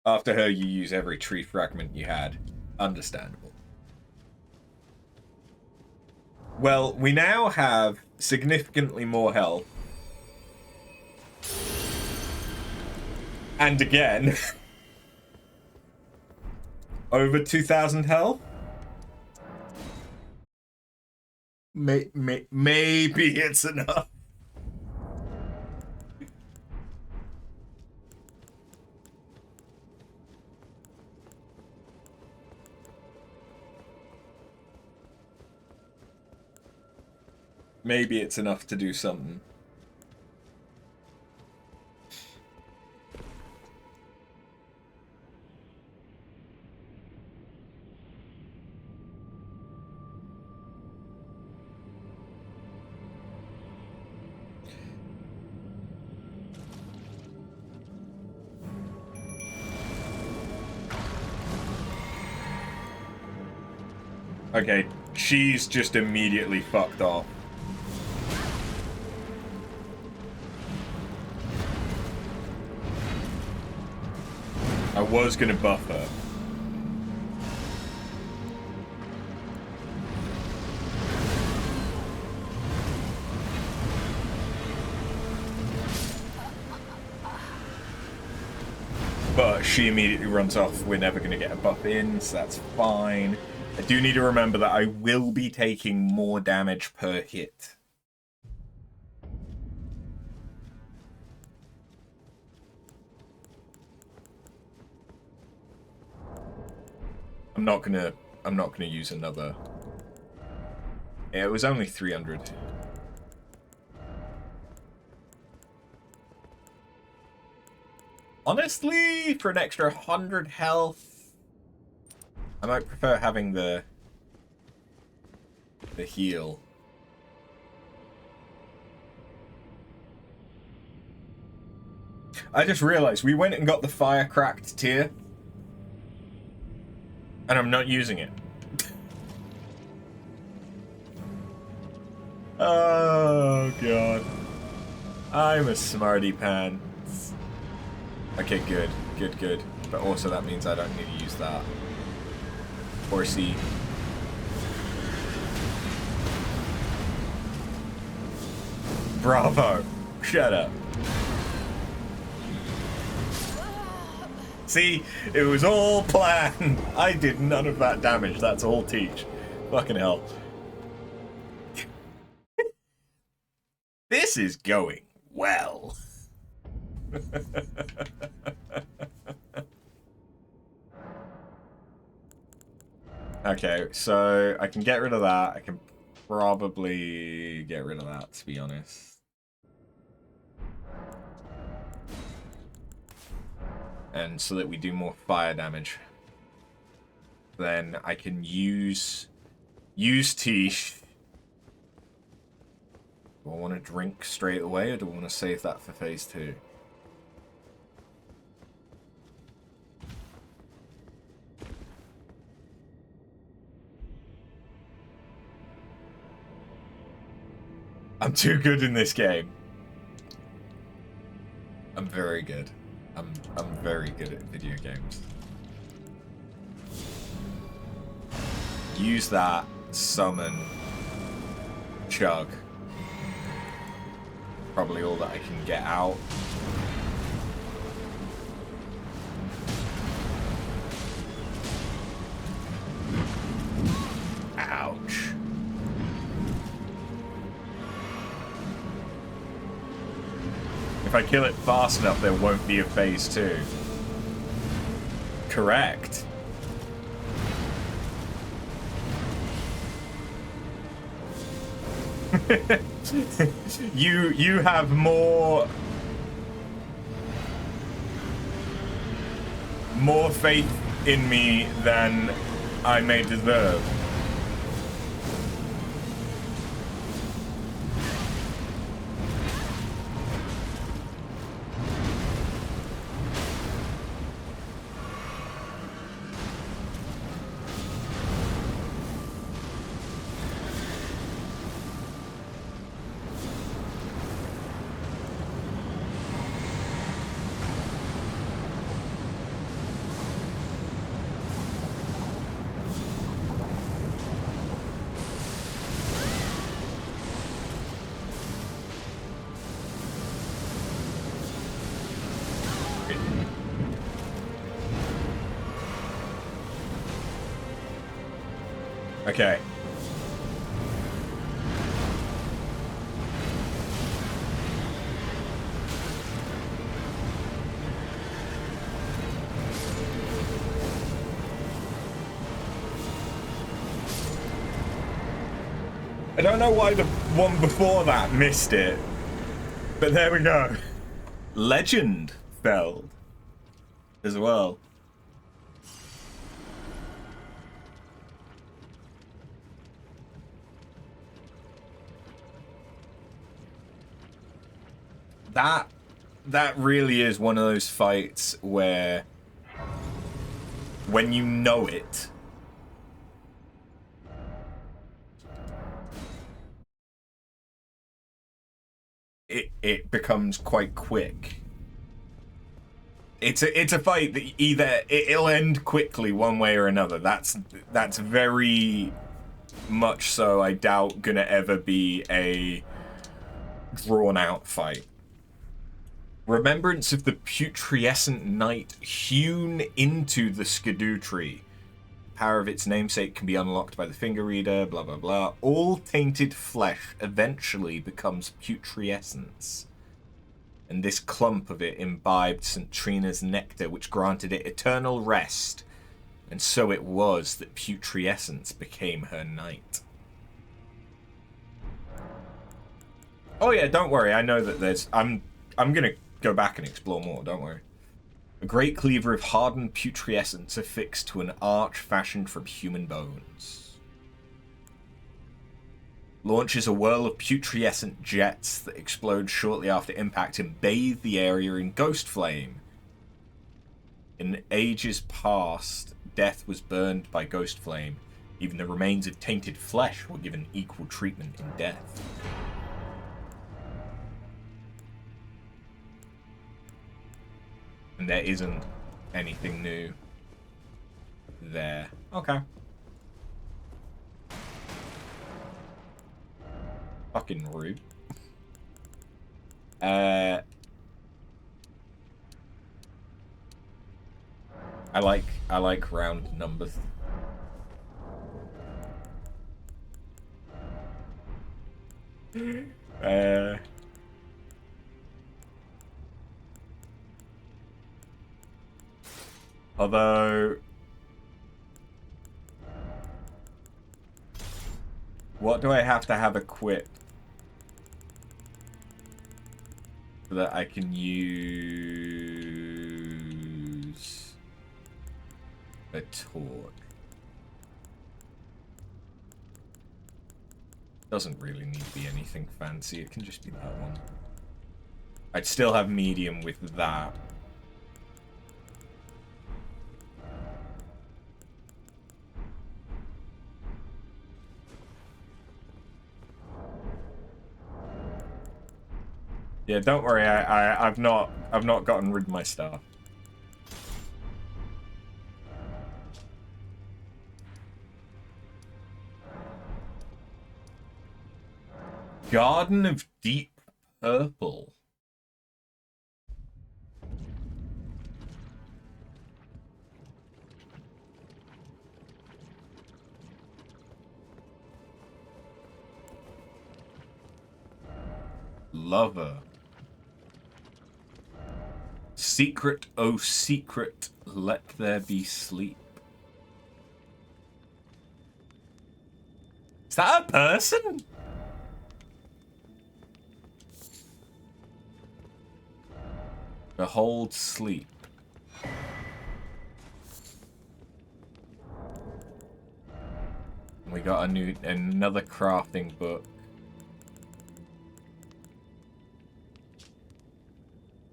After her, you use every tree fragment you had. Understandable. Well, we now have significantly more health. And again, over 2,000 health. Maybe it's enough. Maybe it's enough to do something. Okay, she's just immediately fucked off. I was gonna buff her. But she immediately runs off. We're never gonna get a buff in, so that's fine. I do need to remember that I will be taking more damage per hit. I'm not gonna use another. Yeah, it was only 300. Honestly, for an extra 100 health, I might prefer having the heal. I just realized we went and got the fire-cracked tier. And I'm not using it. Oh, God. I'm a smarty pants. Okay, good. Good, good. But also that means I don't need to use that. Horsey. Bravo. Shut up. See, it was all planned. I did none of that damage. That's all Teach. Fucking hell. This is going well. Okay, so I can get rid of that. I can probably get rid of that, to be honest. And so that we do more fire damage. Then I can use Tish. Do I want to drink straight away, or do I want to save that for phase 2? I'm too good in this game. I'm very good. I'm very good at video games. Use that. Summon. Chug. Probably all that I can get out. Ouch. If I kill it fast enough, there won't be a phase 2. Correct. You have more faith in me than I may deserve. Okay. I don't know why the one before that missed it, but there we go. Legend felled as well. That really is one of those fights where when you know it, it becomes quite quick. It's a fight that either it'll end quickly one way or another. That's very much so. I doubt gonna ever be a drawn out fight. Remembrance of the putrescent night hewn into the Skidoo tree. The power of its namesake can be unlocked by the finger reader, blah blah blah. All tainted flesh eventually becomes putrescence. And this clump of it imbibed St. Trina's nectar, which granted it eternal rest. And so it was that putrescence became her night. Oh yeah, don't worry, I know that there's... I'm gonna go back and explore more, don't worry. A great cleaver of hardened putrescence affixed to an arch fashioned from human bones. Launches a whirl of putrescent jets that explode shortly after impact and bathe the area in ghost flame. In ages past, death was burned by ghost flame. Even the remains of tainted flesh were given equal treatment in death. And there isn't anything new there. Okay. Fucking rude. I like round numbers. Although, what do I have to have equipped so that I can use a torque? Doesn't really need to be anything fancy, it can just be that one. I'd still have medium with that. Yeah, don't worry. I've not gotten rid of my stuff. Garden of Deep Purple. Lover. Secret, oh secret, let there be sleep. Is that a person? Behold sleep. We got another crafting book.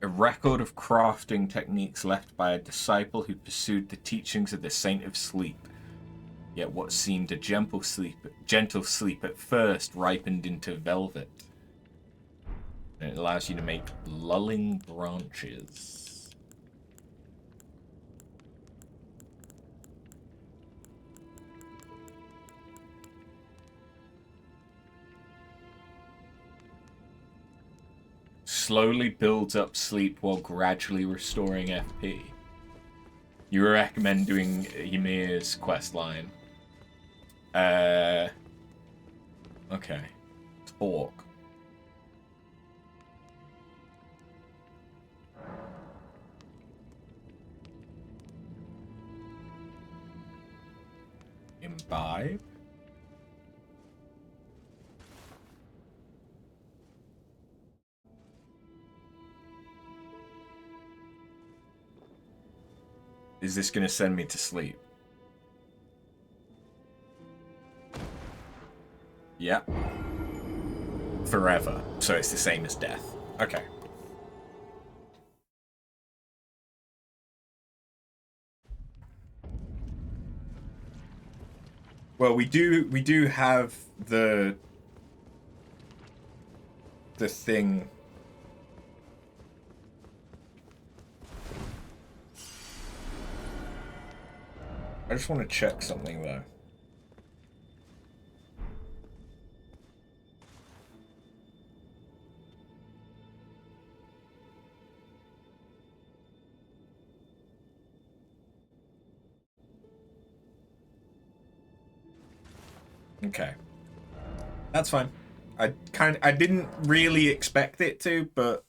A record of crafting techniques left by a disciple who pursued the teachings of the Saint of Sleep. Yet what seemed a gentle sleep at first ripened into velvet. And it allows you to make lulling branches. Slowly builds up sleep while gradually restoring FP. You recommend doing Ymir's quest line. Okay. Talk. Imbibe. Is this gonna send me to sleep? Yep. Forever. So it's the same as death. Okay. Well, we do have the thing. I just want to check something though. Okay. That's fine. I didn't really expect it to, but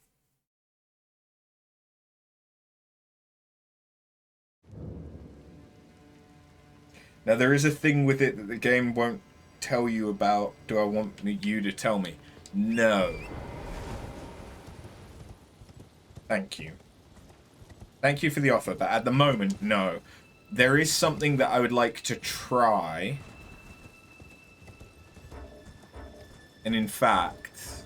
now there is a thing with it that the game won't tell you about. Do I want you to tell me? No. Thank you. Thank you for the offer, but at the moment, no. There is something that I would like to try. And in fact,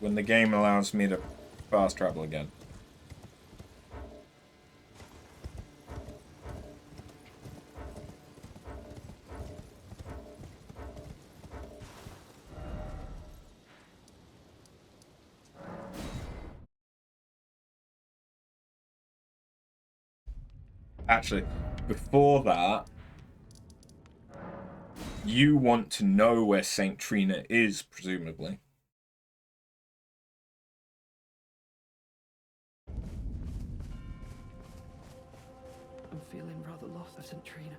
when the game allows me to fast travel again. Actually, before that, you want to know where Saint Trina is, presumably.
I'm feeling rather lost of St. Trina.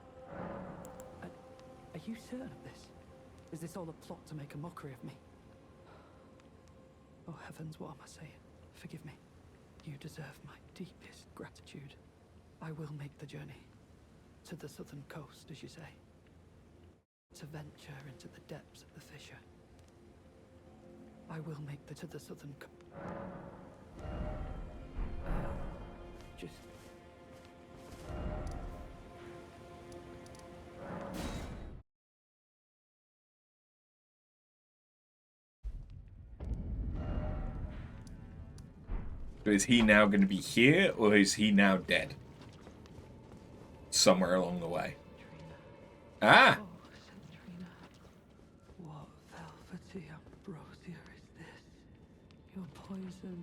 Are you certain of this? Is this all a plot to make a mockery of me? Oh heavens, what am I saying? Forgive me. You deserve my deepest gratitude. I will make the journey. To the southern coast, as you say. To venture into the depths of the fissure. I will make to the southern coast. Just...
So is he now going to be here, or is he now dead? Somewhere along the way. Ah!
Oh, St. Trina. What velvety ambrosia is this? Your poison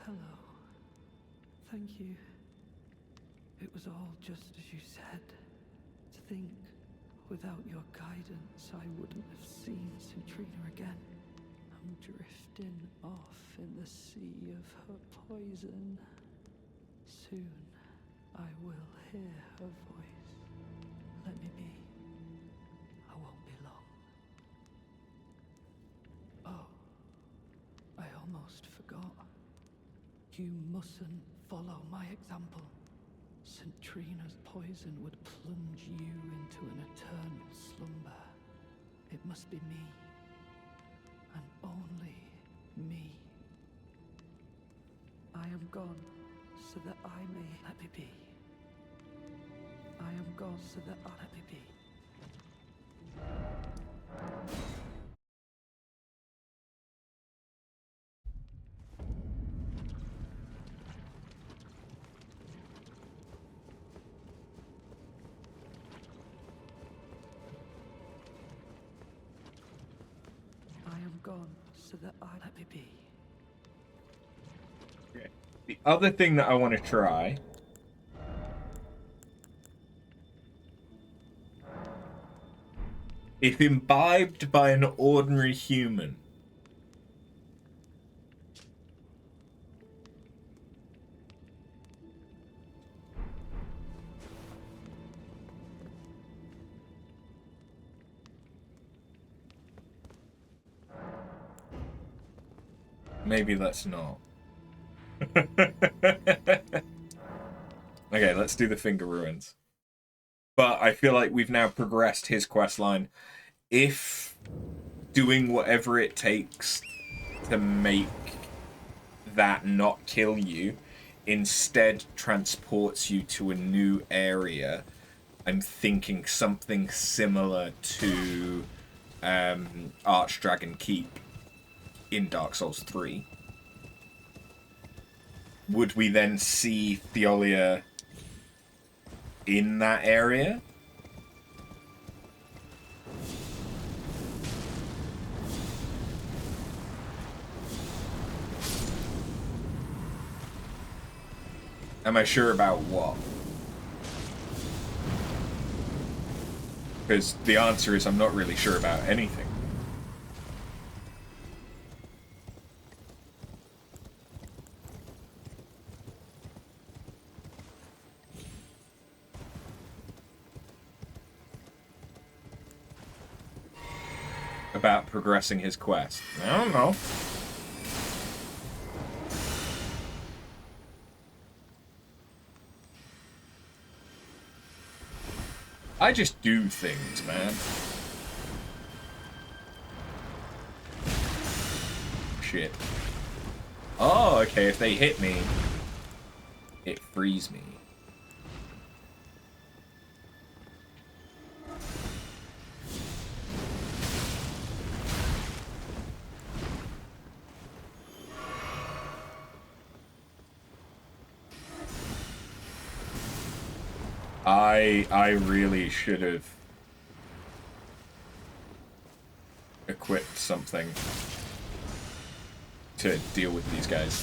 hello. Thank you. It was all just as you said. To think, without your guidance, I wouldn't have seen Centrina again. I'm drifting off in the sea of her poison. Soon, I will hear her voice. Let me be. I won't be long. Oh, I almost forgot. You mustn't follow my example. Centrina's poison would plunge you into an eternal slumber. It must be me. And only me. I am gone so that I may let me be. I am gone so that I let me be. I am gone so that I let me be.
Okay. The other thing that I want to try. If imbibed by an ordinary human, maybe let's not. Okay, let's do the Finger Ruins. But I feel like we've now progressed his questline. If doing whatever it takes to make that not kill you instead transports you to a new area, I'm thinking something similar to Archdragon Keep in Dark Souls 3. Would we then see Theolia in that area? Am I sure about what? Because the answer is I'm not really sure about anything. About progressing his quest. I don't know. I just do things, man. Shit. Oh, okay, if they hit me, it frees me. I really should have equipped something to deal with these guys.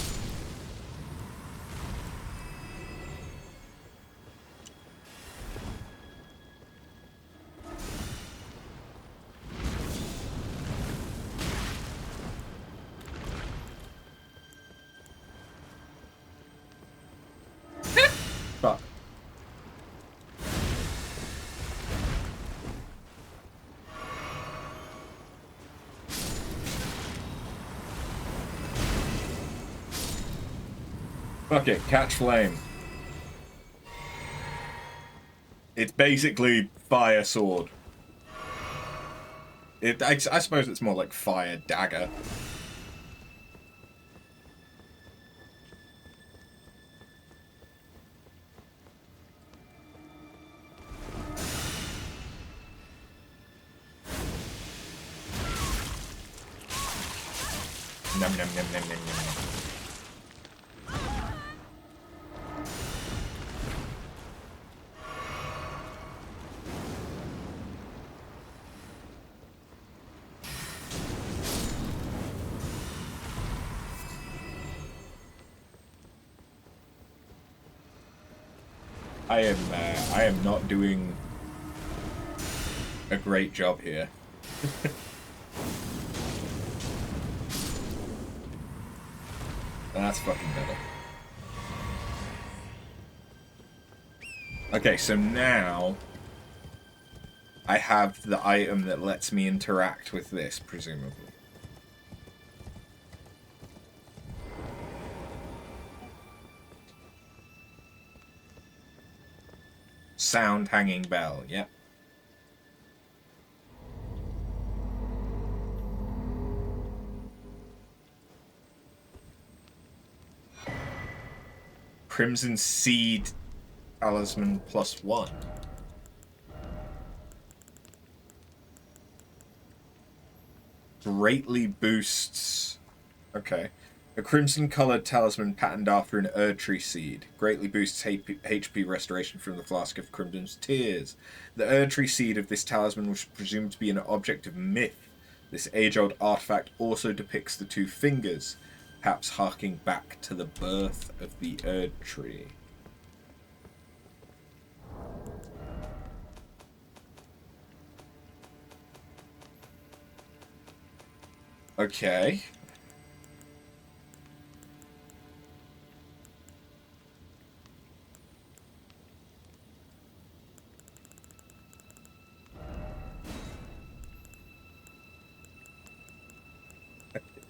Fuck. Fuck it, catch flame. It's basically fire sword. I suppose it's more like fire dagger. Nom nom nom nom nom nom. I am not doing a great job here. That's fucking better. Okay, so now I have the item that lets me interact with this, presumably. Sound hanging bell, yep. Crimson Seed Talisman +1. Greatly boosts... Okay. A crimson-colored talisman patterned after an Erdtree seed. Greatly boosts HP restoration from the Flask of Crimson's Tears. The Erdtree seed of this talisman was presumed to be an object of myth. This age-old artifact also depicts the two fingers, perhaps harking back to the birth of the Erdtree. Okay.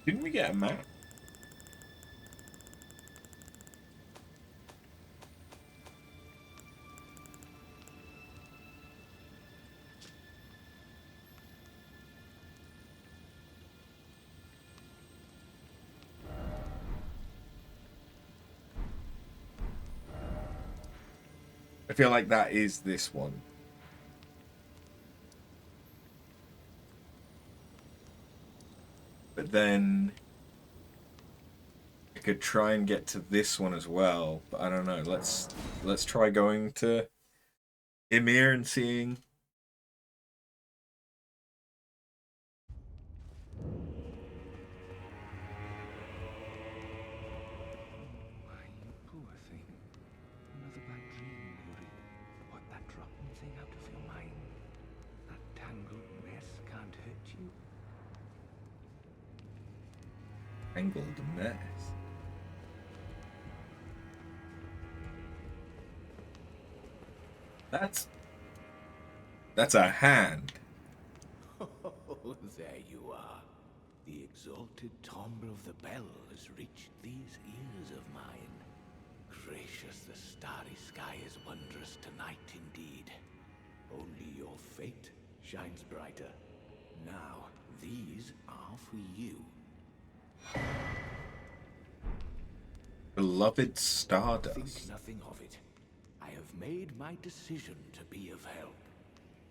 Didn't we get a map? I feel like that is this one. But then I could try and get to this one as well, but I don't know. Let's try going to Ymir and seeing.
Why, you poor thing. Another bad dream, Yuri. Put that rotten thing out of your mind. That tangled mess can't hurt you.
Tangled mess. That's a hand.
Oh, there you are. The exalted timbre of the bell has reached these ears of mine. Gracious, the starry sky is wondrous tonight indeed. Only your fate shines brighter. Now, these are for you.
Beloved Stardust.
Think nothing of it. I have made my decision to be of help.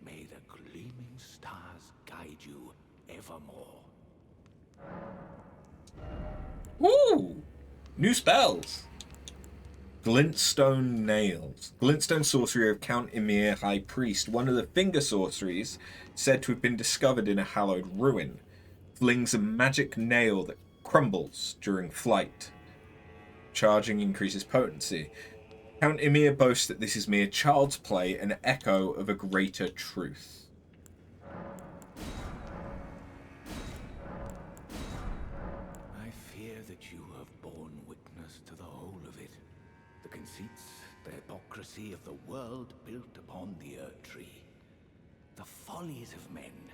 May the gleaming stars guide you evermore.
Ooh! New spells! Glintstone Nails. Glintstone sorcery of Count Ymir, High Priest, one of the finger sorceries said to have been discovered in a hallowed ruin. Flings a magic nail that crumbles during flight. Charging increases potency. Count Ymir boasts that this is mere child's play, an echo of a greater truth.
I fear that you have borne witness to the whole of it. The conceits, the hypocrisy of the world built upon the Erdtree. The follies of men.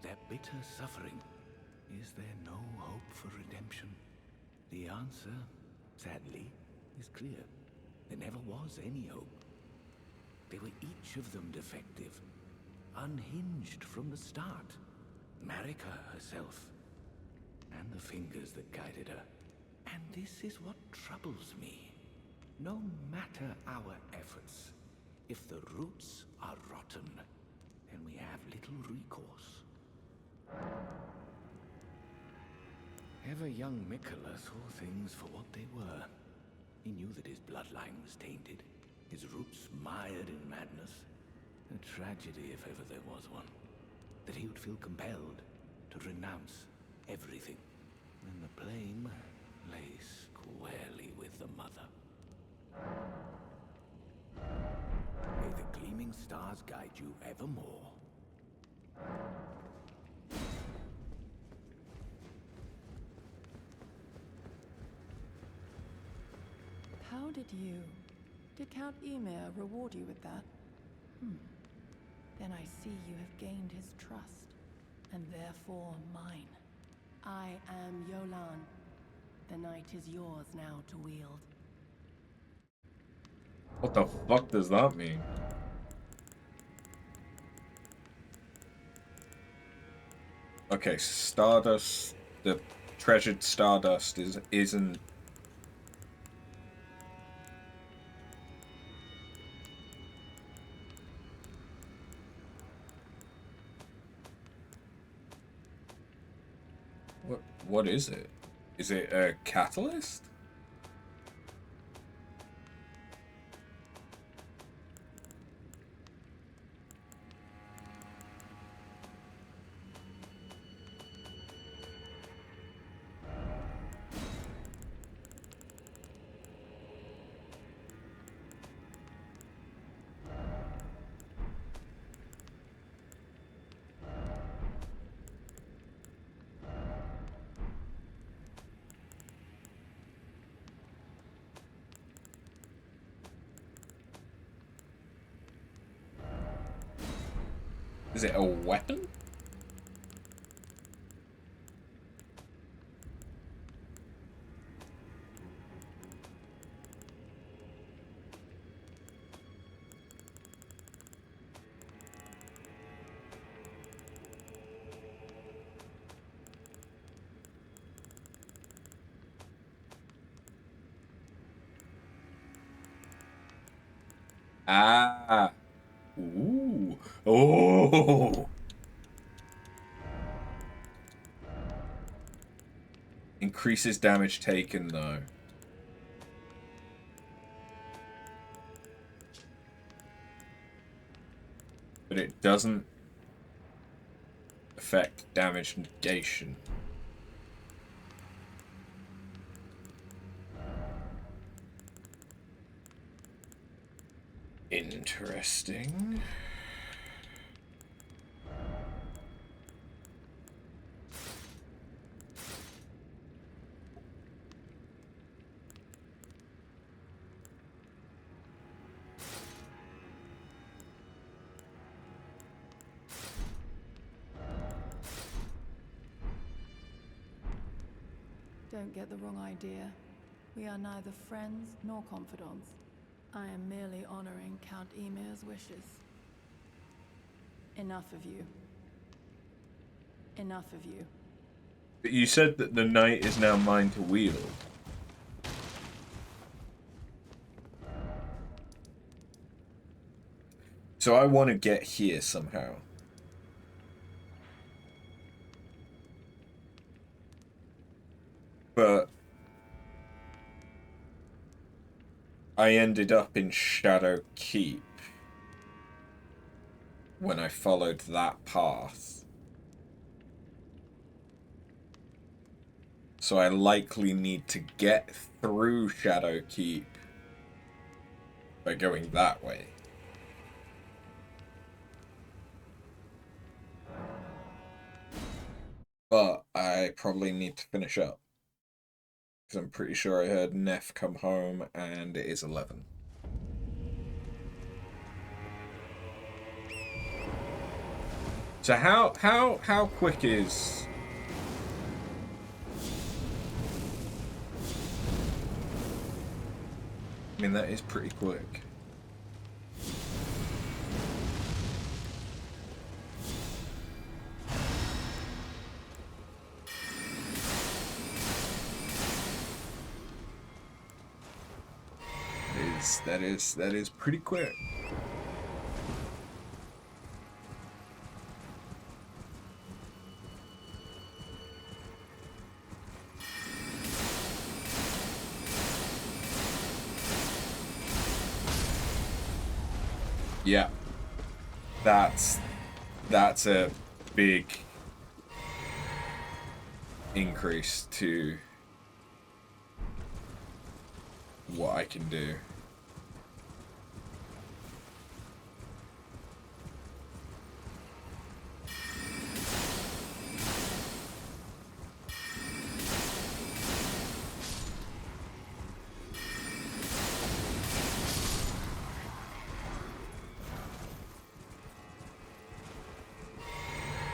Their bitter suffering. Is there no hope for redemption? The answer, sadly, is clear. There never was any hope. They were each of them defective, unhinged from the start. Marika herself, and the fingers that guided her. And this is what troubles me. No matter our efforts, if the roots are rotten, then we have little recourse. Ever young Mikola saw things for what they were. He knew that his bloodline was tainted, his roots mired in madness. A tragedy if ever there was one. That he would feel compelled to renounce everything. And the blame lay squarely with the mother. morning stars guide you evermore.
How did Count Emir reward you with that? Then I see you have gained his trust, and therefore mine. I am Yolan. The night is yours now to wield.
What the fuck does that mean? Okay, Stardust, the treasured Stardust isn't. What is it? Is it a catalyst? Is it a weapon? Ah. Ooh. Oh. Increases damage taken though. But it doesn't affect damage negation. Interesting.
Don't get the wrong idea. We are neither friends nor confidants. I am merely honoring Count Emir's wishes. Enough of you. Enough of you.
But you said that the knight is now mine to wield. So I want to get here somehow. But I ended up in Shadow Keep when I followed that path. So I likely need to get through Shadow Keep by going that way. But I probably need to finish up. Because I'm pretty sure I heard Neff come home and it is 11. So how quick is... I mean, that is pretty quick. That is pretty quick. Yeah. That's a big increase to what I can do.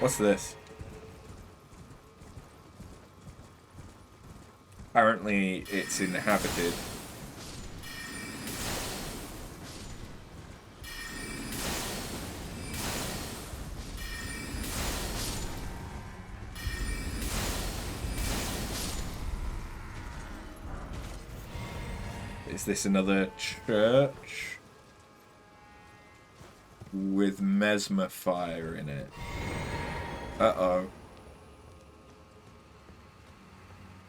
What's this? Apparently, it's inhabited. Is this another church? With mesmer fire in it. Uh-oh.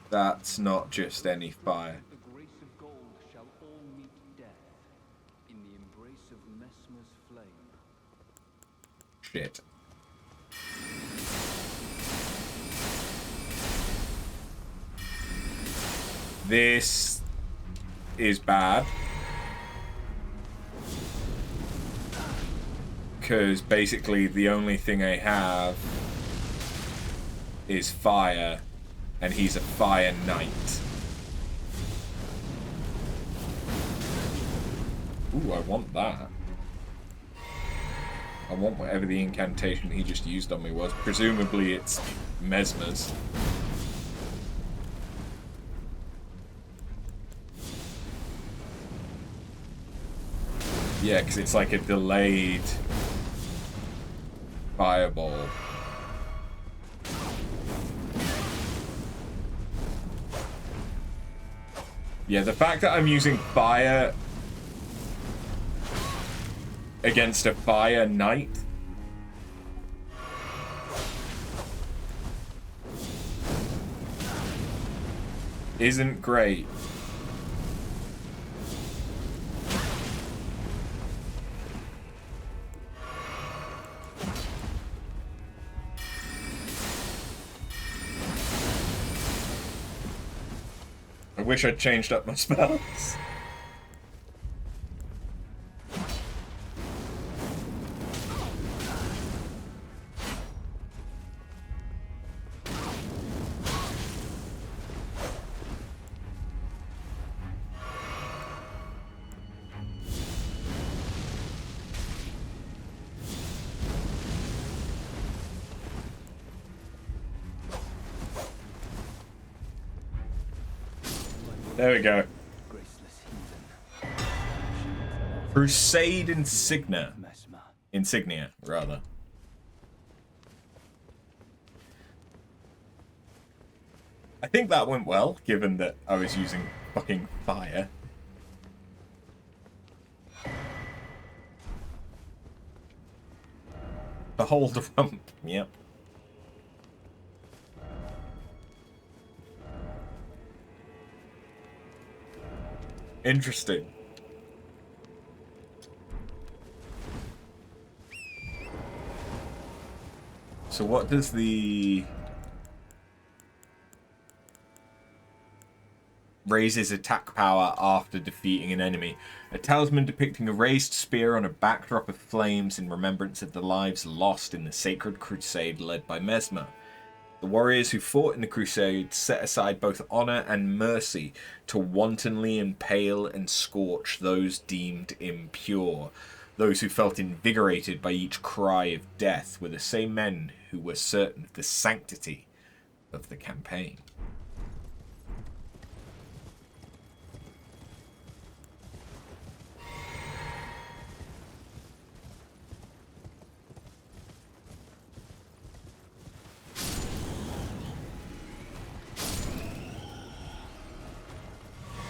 That's not just any fire.
The grace of gold shall all meet death in the embrace of Mesmer's flame.
Shit. This is bad. Because basically the only thing I have is fire, and he's a fire knight. Ooh, I want that. I want whatever the incantation he just used on me was. Presumably it's Mesmer's. Yeah, because it's like a delayed fireball. Yeah, the fact that I'm using fire against a fire knight isn't great. I wish I'd changed up my spells. There we go. Crusade Insignia, rather. I think that went well, given that I was using fucking fire. Behold the rump, yep. Interesting. So what does the... Raises attack power after defeating an enemy. A talisman depicting a raised spear on a backdrop of flames in remembrance of the lives lost in the sacred crusade led by Mesmer. The warriors who fought in the crusade set aside both honor and mercy to wantonly impale and scorch those deemed impure. Those who felt invigorated by each cry of death were the same men who were certain of the sanctity of the campaign.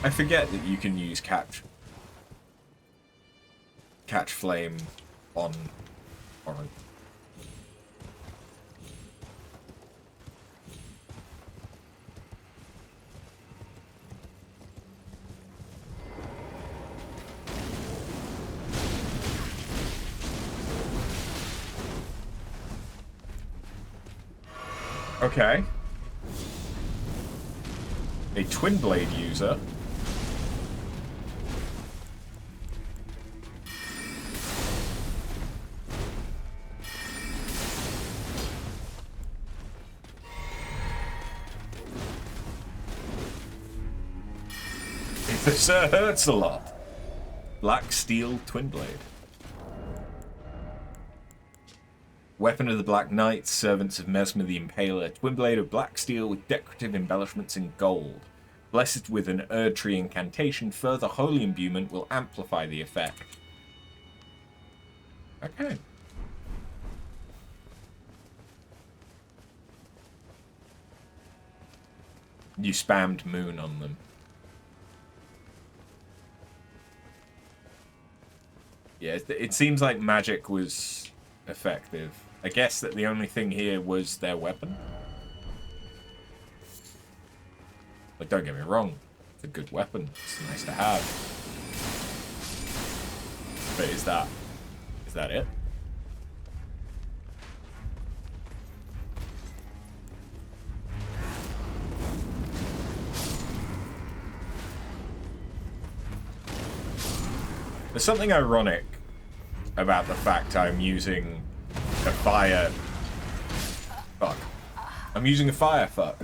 I forget that you can use catch flame on orange. Okay. A twin blade user. This hurts a lot. Black steel twin blade. Weapon of the Black Knights, servants of Mesmer the Impaler, twin blade of black steel with decorative embellishments in gold. Blessed with an Erdtree incantation, further holy imbuement will amplify the effect. Okay. You spammed moon on them. Yeah, it seems like magic was effective. I guess that the only thing here was their weapon. But don't get me wrong, it's a good weapon. It's nice to have. But is that it? There's something ironic about the fact I'm using a fire... Fuck. I'm using a fire fuck.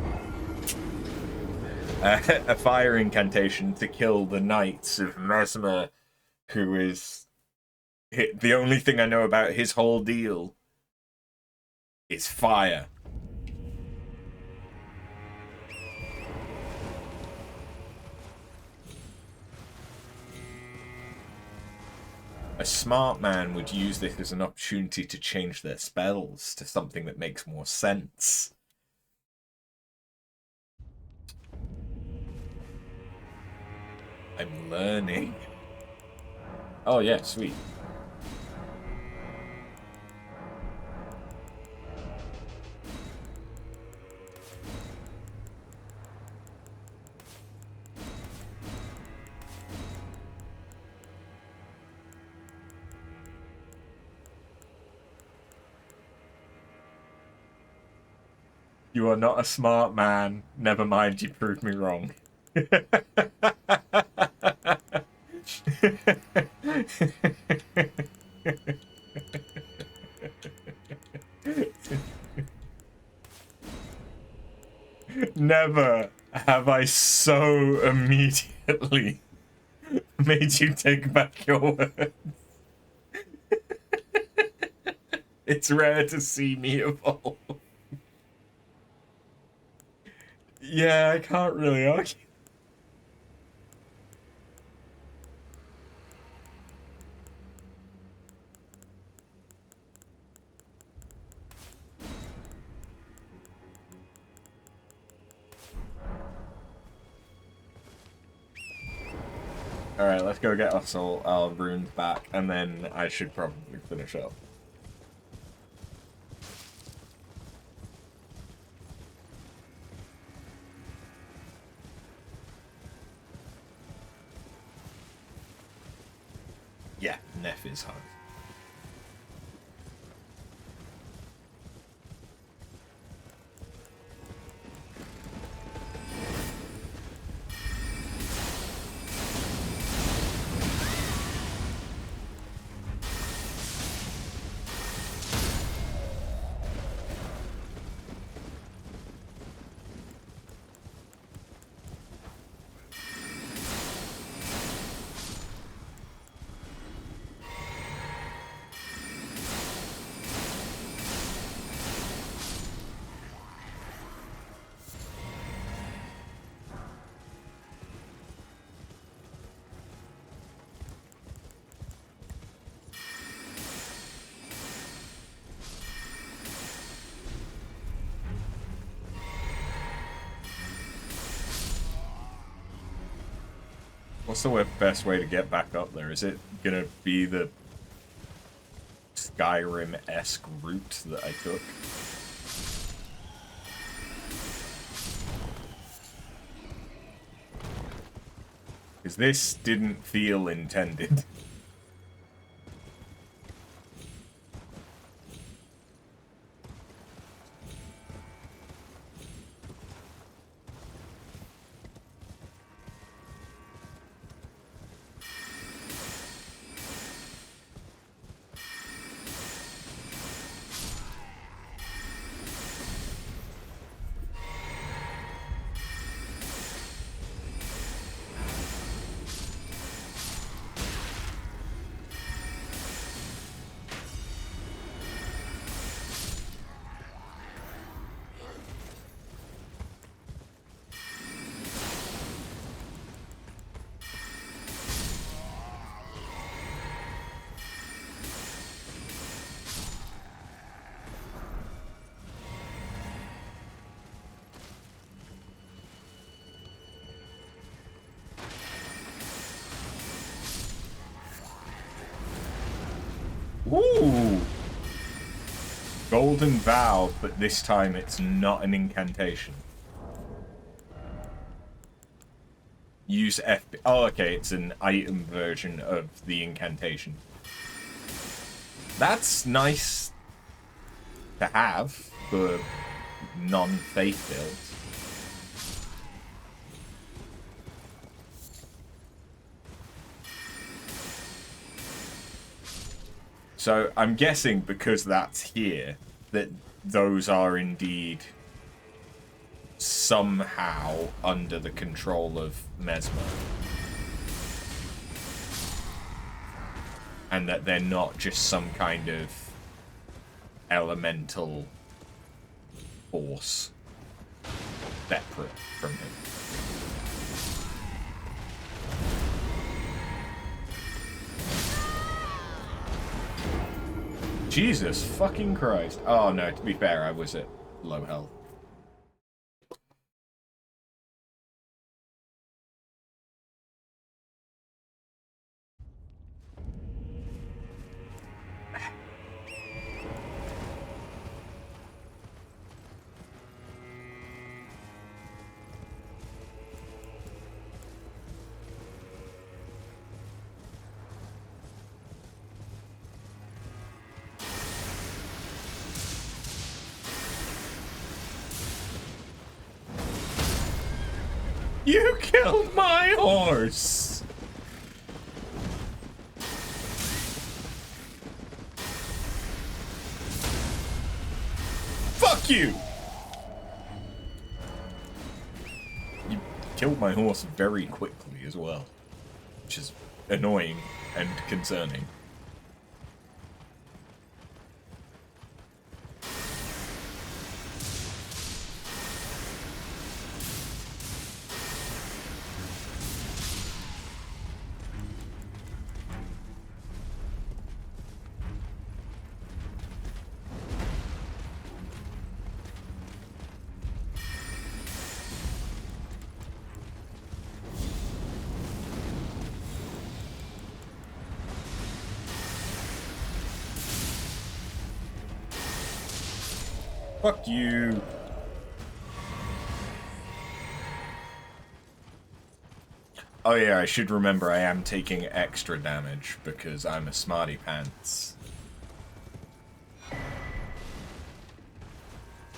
A fire incantation to kill the Knights of Mesmer, who is... The only thing I know about his whole deal is fire. A smart man would use this as an opportunity to change their spells to something that makes more sense. I'm learning. Oh yeah, sweet. You are not a smart man. Never mind, you proved me wrong. Never have I so immediately made you take back your words. It's rare to see me evolve. Yeah, I can't really argue. Alright, let's go get our runes back, and then I should probably finish up. Yeah, Neff is home. What's the best way to get back up there? Is it gonna be the Skyrim-esque route that I took? Because this didn't feel intended. Ooh! Golden Vow, but this time it's not an incantation. Use FP. Oh, okay, it's an item version of the incantation. That's nice to have for non-faith builds. So I'm guessing because that's here, that those are indeed somehow under the control of Mesmer. And that they're not just some kind of elemental force separate from him. Jesus fucking Christ. Oh no, to be fair, I was at low health. You killed my horse! Fuck you! You killed my horse very quickly as well, which is annoying and concerning. Fuck you. Oh yeah, I should remember I am taking extra damage because I'm a smarty pants.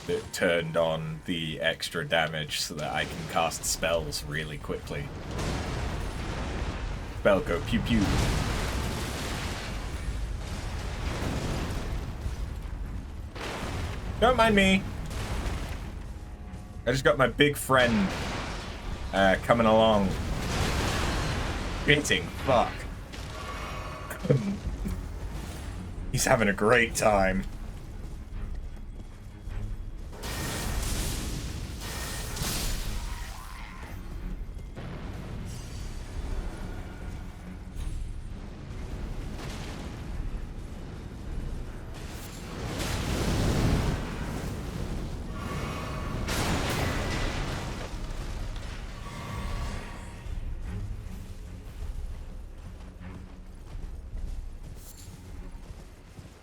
It turned on the extra damage so that I can cast spells really quickly. Spell go pew pew. Don't mind me. I just got my big friend coming along. Bitting, fuck. He's having a great time.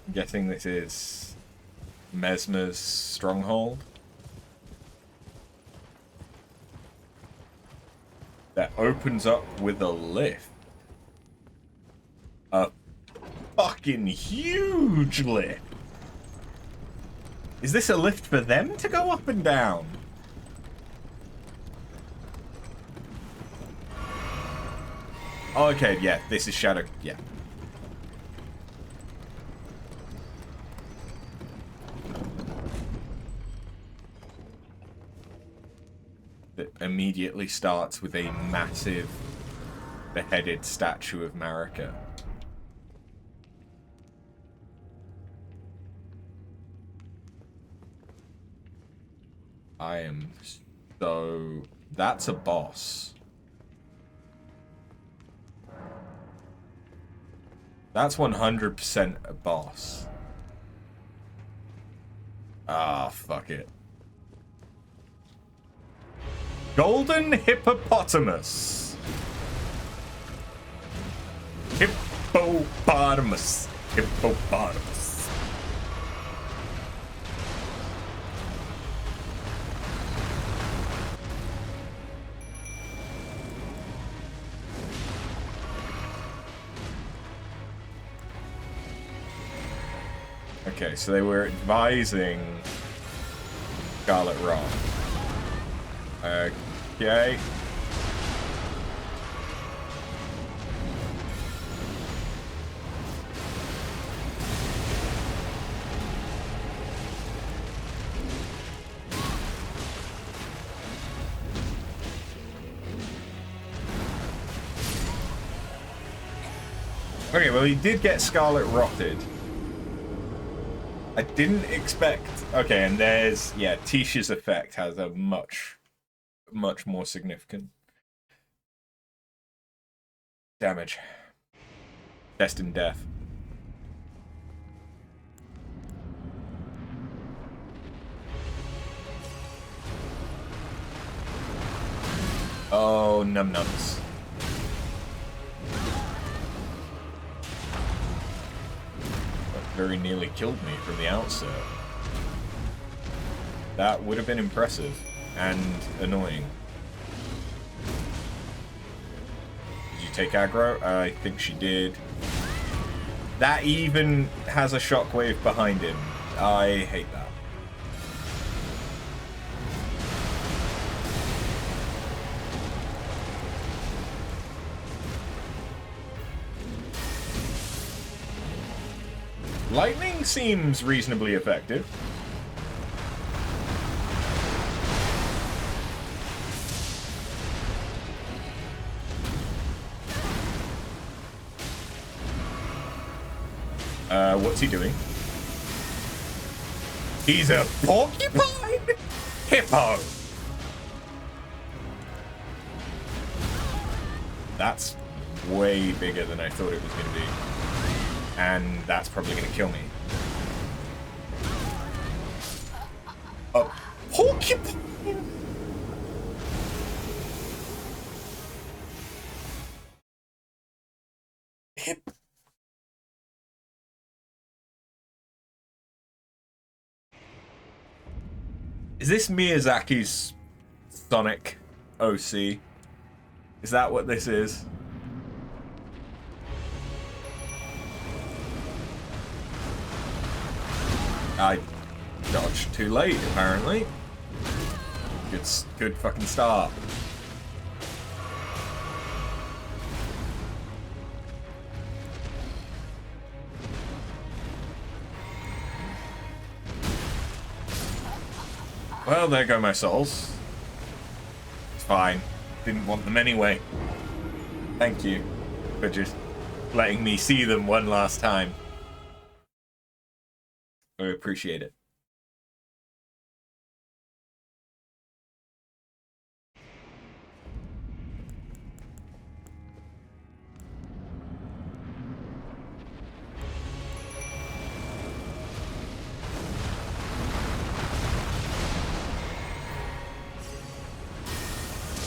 I'm guessing this is Mesmer's stronghold. That opens up with a lift. A fucking huge lift. Is this a lift for them to go up and down? Oh, okay, yeah, this is Shadow. Yeah. That immediately starts with a massive beheaded statue of Marika. I am so... That's a boss. That's 100% a boss. Ah, fuck it. Golden hippopotamus. Hippopotamus. Hippopotamus. Okay, so they were advising Scarlet wrong. Okay. Okay, well, he did get Scarlet rotted. I didn't expect... Okay, and there's... Yeah, Tisha's effect has a much more significant damage. Destined death. Oh, num-nums. Very nearly killed me from the outset. That would have been impressive and annoying. Did you take aggro? I think she did. That even has a shockwave behind him. I hate that. Lightning seems reasonably effective. What's he doing? He's a porcupine hippo. That's way bigger than I thought it was going to be. And that's probably going to kill me. A porcupine? Hip. Is this Miyazaki's Sonic OC? Is that what this is? I dodged too late, apparently. Good fucking start. Well, there go my souls. It's fine. Didn't want them anyway. Thank you for just letting me see them one last time. I appreciate it.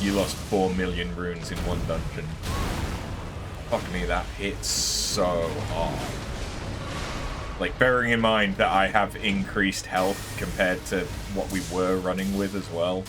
You lost 4 million runes in one dungeon. Fuck me, that hits so hard. Like, bearing in mind that I have increased health compared to what we were running with as well.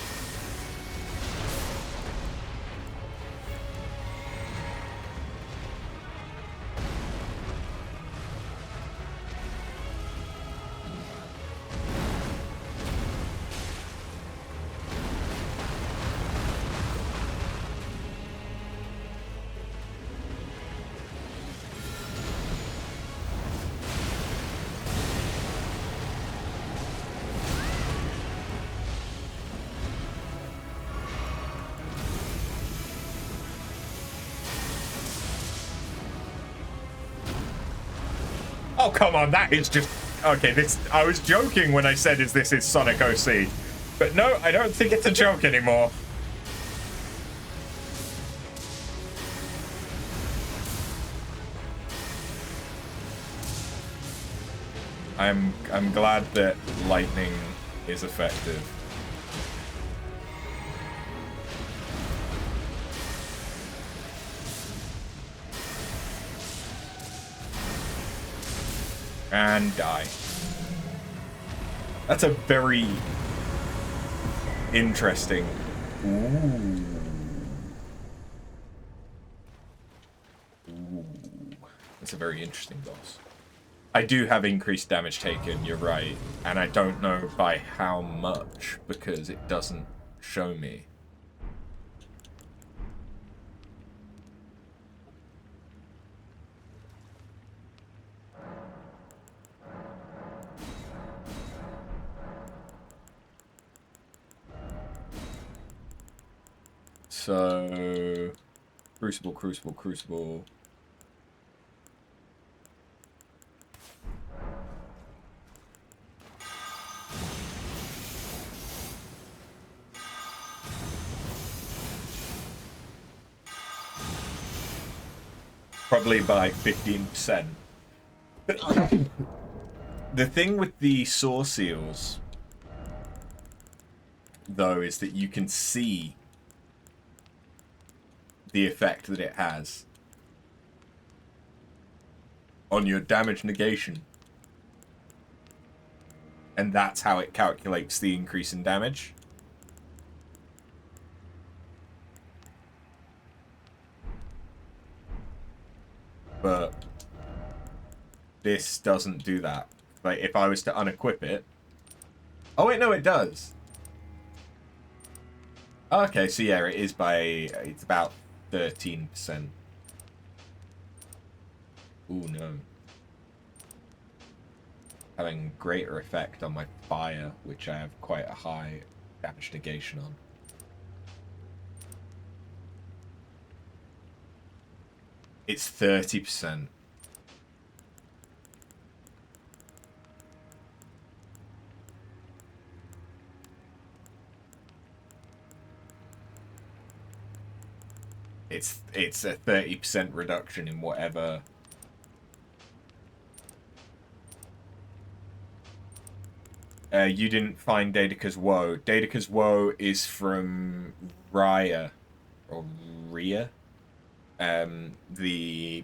Oh, come on, that is just... Okay, this... I was joking when I said, this is Sonic OC. But no, I don't think it's a joke anymore. I'm glad that lightning is effective. And die. That's a very interesting... Ooh. Ooh. That's a very interesting boss. I do have increased damage taken, you're right. And I don't know by how much, because it doesn't show me. So... Crucible, Crucible, Crucible... Probably by 15%. The thing with the saw seals, though, is that you can see the effect that it has on your damage negation. And that's how it calculates the increase in damage. But this doesn't do that. Like, if I was to unequip it... Oh, wait, no, it does. Okay, so yeah, it is by... It's about 13%. Ooh, no. Having greater effect on my fire, which I have quite a high damage negation on. It's 30%. It's a 30% reduction in whatever. You didn't find Daedika's Woe. Daedika's Woe is from Raya or Rhea. The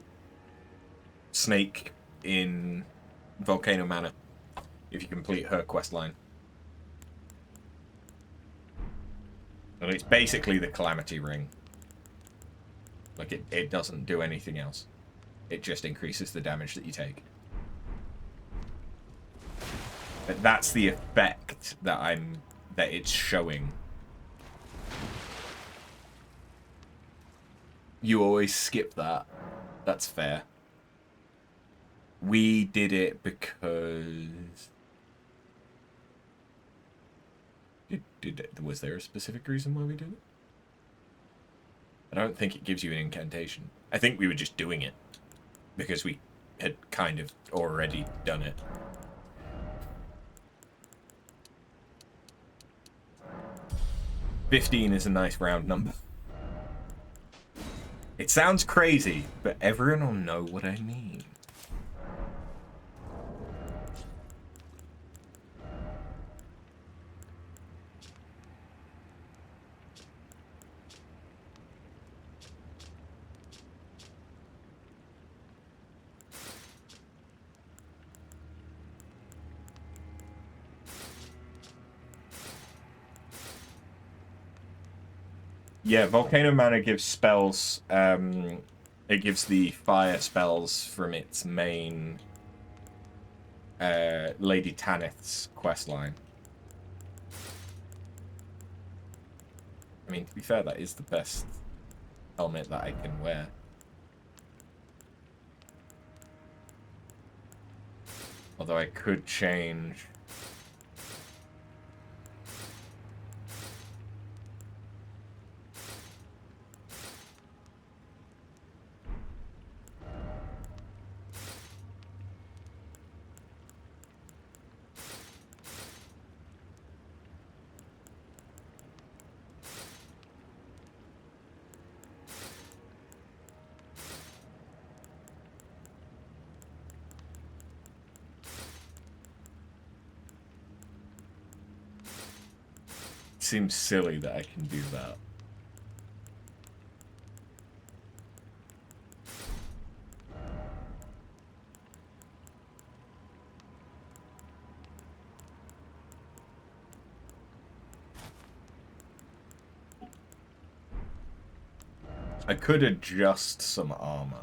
snake in Volcano Manor, if you complete her questline. And it's basically the Calamity Ring. Like, it doesn't do anything else. It just increases the damage that you take. But that's the effect that it's showing. You always skip that. That's fair. We did it because... Was there a specific reason why we did it? I don't think it gives you an incantation. I think we were just doing it because we had kind of already done it. $15 is a nice round number. It sounds crazy, but everyone will know what I mean. Yeah, Volcano Manor gives spells, it gives the fire spells from its main Lady Tanith's questline. I mean, to be fair, that is the best helmet that I can wear. Although I could change... Seems silly that I can do that. I could adjust some armor.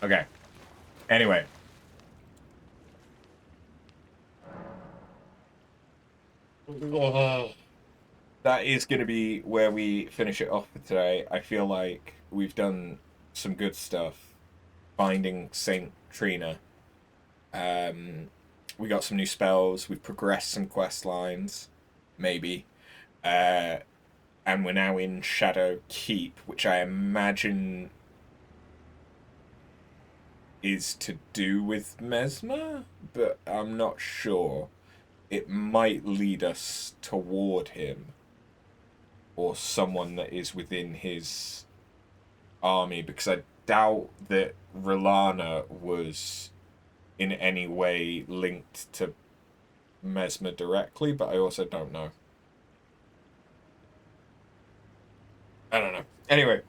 Okay. Anyway. That is going to be where we finish it off for today. I feel like we've done some good stuff. Finding Saint Trina. We got some new spells. We've progressed some quest lines. Maybe. And we're now in Shadow Keep, which I imagine is to do with Mesmer, but I'm not sure. It might lead us toward him, or someone that is within his army, because I doubt that Rilana was in any way linked to Mesmer directly, but I also don't know. I don't know. Anyway,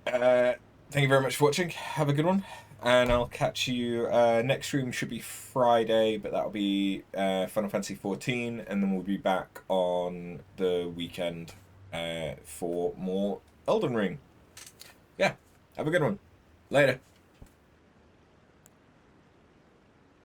thank you very much for watching. Have a good one. And I'll catch you, next stream should be Friday, but that'll be Final Fantasy 14, and then we'll be back on the weekend for more Elden Ring. Yeah, have a good one. Later.